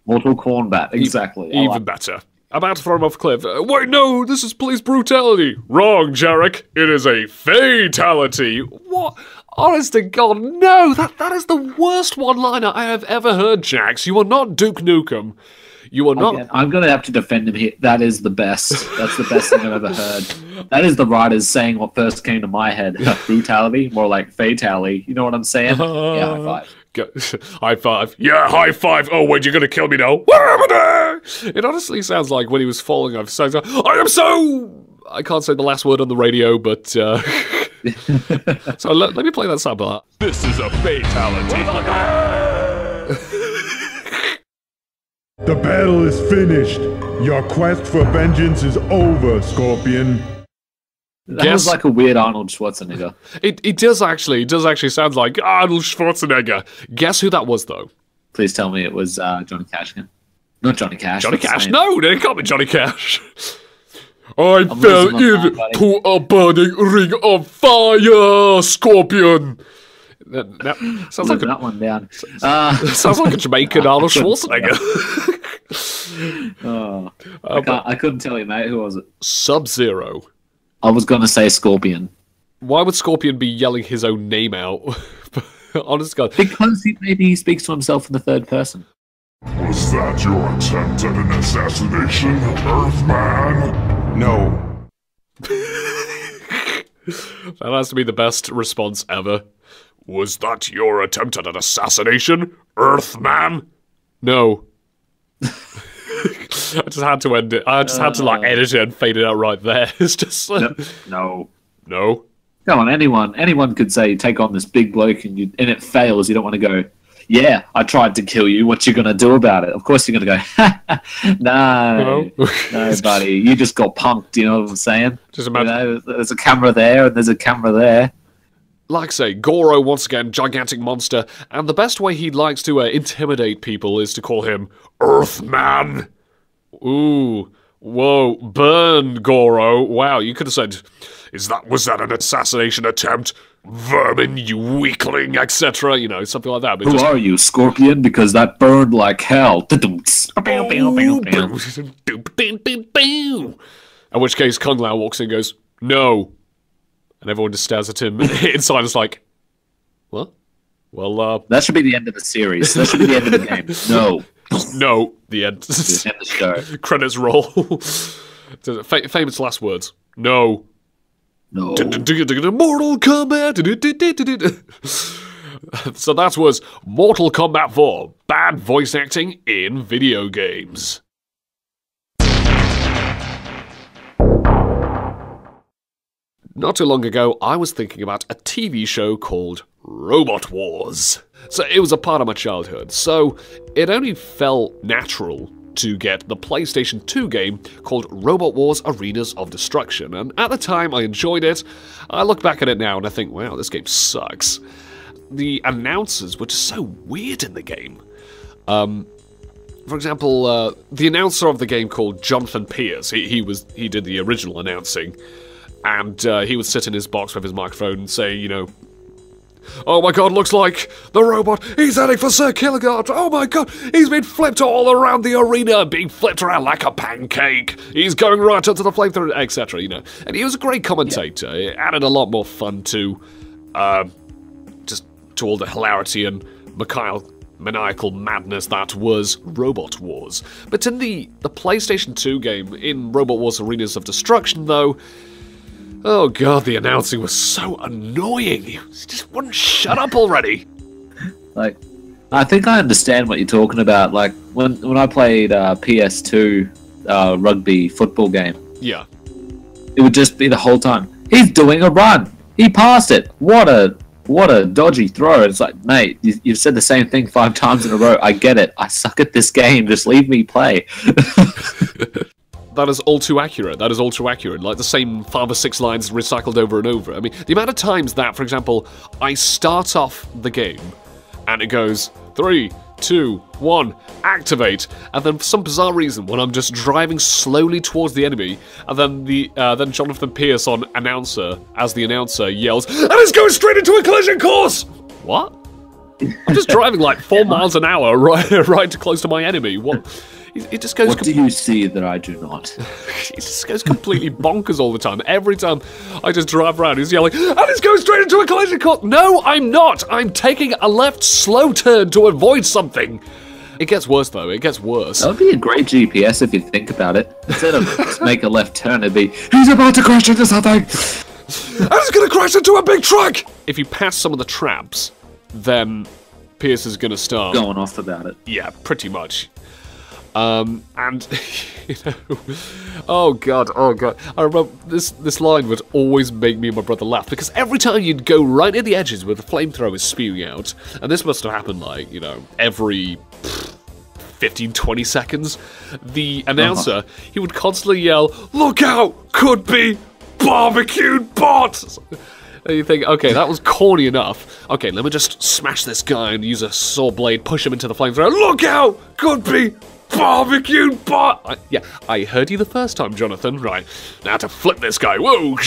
Mortal Kornbat, exactly. Even better. About to throw him off a cliff. Wait, no, this is police brutality. Wrong, Jarek. It is a fatality. What? Honest to God, no. That is the worst one-liner I have ever heard, Jax. You are not Duke Nukem. You are not. Again, I'm going to have to defend him here. That is the best. That's the best thing I've ever heard. That is the writers saying what first came to my head. Brutality, more like fatality. You know what I'm saying? Yeah, high five. High five. Yeah, high five. Oh, wait, you're going to kill me now. It honestly sounds like when he was falling off. I am so... I can't say the last word on the radio, but... So let me play that sample. This is a fatality. The battle is finished. Your quest for vengeance is over, Scorpion. That was like a weird Arnold Schwarzenegger. It does actually sound like Arnold Schwarzenegger. Guess who that was, though? Please tell me it was Johnny Cash again. Not Johnny Cash. Johnny Cash? No, it can't be Johnny Cash. I fell into a burning ring of fire, Scorpion. That sounds like that one down. Sounds like a Jamaican Arnold Schwarzenegger. I couldn't tell you, mate. Who was it? Sub-Zero. I was going to say Scorpion. Why would Scorpion be yelling his own name out? Honest God. Because maybe he speaks to himself in the third person. Was that your attempt at an assassination, Earthman? No. That has to be the best response ever. Was that your attempt at an assassination, Earthman? No. I just had to end it. I just had to edit it and fade it out right there. It's just no. Come on, anyone could say take on this big bloke and it fails. You don't want to go, yeah, I tried to kill you. What you gonna do about it? Of course you're gonna go, no, buddy, you just got punked. You know what I'm saying? Just imagine there's a camera there and there's a camera there. Like I say, Goro, once again, gigantic monster, and the best way he likes to intimidate people is to call him Earthman. Ooh, whoa, burn, Goro. Wow, you could have said, was that an assassination attempt? Vermin, you weakling, etc. You know, something like that. But Who are you, Scorpion? Because that burned like hell. In which case, Kung Lao walks in and goes, no. And everyone just stares at him in silence like, what? Well, that should be the end of the series. That should be the end of the game. No. No, the end. The end of the show. Credits roll. Famous last words. No. No. Mortal Kombat. So that was Mortal Kombat 4, bad voice acting in video games. Not too long ago, I was thinking about a TV show called Robot Wars. So it was a part of my childhood, so it only felt natural to get the PlayStation 2 game called Robot Wars Arenas of Destruction, and at the time I enjoyed it. I look back at it now and I think, wow, this game sucks. The announcers were just so weird in the game. For example, the announcer of the game called Jonathan Pierce, he did the original announcing, and he would sit in his box with his microphone and say, you know, "Oh my god, looks like the robot, he's heading for Sir Killigard. Oh my god, he's been flipped all around the arena, being flipped around like a pancake. He's going right up to the flamethrower," etc., you know. And he was a great commentator. It added a lot more fun to, just to all the hilarity and maniacal madness that was Robot Wars. But in the PlayStation 2 game, in Robot Wars Arenas of Destruction, though, oh god, the announcing was so annoying. He just wouldn't shut up already. Like, I think I understand what you're talking about. Like, when I played PS2 rugby football game, yeah, it would just be the whole time, he's doing a run, he passed it, what a dodgy throw. It's like, mate, you've said the same thing 5 times in a row. I get it, I suck at this game, just leave me play. That is all too accurate. That is all too accurate. Like the same 5 or 6 lines recycled over and over. I mean, the amount of times that, for example, I start off the game and it goes 3, 2, 1, activate, and then for some bizarre reason, when I'm just driving slowly towards the enemy, and then then Jonathan Pierce on announcer, as the announcer, yells, "And it's going straight into a collision course!" What? I'm just driving like 4 miles an hour right close to my enemy. What? It just goes. What do you see that I do not? It just goes completely bonkers all the time. Every time I just drive around, he's yelling, "And it's going straight into a collision course!" No, I'm not! I'm taking a left slow turn to avoid something! It gets worse, though. It gets worse. That would be a great GPS if you think about it. Instead of just make a left turn, it'd be, he's about to crash into something! And it's gonna crash into a big truck! If you pass some of the traps, then Pierce is gonna start going off about it. Yeah, pretty much. And, you know, oh god, I remember this line would always make me and my brother laugh, because every time you'd go right near the edges where the flamethrower is spewing out, and this must have happened, like, you know, every 15-20 seconds, the announcer, he would constantly yell, "Look out, could be barbecued bots!" And you think, okay, that was corny enough. Okay, let me just smash this guy and use a saw blade, push him into the flamethrower. Look out, could be barbecued bot! Yeah, I heard you the first time, Jonathan. Right, now to flip this guy. Whoa!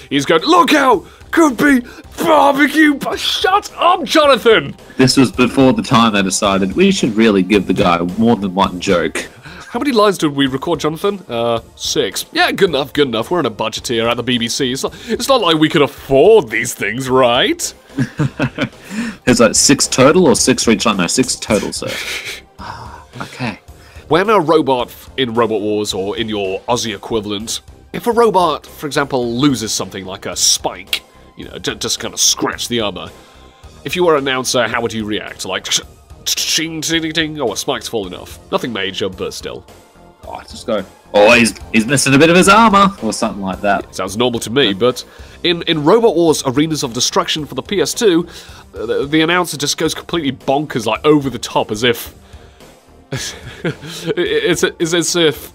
He's going, look out! Could be barbecue bot! Shut up, Jonathan! This was before the time they decided we should really give the guy more than one joke. How many lines did we record, Jonathan? 6. Yeah, good enough, good enough. We're in a budget here at the BBC. It's not like we could afford these things, right? It's like 6 total or 6 for each line? No, 6 total, sir. Okay. When a robot in Robot Wars, or in your Aussie equivalent, if a robot, for example, loses something like a spike, you know, just kind of scratch the armor, if you were an announcer, how would you react? Like, ching, ting, ting, oh, a spike's fallen off. Nothing major, but still. Oh, I just go, oh, he's missing a bit of his armor, or something like that. It sounds normal to me, but in Robot Wars Arenas of Destruction for the PS2, the announcer just goes completely bonkers, like over the top, as if it's as if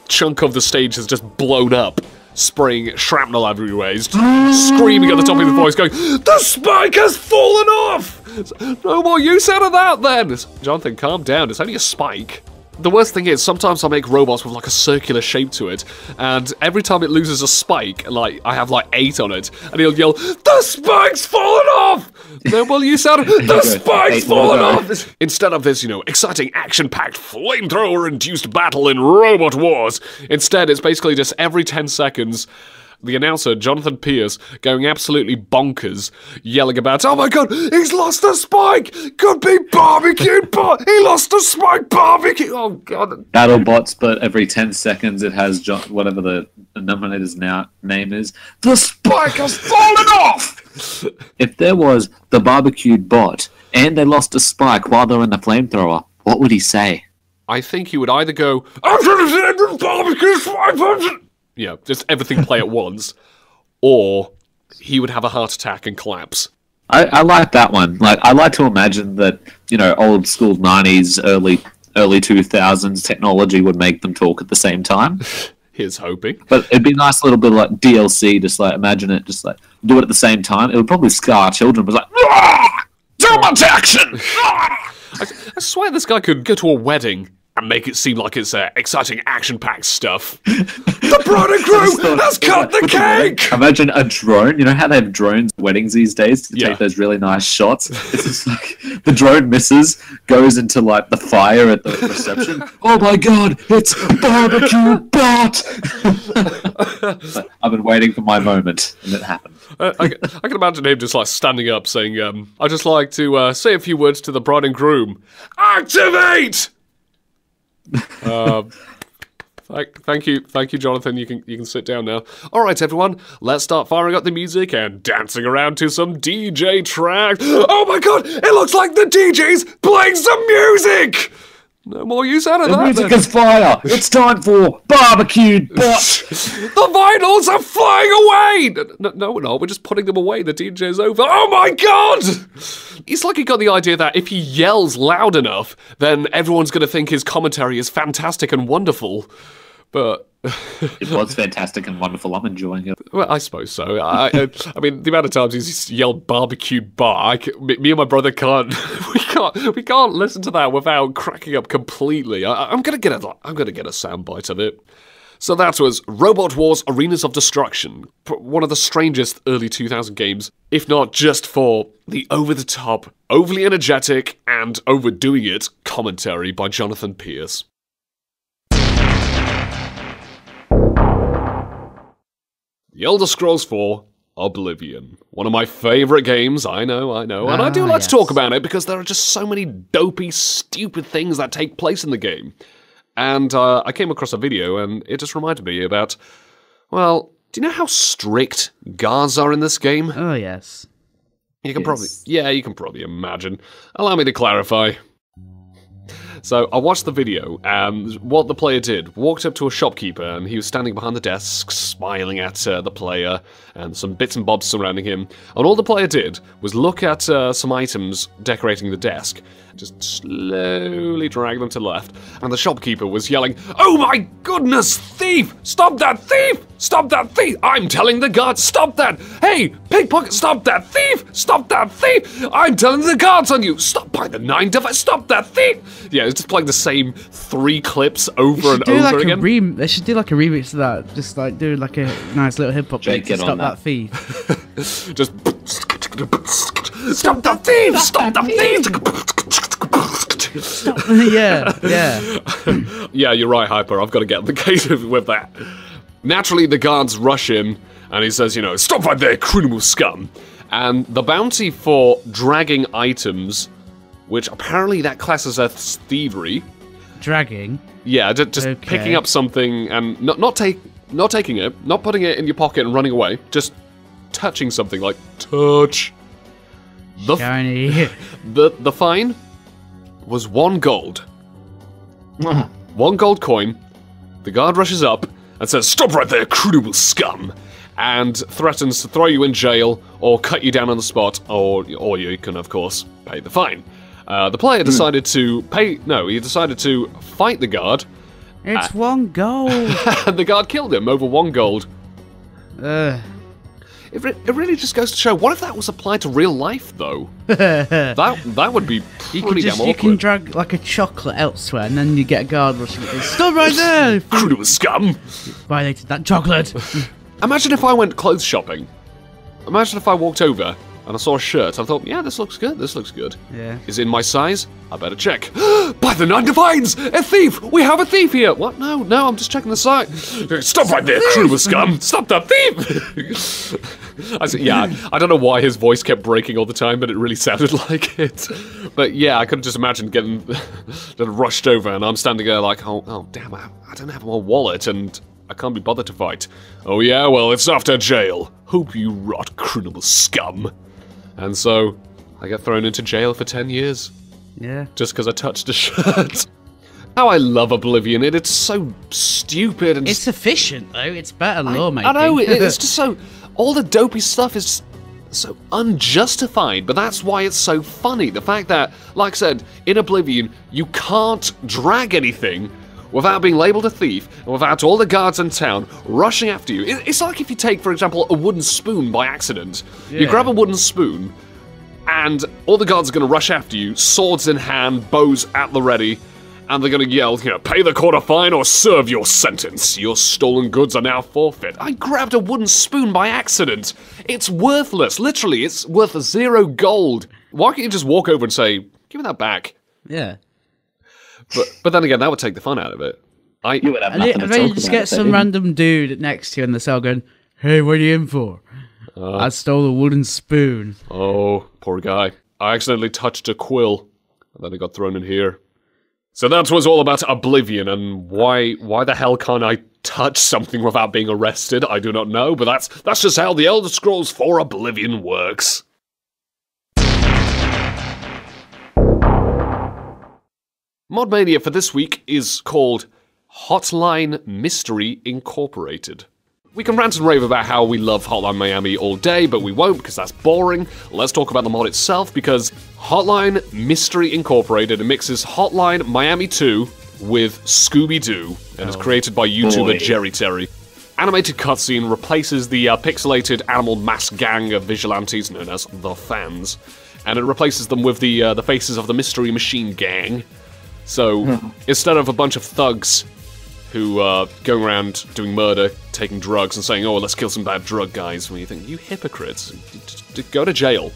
chunk of the stage has just blown up, spraying shrapnel everywhere. He's screaming at the top of his voice, going, "The spike has fallen off! No more use out of that, then!" Jonathan, calm down. It's only a spike. The worst thing is, sometimes I make robots with like a circular shape to it, and every time it loses a spike, like I have like 8 on it, and he'll yell, "The spike's fallen off!" No more use out of it. The spike's fallen off! Instead of this, you know, exciting action-packed flamethrower-induced battle in Robot Wars, instead it's basically just every 10 seconds, the announcer, Jonathan Pierce, going absolutely bonkers, yelling about, "Oh my god, he's lost a spike! Could be barbecued bot! He lost a spike, barbecue!" Oh god. BattleBots, but every 10 seconds it has whatever the nominator's name is. The spike has fallen off! If there was the barbecued bot and they lost a spike while they're in the flamethrower, what would he say? I think he would either go, I'm trying to say barbecue spike. Yeah, just everything play at once, or he would have a heart attack and collapse. I like that one. Like, I like to imagine that, you know, old school 90s, early 2000s technology would make them talk at the same time. Here's hoping. But it'd be a nice little bit of like DLC, just like imagine it, just like do it at the same time. It would probably scar children. But like, too much action! I swear this guy could go to a wedding and make it seem like it's exciting action-packed stuff. The bride and groom has cut the cake! Imagine a drone. You know how they have drones at weddings these days to take those really nice shots? It's just like the drone misses, goes into like the fire at the reception. Oh my god, it's barbecue bot! I've been waiting for my moment, and it happened. I can imagine him just like standing up saying, I'd just like to say a few words to the bride and groom. Activate! Thank you, Jonathan. You can sit down now. All right, everyone, let's start firing up the music and dancing around to some DJ tracks. Oh my god, it looks like the DJ's playing some music. No more use out of that. The music is fire. It's time for barbecued bot. The vinyls are flying away. No, we're not. We're just putting them away. The DJ's over. Oh my god! It's like he got the idea that if he yells loud enough, then everyone's going to think his commentary is fantastic and wonderful. But it was fantastic and wonderful. I'm enjoying it. Well, I suppose so. I mean, the amount of times he's yelled "barbecued bar," me and my brother can't. We can't listen to that without cracking up completely. I'm gonna get a soundbite of it. So that was Robot Wars: Arenas of Destruction, one of the strangest early 2000 games, if not just for the over-the-top, overly energetic, and overdoing it commentary by Jonathan Pierce. The Elder Scrolls 4 Oblivion. One of my favourite games, I know. And I do like to talk about it because there are just so many dopey, stupid things that take place in the game. And I came across a video and it just reminded me about, well, do you know how strict guards are in this game? Oh, yes. You can probably imagine. Allow me to clarify. So I watched the video, and what the player did, walked up to a shopkeeper, and he was standing behind the desk, smiling at the player, and some bits and bobs surrounding him. And all the player did was look at some items decorating the desk, just slowly drag them to the left, and the shopkeeper was yelling, "Oh my goodness, thief! Stop that thief! Stop that thief! I'm telling the guards, stop that! Hey, pickpocket, stop that thief! Stop that thief! I'm telling the guards on you! Stop by the 9 device! Stop that thief!" Yeah, it's just playing the same 3 clips over and over again. They should do like a remix of that. Just like do like a nice little hip hop beat to stop that thief. Just stop that thief! Stop that thief! Yeah. Yeah, you're right, Hyper. I've got to get on the case with that. Naturally, the guards rush in, and he says, "Stop right there, criminal scum!" And the bounty for dragging items, which apparently that classes as thievery. Dragging? Yeah, just picking up something and not taking it, not putting it in your pocket and running away, just touching something, like touch. Shiny. The fine was 1 gold. 1 gold coin. The guard rushes up and says, "Stop right there, criminal scum!" and threatens to throw you in jail or cut you down on the spot, or you can, of course, pay the fine. The player decided to he decided to fight the guard. It's 1 gold. And the guard killed him over 1 gold. It really just goes to show, what if that was applied to real life, though? that would be pretty damn awkward. You can drag like a chocolate elsewhere, and then you get a guard rushing. Stop right there! Criminal scum! Violated that chocolate. Imagine if I went clothes shopping. Imagine if I walked over and I saw a shirt. I thought, yeah, this looks good. This looks good. Yeah. Is it in my size? I better check. By the 9 divines! A thief! We have a thief here! What? No, I'm just checking the site. Stop right there, criminal scum! Stop that thief! I said, yeah, I don't know why his voice kept breaking all the time, but it really sounded like it. But yeah, I could just imagine getting rushed over, and I'm standing there like, oh damn, I don't have my wallet, and I can't be bothered to fight. Oh yeah, well, it's after jail. Hope you rot, criminal scum. And so, I get thrown into jail for 10 years. Yeah. Just because I touched a shirt. How I love Oblivion. It's so stupid and it's efficient though. It's better lawmaking. I know, it's just so... All the dopey stuff is so unjustified, but that's why it's so funny. The fact that, like I said, in Oblivion, you can't drag anything without being labelled a thief, and without all the guards in town rushing after you. It's like if you take, for example, a wooden spoon by accident. Yeah. You grab a wooden spoon, and all the guards are going to rush after you, swords in hand, bows at the ready, and they're going to yell, pay the court a fine or serve your sentence. Your stolen goods are now forfeit. I grabbed a wooden spoon by accident. It's worthless. Literally, it's worth 0 gold. Why can't you just walk over and say, give me that back? Yeah. But then again, that would take the fun out of it. You would have nothing to talk you just get some random dude next to you in the cell going, hey, what are you in for? I stole a wooden spoon. Oh, poor guy. I accidentally touched a quill, and then I got thrown in here. So that was all about Oblivion, and why the hell can't I touch something without being arrested? I do not know, but that's just how the Elder Scrolls 4 Oblivion works. Mod Mania for this week is called Hotline Mystery Incorporated. We can rant and rave about how we love Hotline Miami all day, but we won't because that's boring. Let's talk about the mod itself, because Hotline Mystery Incorporated mixes Hotline Miami 2 with Scooby-Doo, and is created by YouTuber Jerry Terry. Animated cutscene replaces the pixelated animal mask gang of vigilantes known as the Fans, and it replaces them with the faces of the Mystery Machine Gang. So, instead of a bunch of thugs who are going around doing murder, taking drugs, and saying, oh, let's kill some bad drug guys, when you think, you hypocrites, go to jail.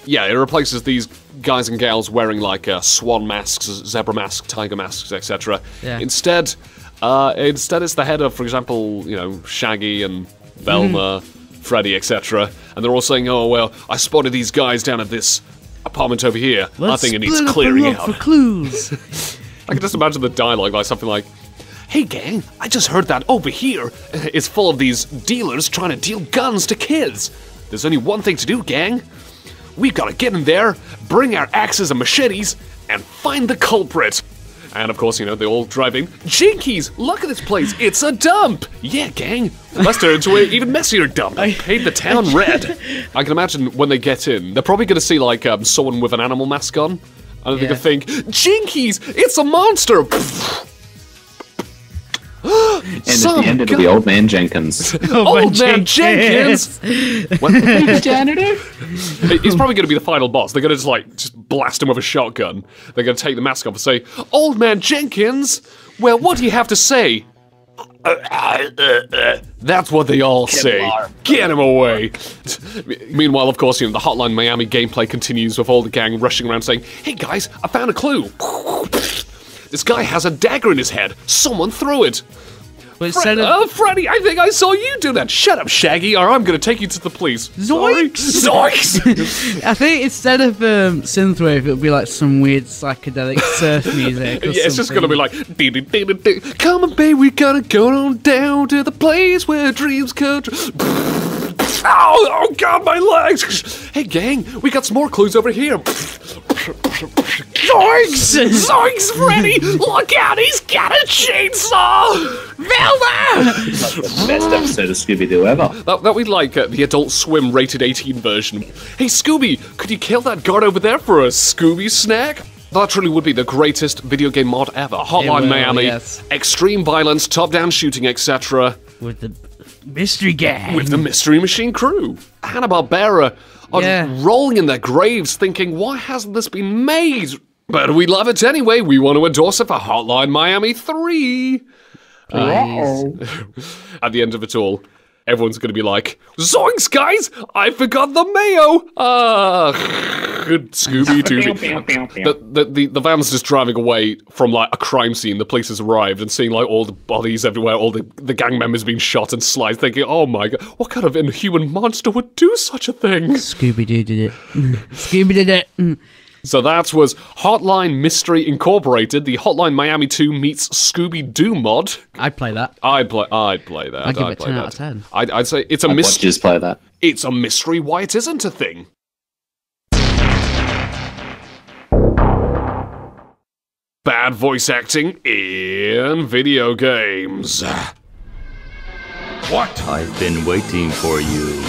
Yeah, it replaces these guys and gals wearing, like, swan masks, zebra masks, tiger masks, etc. Yeah. Instead, it's the head of, for example, Shaggy and Velma, Freddy, etc. And they're all saying, oh, well, I spotted these guys down at this apartment over here. I think it needs clearing out. For clues. I can just imagine the dialogue like something like, hey gang, I just heard that over here is full of these dealers trying to deal guns to kids. There's only one thing to do, gang. We gotta get in there, bring our axes and machetes, and find the culprit. And of course, they all drive in. Jinkies, look at this place, it's a dump! Yeah, gang, let's turn into an even messier dump. I paint the town red. I can imagine when they get in, they're probably gonna see like someone with an animal mask on. And they're gonna think, Jinkies, it's a monster! And at the end, it'll be Old Man Jenkins. Old Man Jenkins! The janitor? He's probably going to be the final boss. They're going to just blast him with a shotgun. They're going to take the mask off and say, Old Man Jenkins, well, what do you have to say? That's what they all say. Get him away. Meanwhile, of course, the Hotline Miami gameplay continues with all the gang rushing around saying, hey guys, I found a clue. This guy has a dagger in his head. Someone threw it. Freddy, I think I saw you do that. Shut up, Shaggy, or I'm going to take you to the police. Zoinks! Zoinks! I think instead of synthwave, it'll be like some weird psychedelic surf music. Or it's just going to be like, come on, babe, we gotta go on down to the place where dreams come true. Oh, God, my legs! Hey, gang, we got some more clues over here. Zoinks! Zoinks, Freddy! Look out, he's got a chainsaw! Velma! That's the best episode of Scooby-Doo ever. That we like the Adult Swim rated 18 version. Hey, Scooby, could you kill that guard over there for a Scooby snack? That truly would be the greatest video game mod ever. Hotline Miami, yes. Extreme violence, top-down shooting, etc. With the mystery gang. With the Mystery Machine crew. Hanna-Barbera are rolling in their graves thinking, why hasn't this been made? But we love it anyway. We want to endorse it for Hotline Miami 3. At the end of it all, everyone's going to be like, zoinks, guys! I forgot the mayo! Scooby-Doo. The van's just driving away from, like, a crime scene. The police has arrived and seeing, like, all the bodies everywhere, all the gang members being shot and sliced, thinking, oh my god, what kind of inhuman monster would do such a thing? Scooby-Doo did it. Scooby did it. So that was Hotline Mystery Incorporated, the Hotline Miami 2 meets Scooby-Doo mod. I'd play that. I'd play that. I'd give it 10 out of 10. I'd say it's a mystery. Just play that. It's a mystery why it isn't a thing. Bad voice acting in video games. What? I've been waiting for you,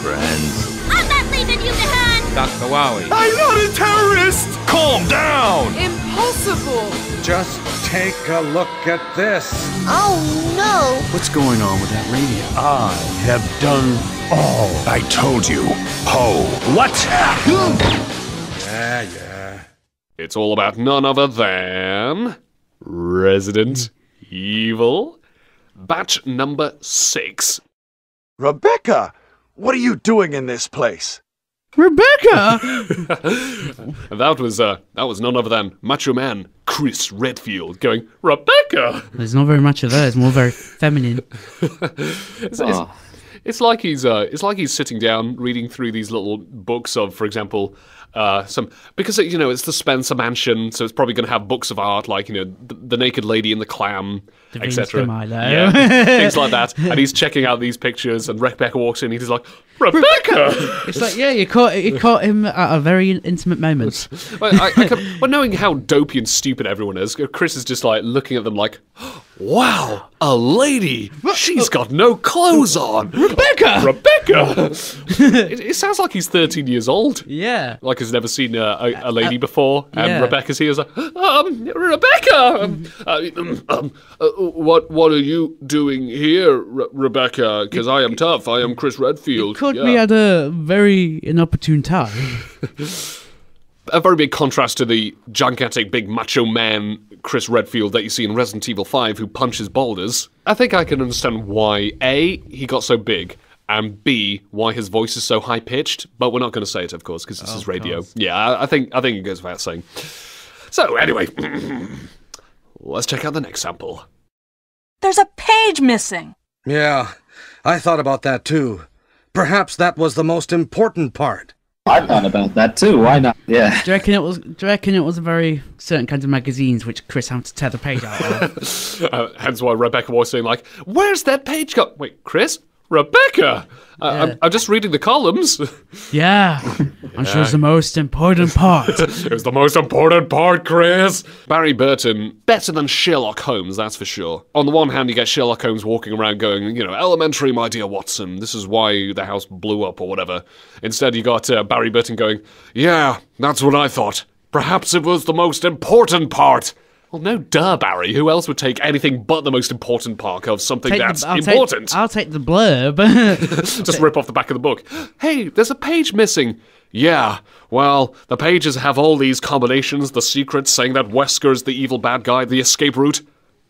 friends. I'm not leaving you behind! Dr. Wowie. I'm not a terrorist! Calm down! Impossible! Just take a look at this. Oh no! What's going on with that radio? I have done all I told you. Ho! What? Yeah. It's all about none other than Resident Evil, batch number 6. Rebecca, what are you doing in this place? Rebecca! That was none other than Macho Man Chris Redfield going, Rebecca! There's not very much of that. It's more very feminine. It's like he's sitting down reading through these little books of, for example, because it's the Spencer Mansion, so it's probably going to have books of art like the Naked Lady and the Clam, etc. Yeah, things like that. And he's checking out these pictures, and Rebecca walks in, and he's like, Rebecca! It's like, yeah, you caught him at a very intimate moment. Well, knowing how dopey and stupid everyone is, Chris is just like looking at them like, wow, a lady! She's got no clothes on! Rebecca! It sounds like he's 13 years old. Yeah. Like he's never seen a lady before, and Rebecca's here is like, Rebecca! What are you doing here, Rebecca? Because I am tough. I am Chris Redfield. Caught me at a very inopportune time. A very big contrast to the gigantic, big macho man Chris Redfield that you see in Resident Evil 5 who punches boulders. I think I can understand why, A, he got so big, and B, why his voice is so high-pitched, but we're not going to say it, of course, because this is radio. Yeah, I think it goes without saying. So, anyway, let's check out the next sample. There's a page missing. Yeah, I thought about that too. Perhaps that was the most important part. I thought about that too. Why not? Yeah. Do you reckon it was a very certain kinds of magazines which Chris had to tear the page out of? Hence why Rebecca was saying like, "Where's that page go?" Wait, Chris? Rebecca! I'm just reading the columns. Yeah. I'm sure it's the most important part. It was the most important part, Chris. Barry Burton, better than Sherlock Holmes, that's for sure. On the one hand, you get Sherlock Holmes walking around going, elementary, my dear Watson, this is why the house blew up or whatever. Instead, you got Barry Burton going, yeah, that's what I thought. Perhaps it was the most important part. Well, no, duh, Barry. Who else would take anything but the most important part of something that's important? I'll take the blurb. Just rip off the back of the book. Hey, there's a page missing. Yeah, well, the pages have all these combinations, the secrets saying that Wesker's the evil bad guy, the escape route.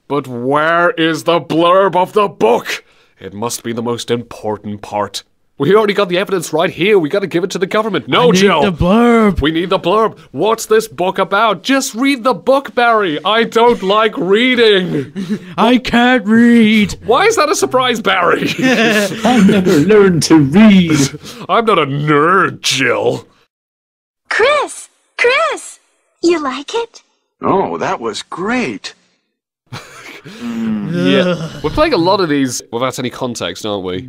But where is the blurb of the book? It must be the most important part. We already got the evidence right here. We got to give it to the government. No, Jill. We need the blurb. We need the blurb. What's this book about? Just read the book, Barry. I don't like reading. I can't read. Why is that a surprise, Barry? I never learned to read. I'm not a nerd, Jill. Chris, you like it? Oh, that was great. Yeah, we're playing a lot of these without any context, aren't we?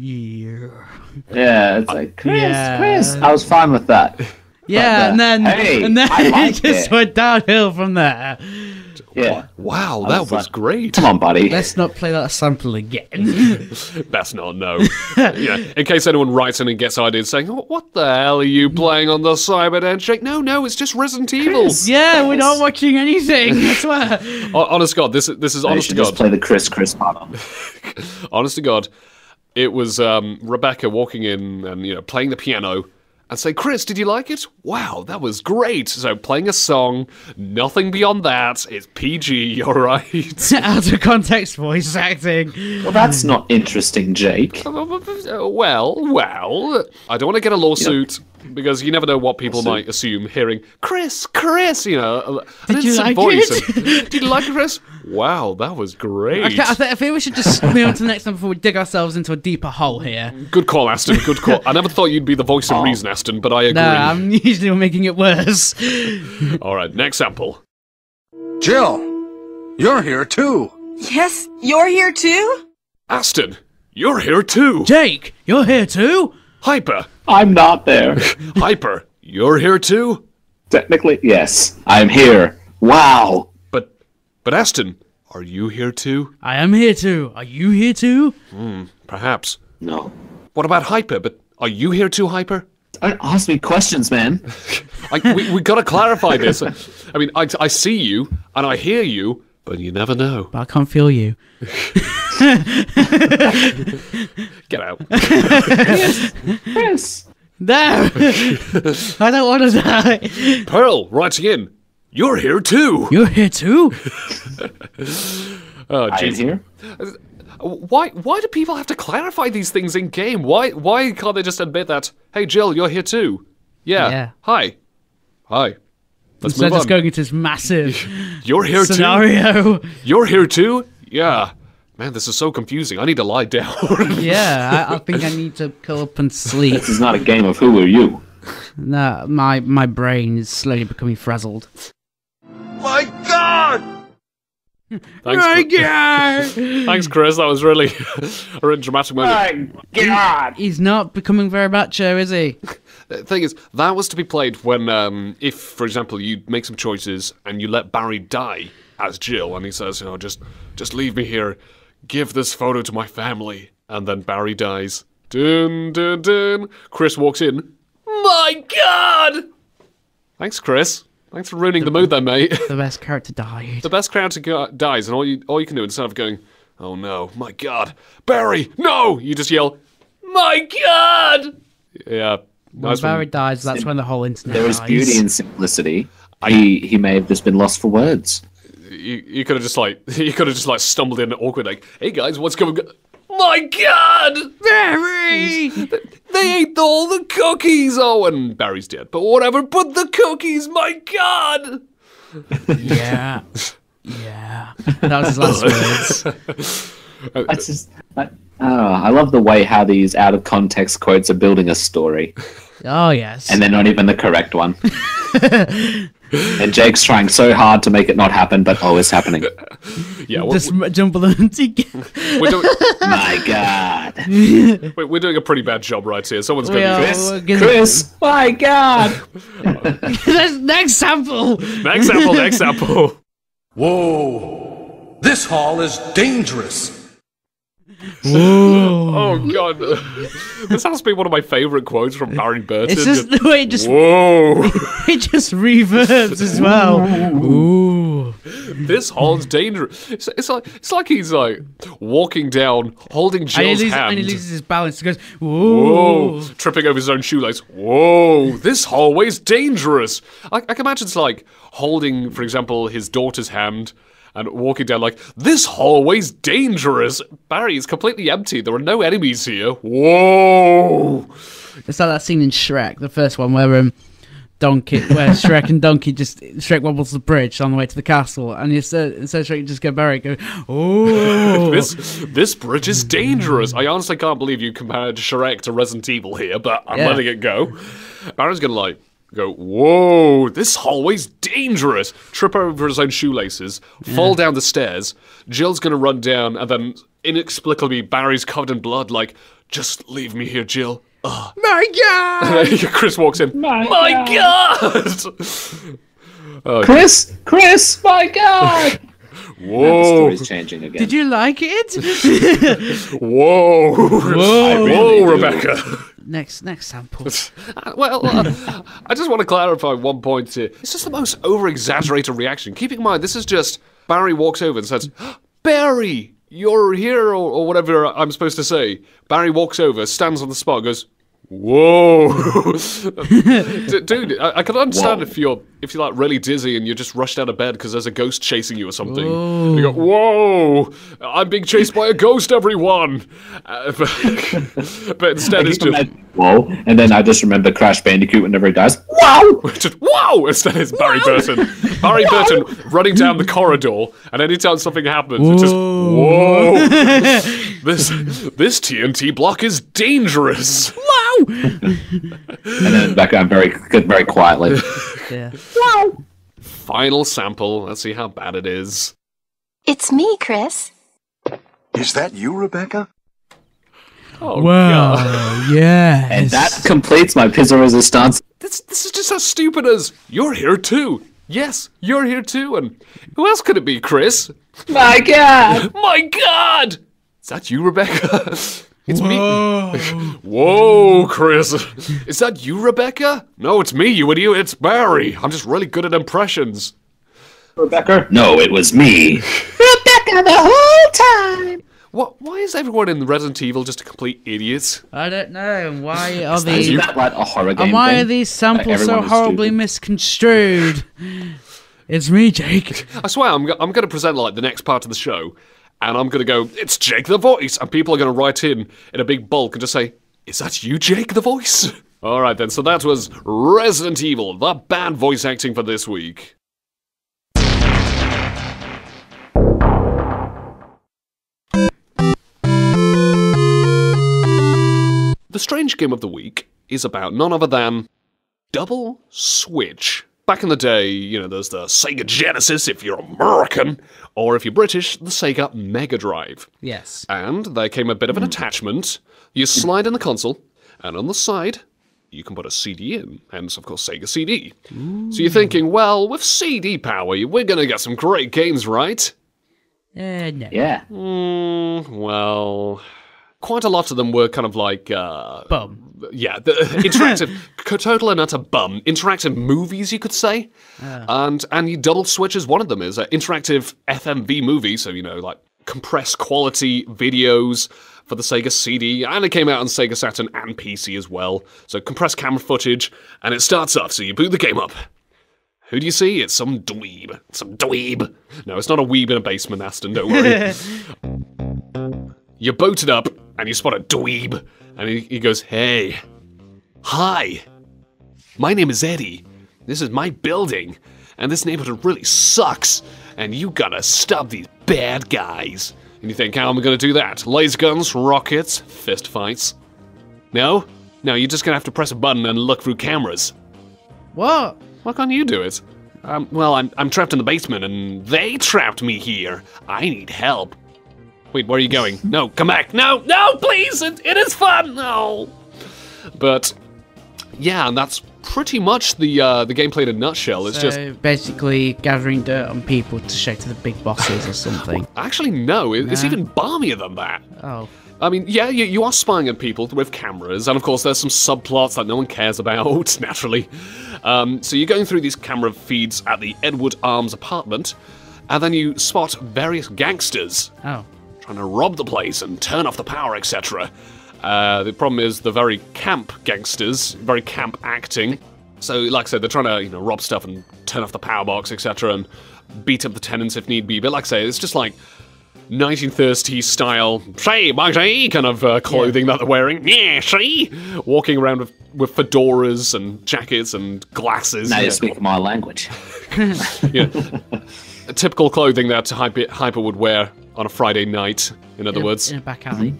Yeah, it's like, Chris, I was fine with that. Yeah, and then I it just went downhill from there. Yeah. Wow, that was great. Come on, buddy. Let's not play that sample again. Best not, no. In case anyone writes in and gets ideas saying, what the hell are you playing on the Cyber Handshake? No, it's just Resident Evil. Yeah, we're not watching anything, I swear. Honest to God, this is honest to God. Just play the Chris part on. Honest to God, it was Rebecca walking in and playing the piano and say, Chris, did you like it? Wow, that was great. So playing a song, nothing beyond that. It's PG, all right. Out of context voice acting. Well, that's not interesting, Jake. Well, I don't want to get a lawsuit. Because you never know what people might assume hearing Chris, you know, an Did you innocent like voice. it? Did you like it, Chris? Wow, that was great. Okay, I think we should just move on to the next one before we dig ourselves into a deeper hole here. Good call, Aston. Good call. I never thought you'd be the voice of reason, Aston, but I agree. No, I'm usually making it worse. All right, next sample. Jill, you're here too. Yes, you're here too? Aston, you're here too. Jake, you're here too. Hyper. I'm not there. Hyper, you're here too. Technically, yes. I'm here. Wow. But Aston, are you here too? I am here too. Are you here too? Perhaps. No. What about Hyper? But are you here too, Hyper? Don't ask me questions, man. We gotta clarify this. I mean, I see you and I hear you, but you never know. But I can't feel you. Get out. Chris. No. I don't want to die. Pearl, writing in. You're here too. You're here too. Oh, I'm here. Why do people have to clarify these things in game? Why can't they just admit that? Hey, Jill, you're here too. Yeah. Hi. Let's Instead move of just on. going into this massive You're here scenario. too. You're here too. Yeah. Man, this is so confusing. I need to lie down. Yeah, I think I need to curl up and sleep. This is not a game of who are you. No, my brain is slowly becoming frazzled. My God! Thanks, Chris. That was really a really dramatic moment. My God! He's not becoming very macho, is he? The thing is, that was to be played when, if, for example, you make some choices and you let Barry die as Jill, and he says, you know, just leave me here, give this photo to my family, and then Barry dies. Dun, dun, dun. Chris walks in. My God! Thanks, Chris. Thanks for ruining the mood there, mate. The best character died. The best character dies, and all you can do instead of going, oh no, my God, Barry, no! You just yell, my God! Yeah. When Barry dies, that's when the whole internet There is dies. beauty in simplicity. He may have just been lost for words. You could have just like stumbled in awkward, like, hey guys, what's going on? My God! Barry! They ate all the cookies! Oh, and Barry's dead. But whatever, but the cookies, my God! Yeah. Yeah. That was his last words. That's just... I love the way how these out-of-context quotes are building a story. Oh, yes. And they're not even the correct one. And Jake's trying so hard to make it not happen, but it's happening. Yeah, just jumble them together. My God. We're doing a pretty bad job right here. Someone's going to be Chris, my God. Next sample. Next sample. Whoa. This hall is dangerous. Whoa. Oh God, this has to be one of my favourite quotes from Barry Burton. It's just the way it just... Whoa. It just reverbs as well. Ooh. This hall's dangerous. It's like he's like walking down, holding Jill's hand. And he loses his balance. He goes, whoa. Tripping over his own shoelace. Whoa, this hallway's dangerous. I can imagine it's like holding, for example, his daughter's hand and walking down like, this hallway's dangerous. Barry is completely empty. There are no enemies here. Whoa. It's like that scene in Shrek, the first one, where Shrek and Donkey Shrek wobbles the bridge on the way to the castle, and instead Shrek just go Barry, go, oh. This bridge is dangerous. I honestly can't believe you compared Shrek to Resident Evil here, but I'm letting it go. Barry's gonna go, whoa, this hallway's dangerous. Trip over his own shoelaces, fall down the stairs. Jill's gonna run down, and then inexplicably Barry's covered in blood, like, just leave me here, Jill. Ugh. My God! Chris walks in. My God! Oh, Chris, my God! Whoa! The story's changing again. Did you like it? Whoa! Whoa, Rebecca! Next sample. Well, I just want to clarify one point here. It's just the most over-exaggerated reaction. Keep in mind, this is just Barry walks over and says, Barry, you're here, or whatever I'm supposed to say. Barry walks over, stands on the spot, goes, whoa. Dude, I can understand if you're if you're like really dizzy and you're just rushed out of bed because there's a ghost chasing you or something. And you go, whoa, I'm being chased by a ghost, everyone. But instead it's just... Whoa, and then I just remember Crash Bandicoot whenever he dies. Wow! Just, wow! Instead it's Barry Burton. Barry Burton running down the corridor, and anytime something happens, it's just, whoa! This TNT block is dangerous. Wow! And then background very quietly. Yeah. Wow! Final sample. Let's see how bad it is. It's me, Chris. Is that you, Rebecca? Oh, wow! God. Yes. And that completes my pizza resistance. This is just as stupid as you're here too. Yes, you're here too. And who else could it be, Chris? My God! My God! Is that you, Rebecca? It's me. Whoa, Chris. Is that you, Rebecca? No, it's me, you idiot. It's Barry. I'm just really good at impressions. Rebecca? No, it was me. Rebecca the whole time! Why is everyone in Resident Evil just a complete idiot? I don't know. Why are Is that like a horror game And why thing? are these samples so Everyone is horribly stupid. misconstrued? It's me, Jake. I swear, I'm going to present like the next part of the show, and I'm going to go, it's Jake the Voice, and people are going to write in a big bulk and just say, is that you, Jake the Voice? All right then, so that was Resident Evil, the bad voice acting for this week. The strange game of the week is about none other than Double Switch. Back in the day, you know, there's the Sega Genesis if you're American, or if you're British, the Sega Mega Drive. Yes. And there came a bit of an attachment. You slide in the console, and on the side, you can put a CD in, hence, of course, Sega CD. So you're thinking, well, with CD power, we're going to get some great games, right? No. Yeah. Well, quite a lot of them were kind of like... Bum. Yeah, the interactive, total and utter bum. Interactive movies, you could say. And you Double Switch is one of them, is an interactive FMV movie, so, you know, like compressed quality videos for the Sega CD, and it came out on Sega Saturn and PC as well. So compressed camera footage, and it starts off, so you boot the game up. Who do you see? It's some dweeb. Some dweeb. No, it's not a weeb in a basement, Aston, don't worry. You boot it up, and you spot a dweeb, and he goes, hey, hi, my name is Eddie. This is my building, and this neighborhood really sucks, and you gotta stop these bad guys. And you think, how am I gonna do that? Laser guns, rockets, fist fights? No? No, you're just gonna have to press a button and look through cameras. What? Why can't you do it? Well, I'm trapped in the basement, and they trapped me here. I need help. Wait, where are you going? No, come back. No, please! It is fun! No! But, yeah, and that's pretty much the gameplay in a nutshell. It's So just... basically gathering dirt on people to show to the big bosses or something. Actually, no. It's Nah. even balmier than that. Oh. I mean, yeah, you are spying on people with cameras, and of course there's some subplots that no one cares about, naturally. So you're going through these camera feeds at the Edward Arms apartment, and then you spot various gangsters. Oh. Trying to rob the place and turn off the power, etc. The problem is the very camp gangsters, very camp acting. So, like I said, they're trying to, you know, rob stuff and turn off the power box, etc., and beat up the tenants if need be. But like I say, it's just like 1930s style, say, kind of clothing that they're wearing. Yeah, see? Walking around with fedoras and jackets and glasses. Now you speak my language. Yeah. Typical clothing that Hyper would wear on a Friday night, in other words. In a back alley.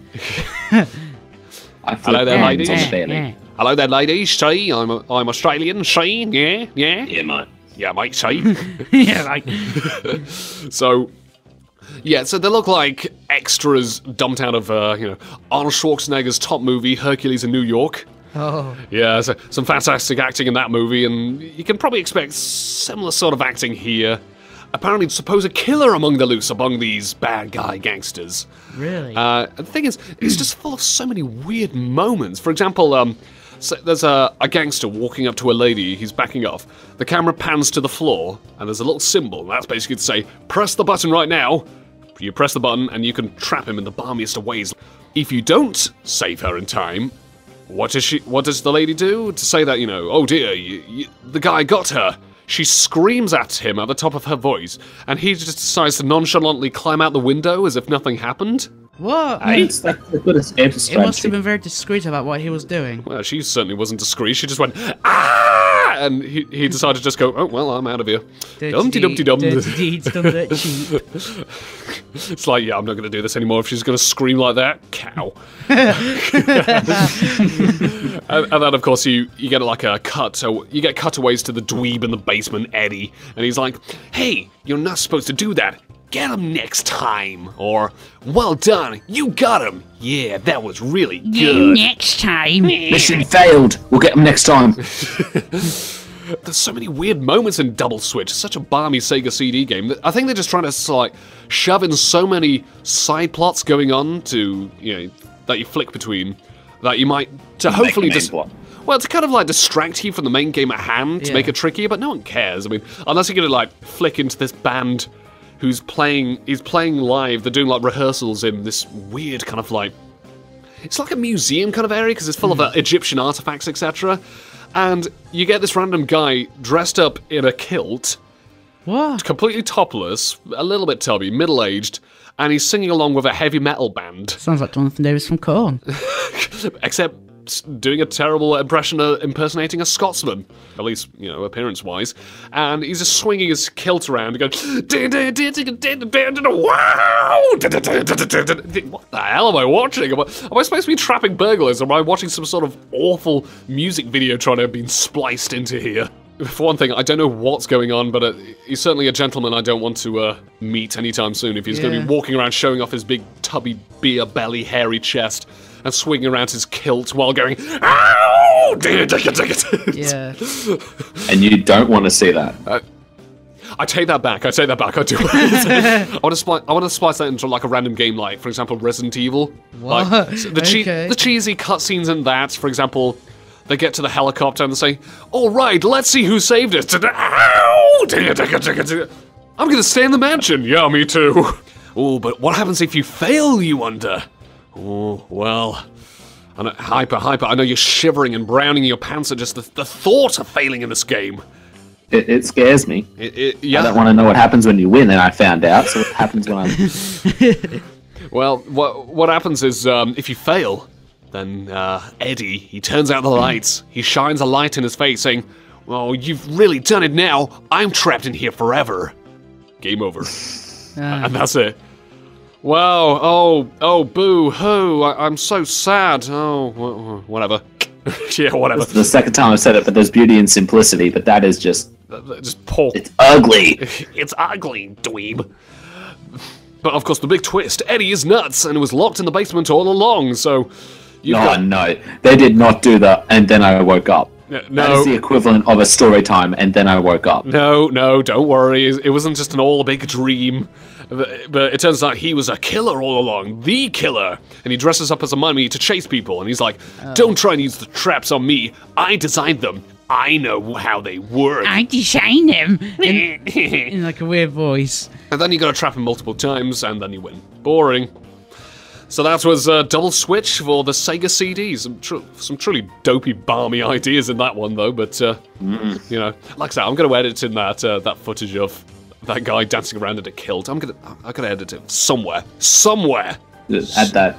Hello there, ladies. Yeah. Hello there, ladies. See, I'm Australian. See, yeah. Yeah, mate. Yeah, mate. See. Yeah, like. So, yeah. So they look like extras dumped out of Arnold Schwarzenegger's top movie, Hercules in New York. Oh. Yeah, so some fantastic acting in that movie, and you can probably expect similar sort of acting here. Apparently, suppose a killer among the loose among these bad guy gangsters. Really? The thing is, it's just full of so many weird moments. For example, so there's a gangster walking up to a lady, he's backing off. The camera pans to the floor, and there's a little symbol, and that's basically to say, press the button right now. You press the button, and you can trap him in the balmiest of ways. If you don't save her in time, what does the lady do? To say that, oh dear, the guy got her. She screams at him at the top of her voice, and he just decides to nonchalantly climb out the window as if nothing happened. What? That's a good escape strategy. He must have been very discreet about what he was doing. Well, she certainly wasn't discreet. She just went, ah! And he decided to just go, oh, well, I'm out of here. Dum-de-dum-de-dum. Dirty deeds done dirt cheap. It's like, yeah, I'm not going to do this anymore if she's going to scream like that. Cow. And then, of course, you get like a cut. So you get cutaways to the dweeb in the basement, Eddie. And he's like, hey, you're not supposed to do that. Get him next time. Or, well done, you got him. Yeah, that was really good. Next time. Mission failed. We'll get him next time. There's so many weird moments in Double Switch. It's such a balmy Sega CD game. I think they're just trying to like shove in so many side plots going on to, that you flick between, that you might to hopefully just. Well, to kind of like distract you from the main game at hand to make it trickier, but no one cares. I mean, unless you're gonna like flick into this band who's playing live. They're doing like rehearsals in this weird kind of like, it's like a museum kind of area because it's full of Egyptian artifacts, etc. And you get this random guy dressed up in a kilt, completely topless, a little bit tubby, middle-aged, and he's singing along with a heavy metal band. Sounds like Jonathan Davis from Korn. Except doing a terrible impersonating a Scotsman, at least, appearance-wise. And he's just swinging his kilt around and going, wow! What the hell am I watching? Am I supposed to be trapping burglars, or am I watching some sort of awful music video trying to be spliced into here? For one thing, I don't know what's going on, but he's certainly a gentleman I don't want to meet anytime soon if he's going to be walking around showing off his big, tubby, beer belly, hairy chest and swinging around his kilt while going, ow! Yeah. And you don't want to see that. I take that back. I do. I want to splice that into like a random game, like, for example, Resident Evil. What? Like, the cheesy cutscenes in that, for example, they get to the helicopter and they say, all right, let's see who saved us. Ow! I'm going to stay in the mansion. Yeah, me too. Oh, but what happens if you fail, you wonder? Oh, well, I know, Hyper, I know you're shivering and browning in your pants at just the thought of failing in this game. It scares me. Yeah. I don't want to know what happens when you win, and I found out, so what happens when I... Well, what happens is, if you fail, then Eddie, he turns out the lights. He shines a light in his face saying, well, you've really done it now. I'm trapped in here forever. Game over. And that's it. Wow, oh, boo-hoo, I'm so sad. Oh, whatever. Yeah, whatever. This is the second time I've said it, but there's beauty in simplicity, but that is just poor. It's ugly. It's ugly, dweeb. But of course, the big twist, Eddie is nuts and was locked in the basement all along, so... No, they did not do that, and then I woke up. No. That is the equivalent of a story time, and then I woke up. No, don't worry. It wasn't just an all big dream. But it turns out he was a killer all along. The killer. And he dresses up as a mummy to chase people. And he's like, don't try and use the traps on me. I designed them. I know how they work. I designed them. In like a weird voice. And then you gotta trap him multiple times, and then you win. Boring. So that was Double Switch for the Sega CD. Some truly dopey, balmy ideas in that one, though. But, like I said, I'm going to edit in that footage of that guy dancing around in a kilt. I'm gonna edit it somewhere. Add that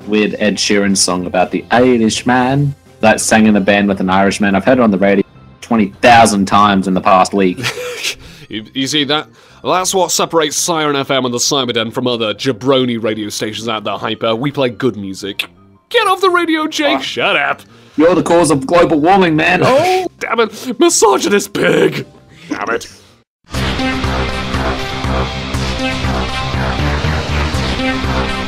weird Ed Sheeran song about the Irish man that sang in a band with an Irishman. I've heard it on the radio 20,000 times in the past week. You see that? That's what separates Siren FM and the Cyberden from other jabroni radio stations out there, Hyper. We play good music. Get off the radio, Jake! Shut up! You're the cause of global warming, man! Oh, damn it! Misogynist pig! Damn it. Yeah.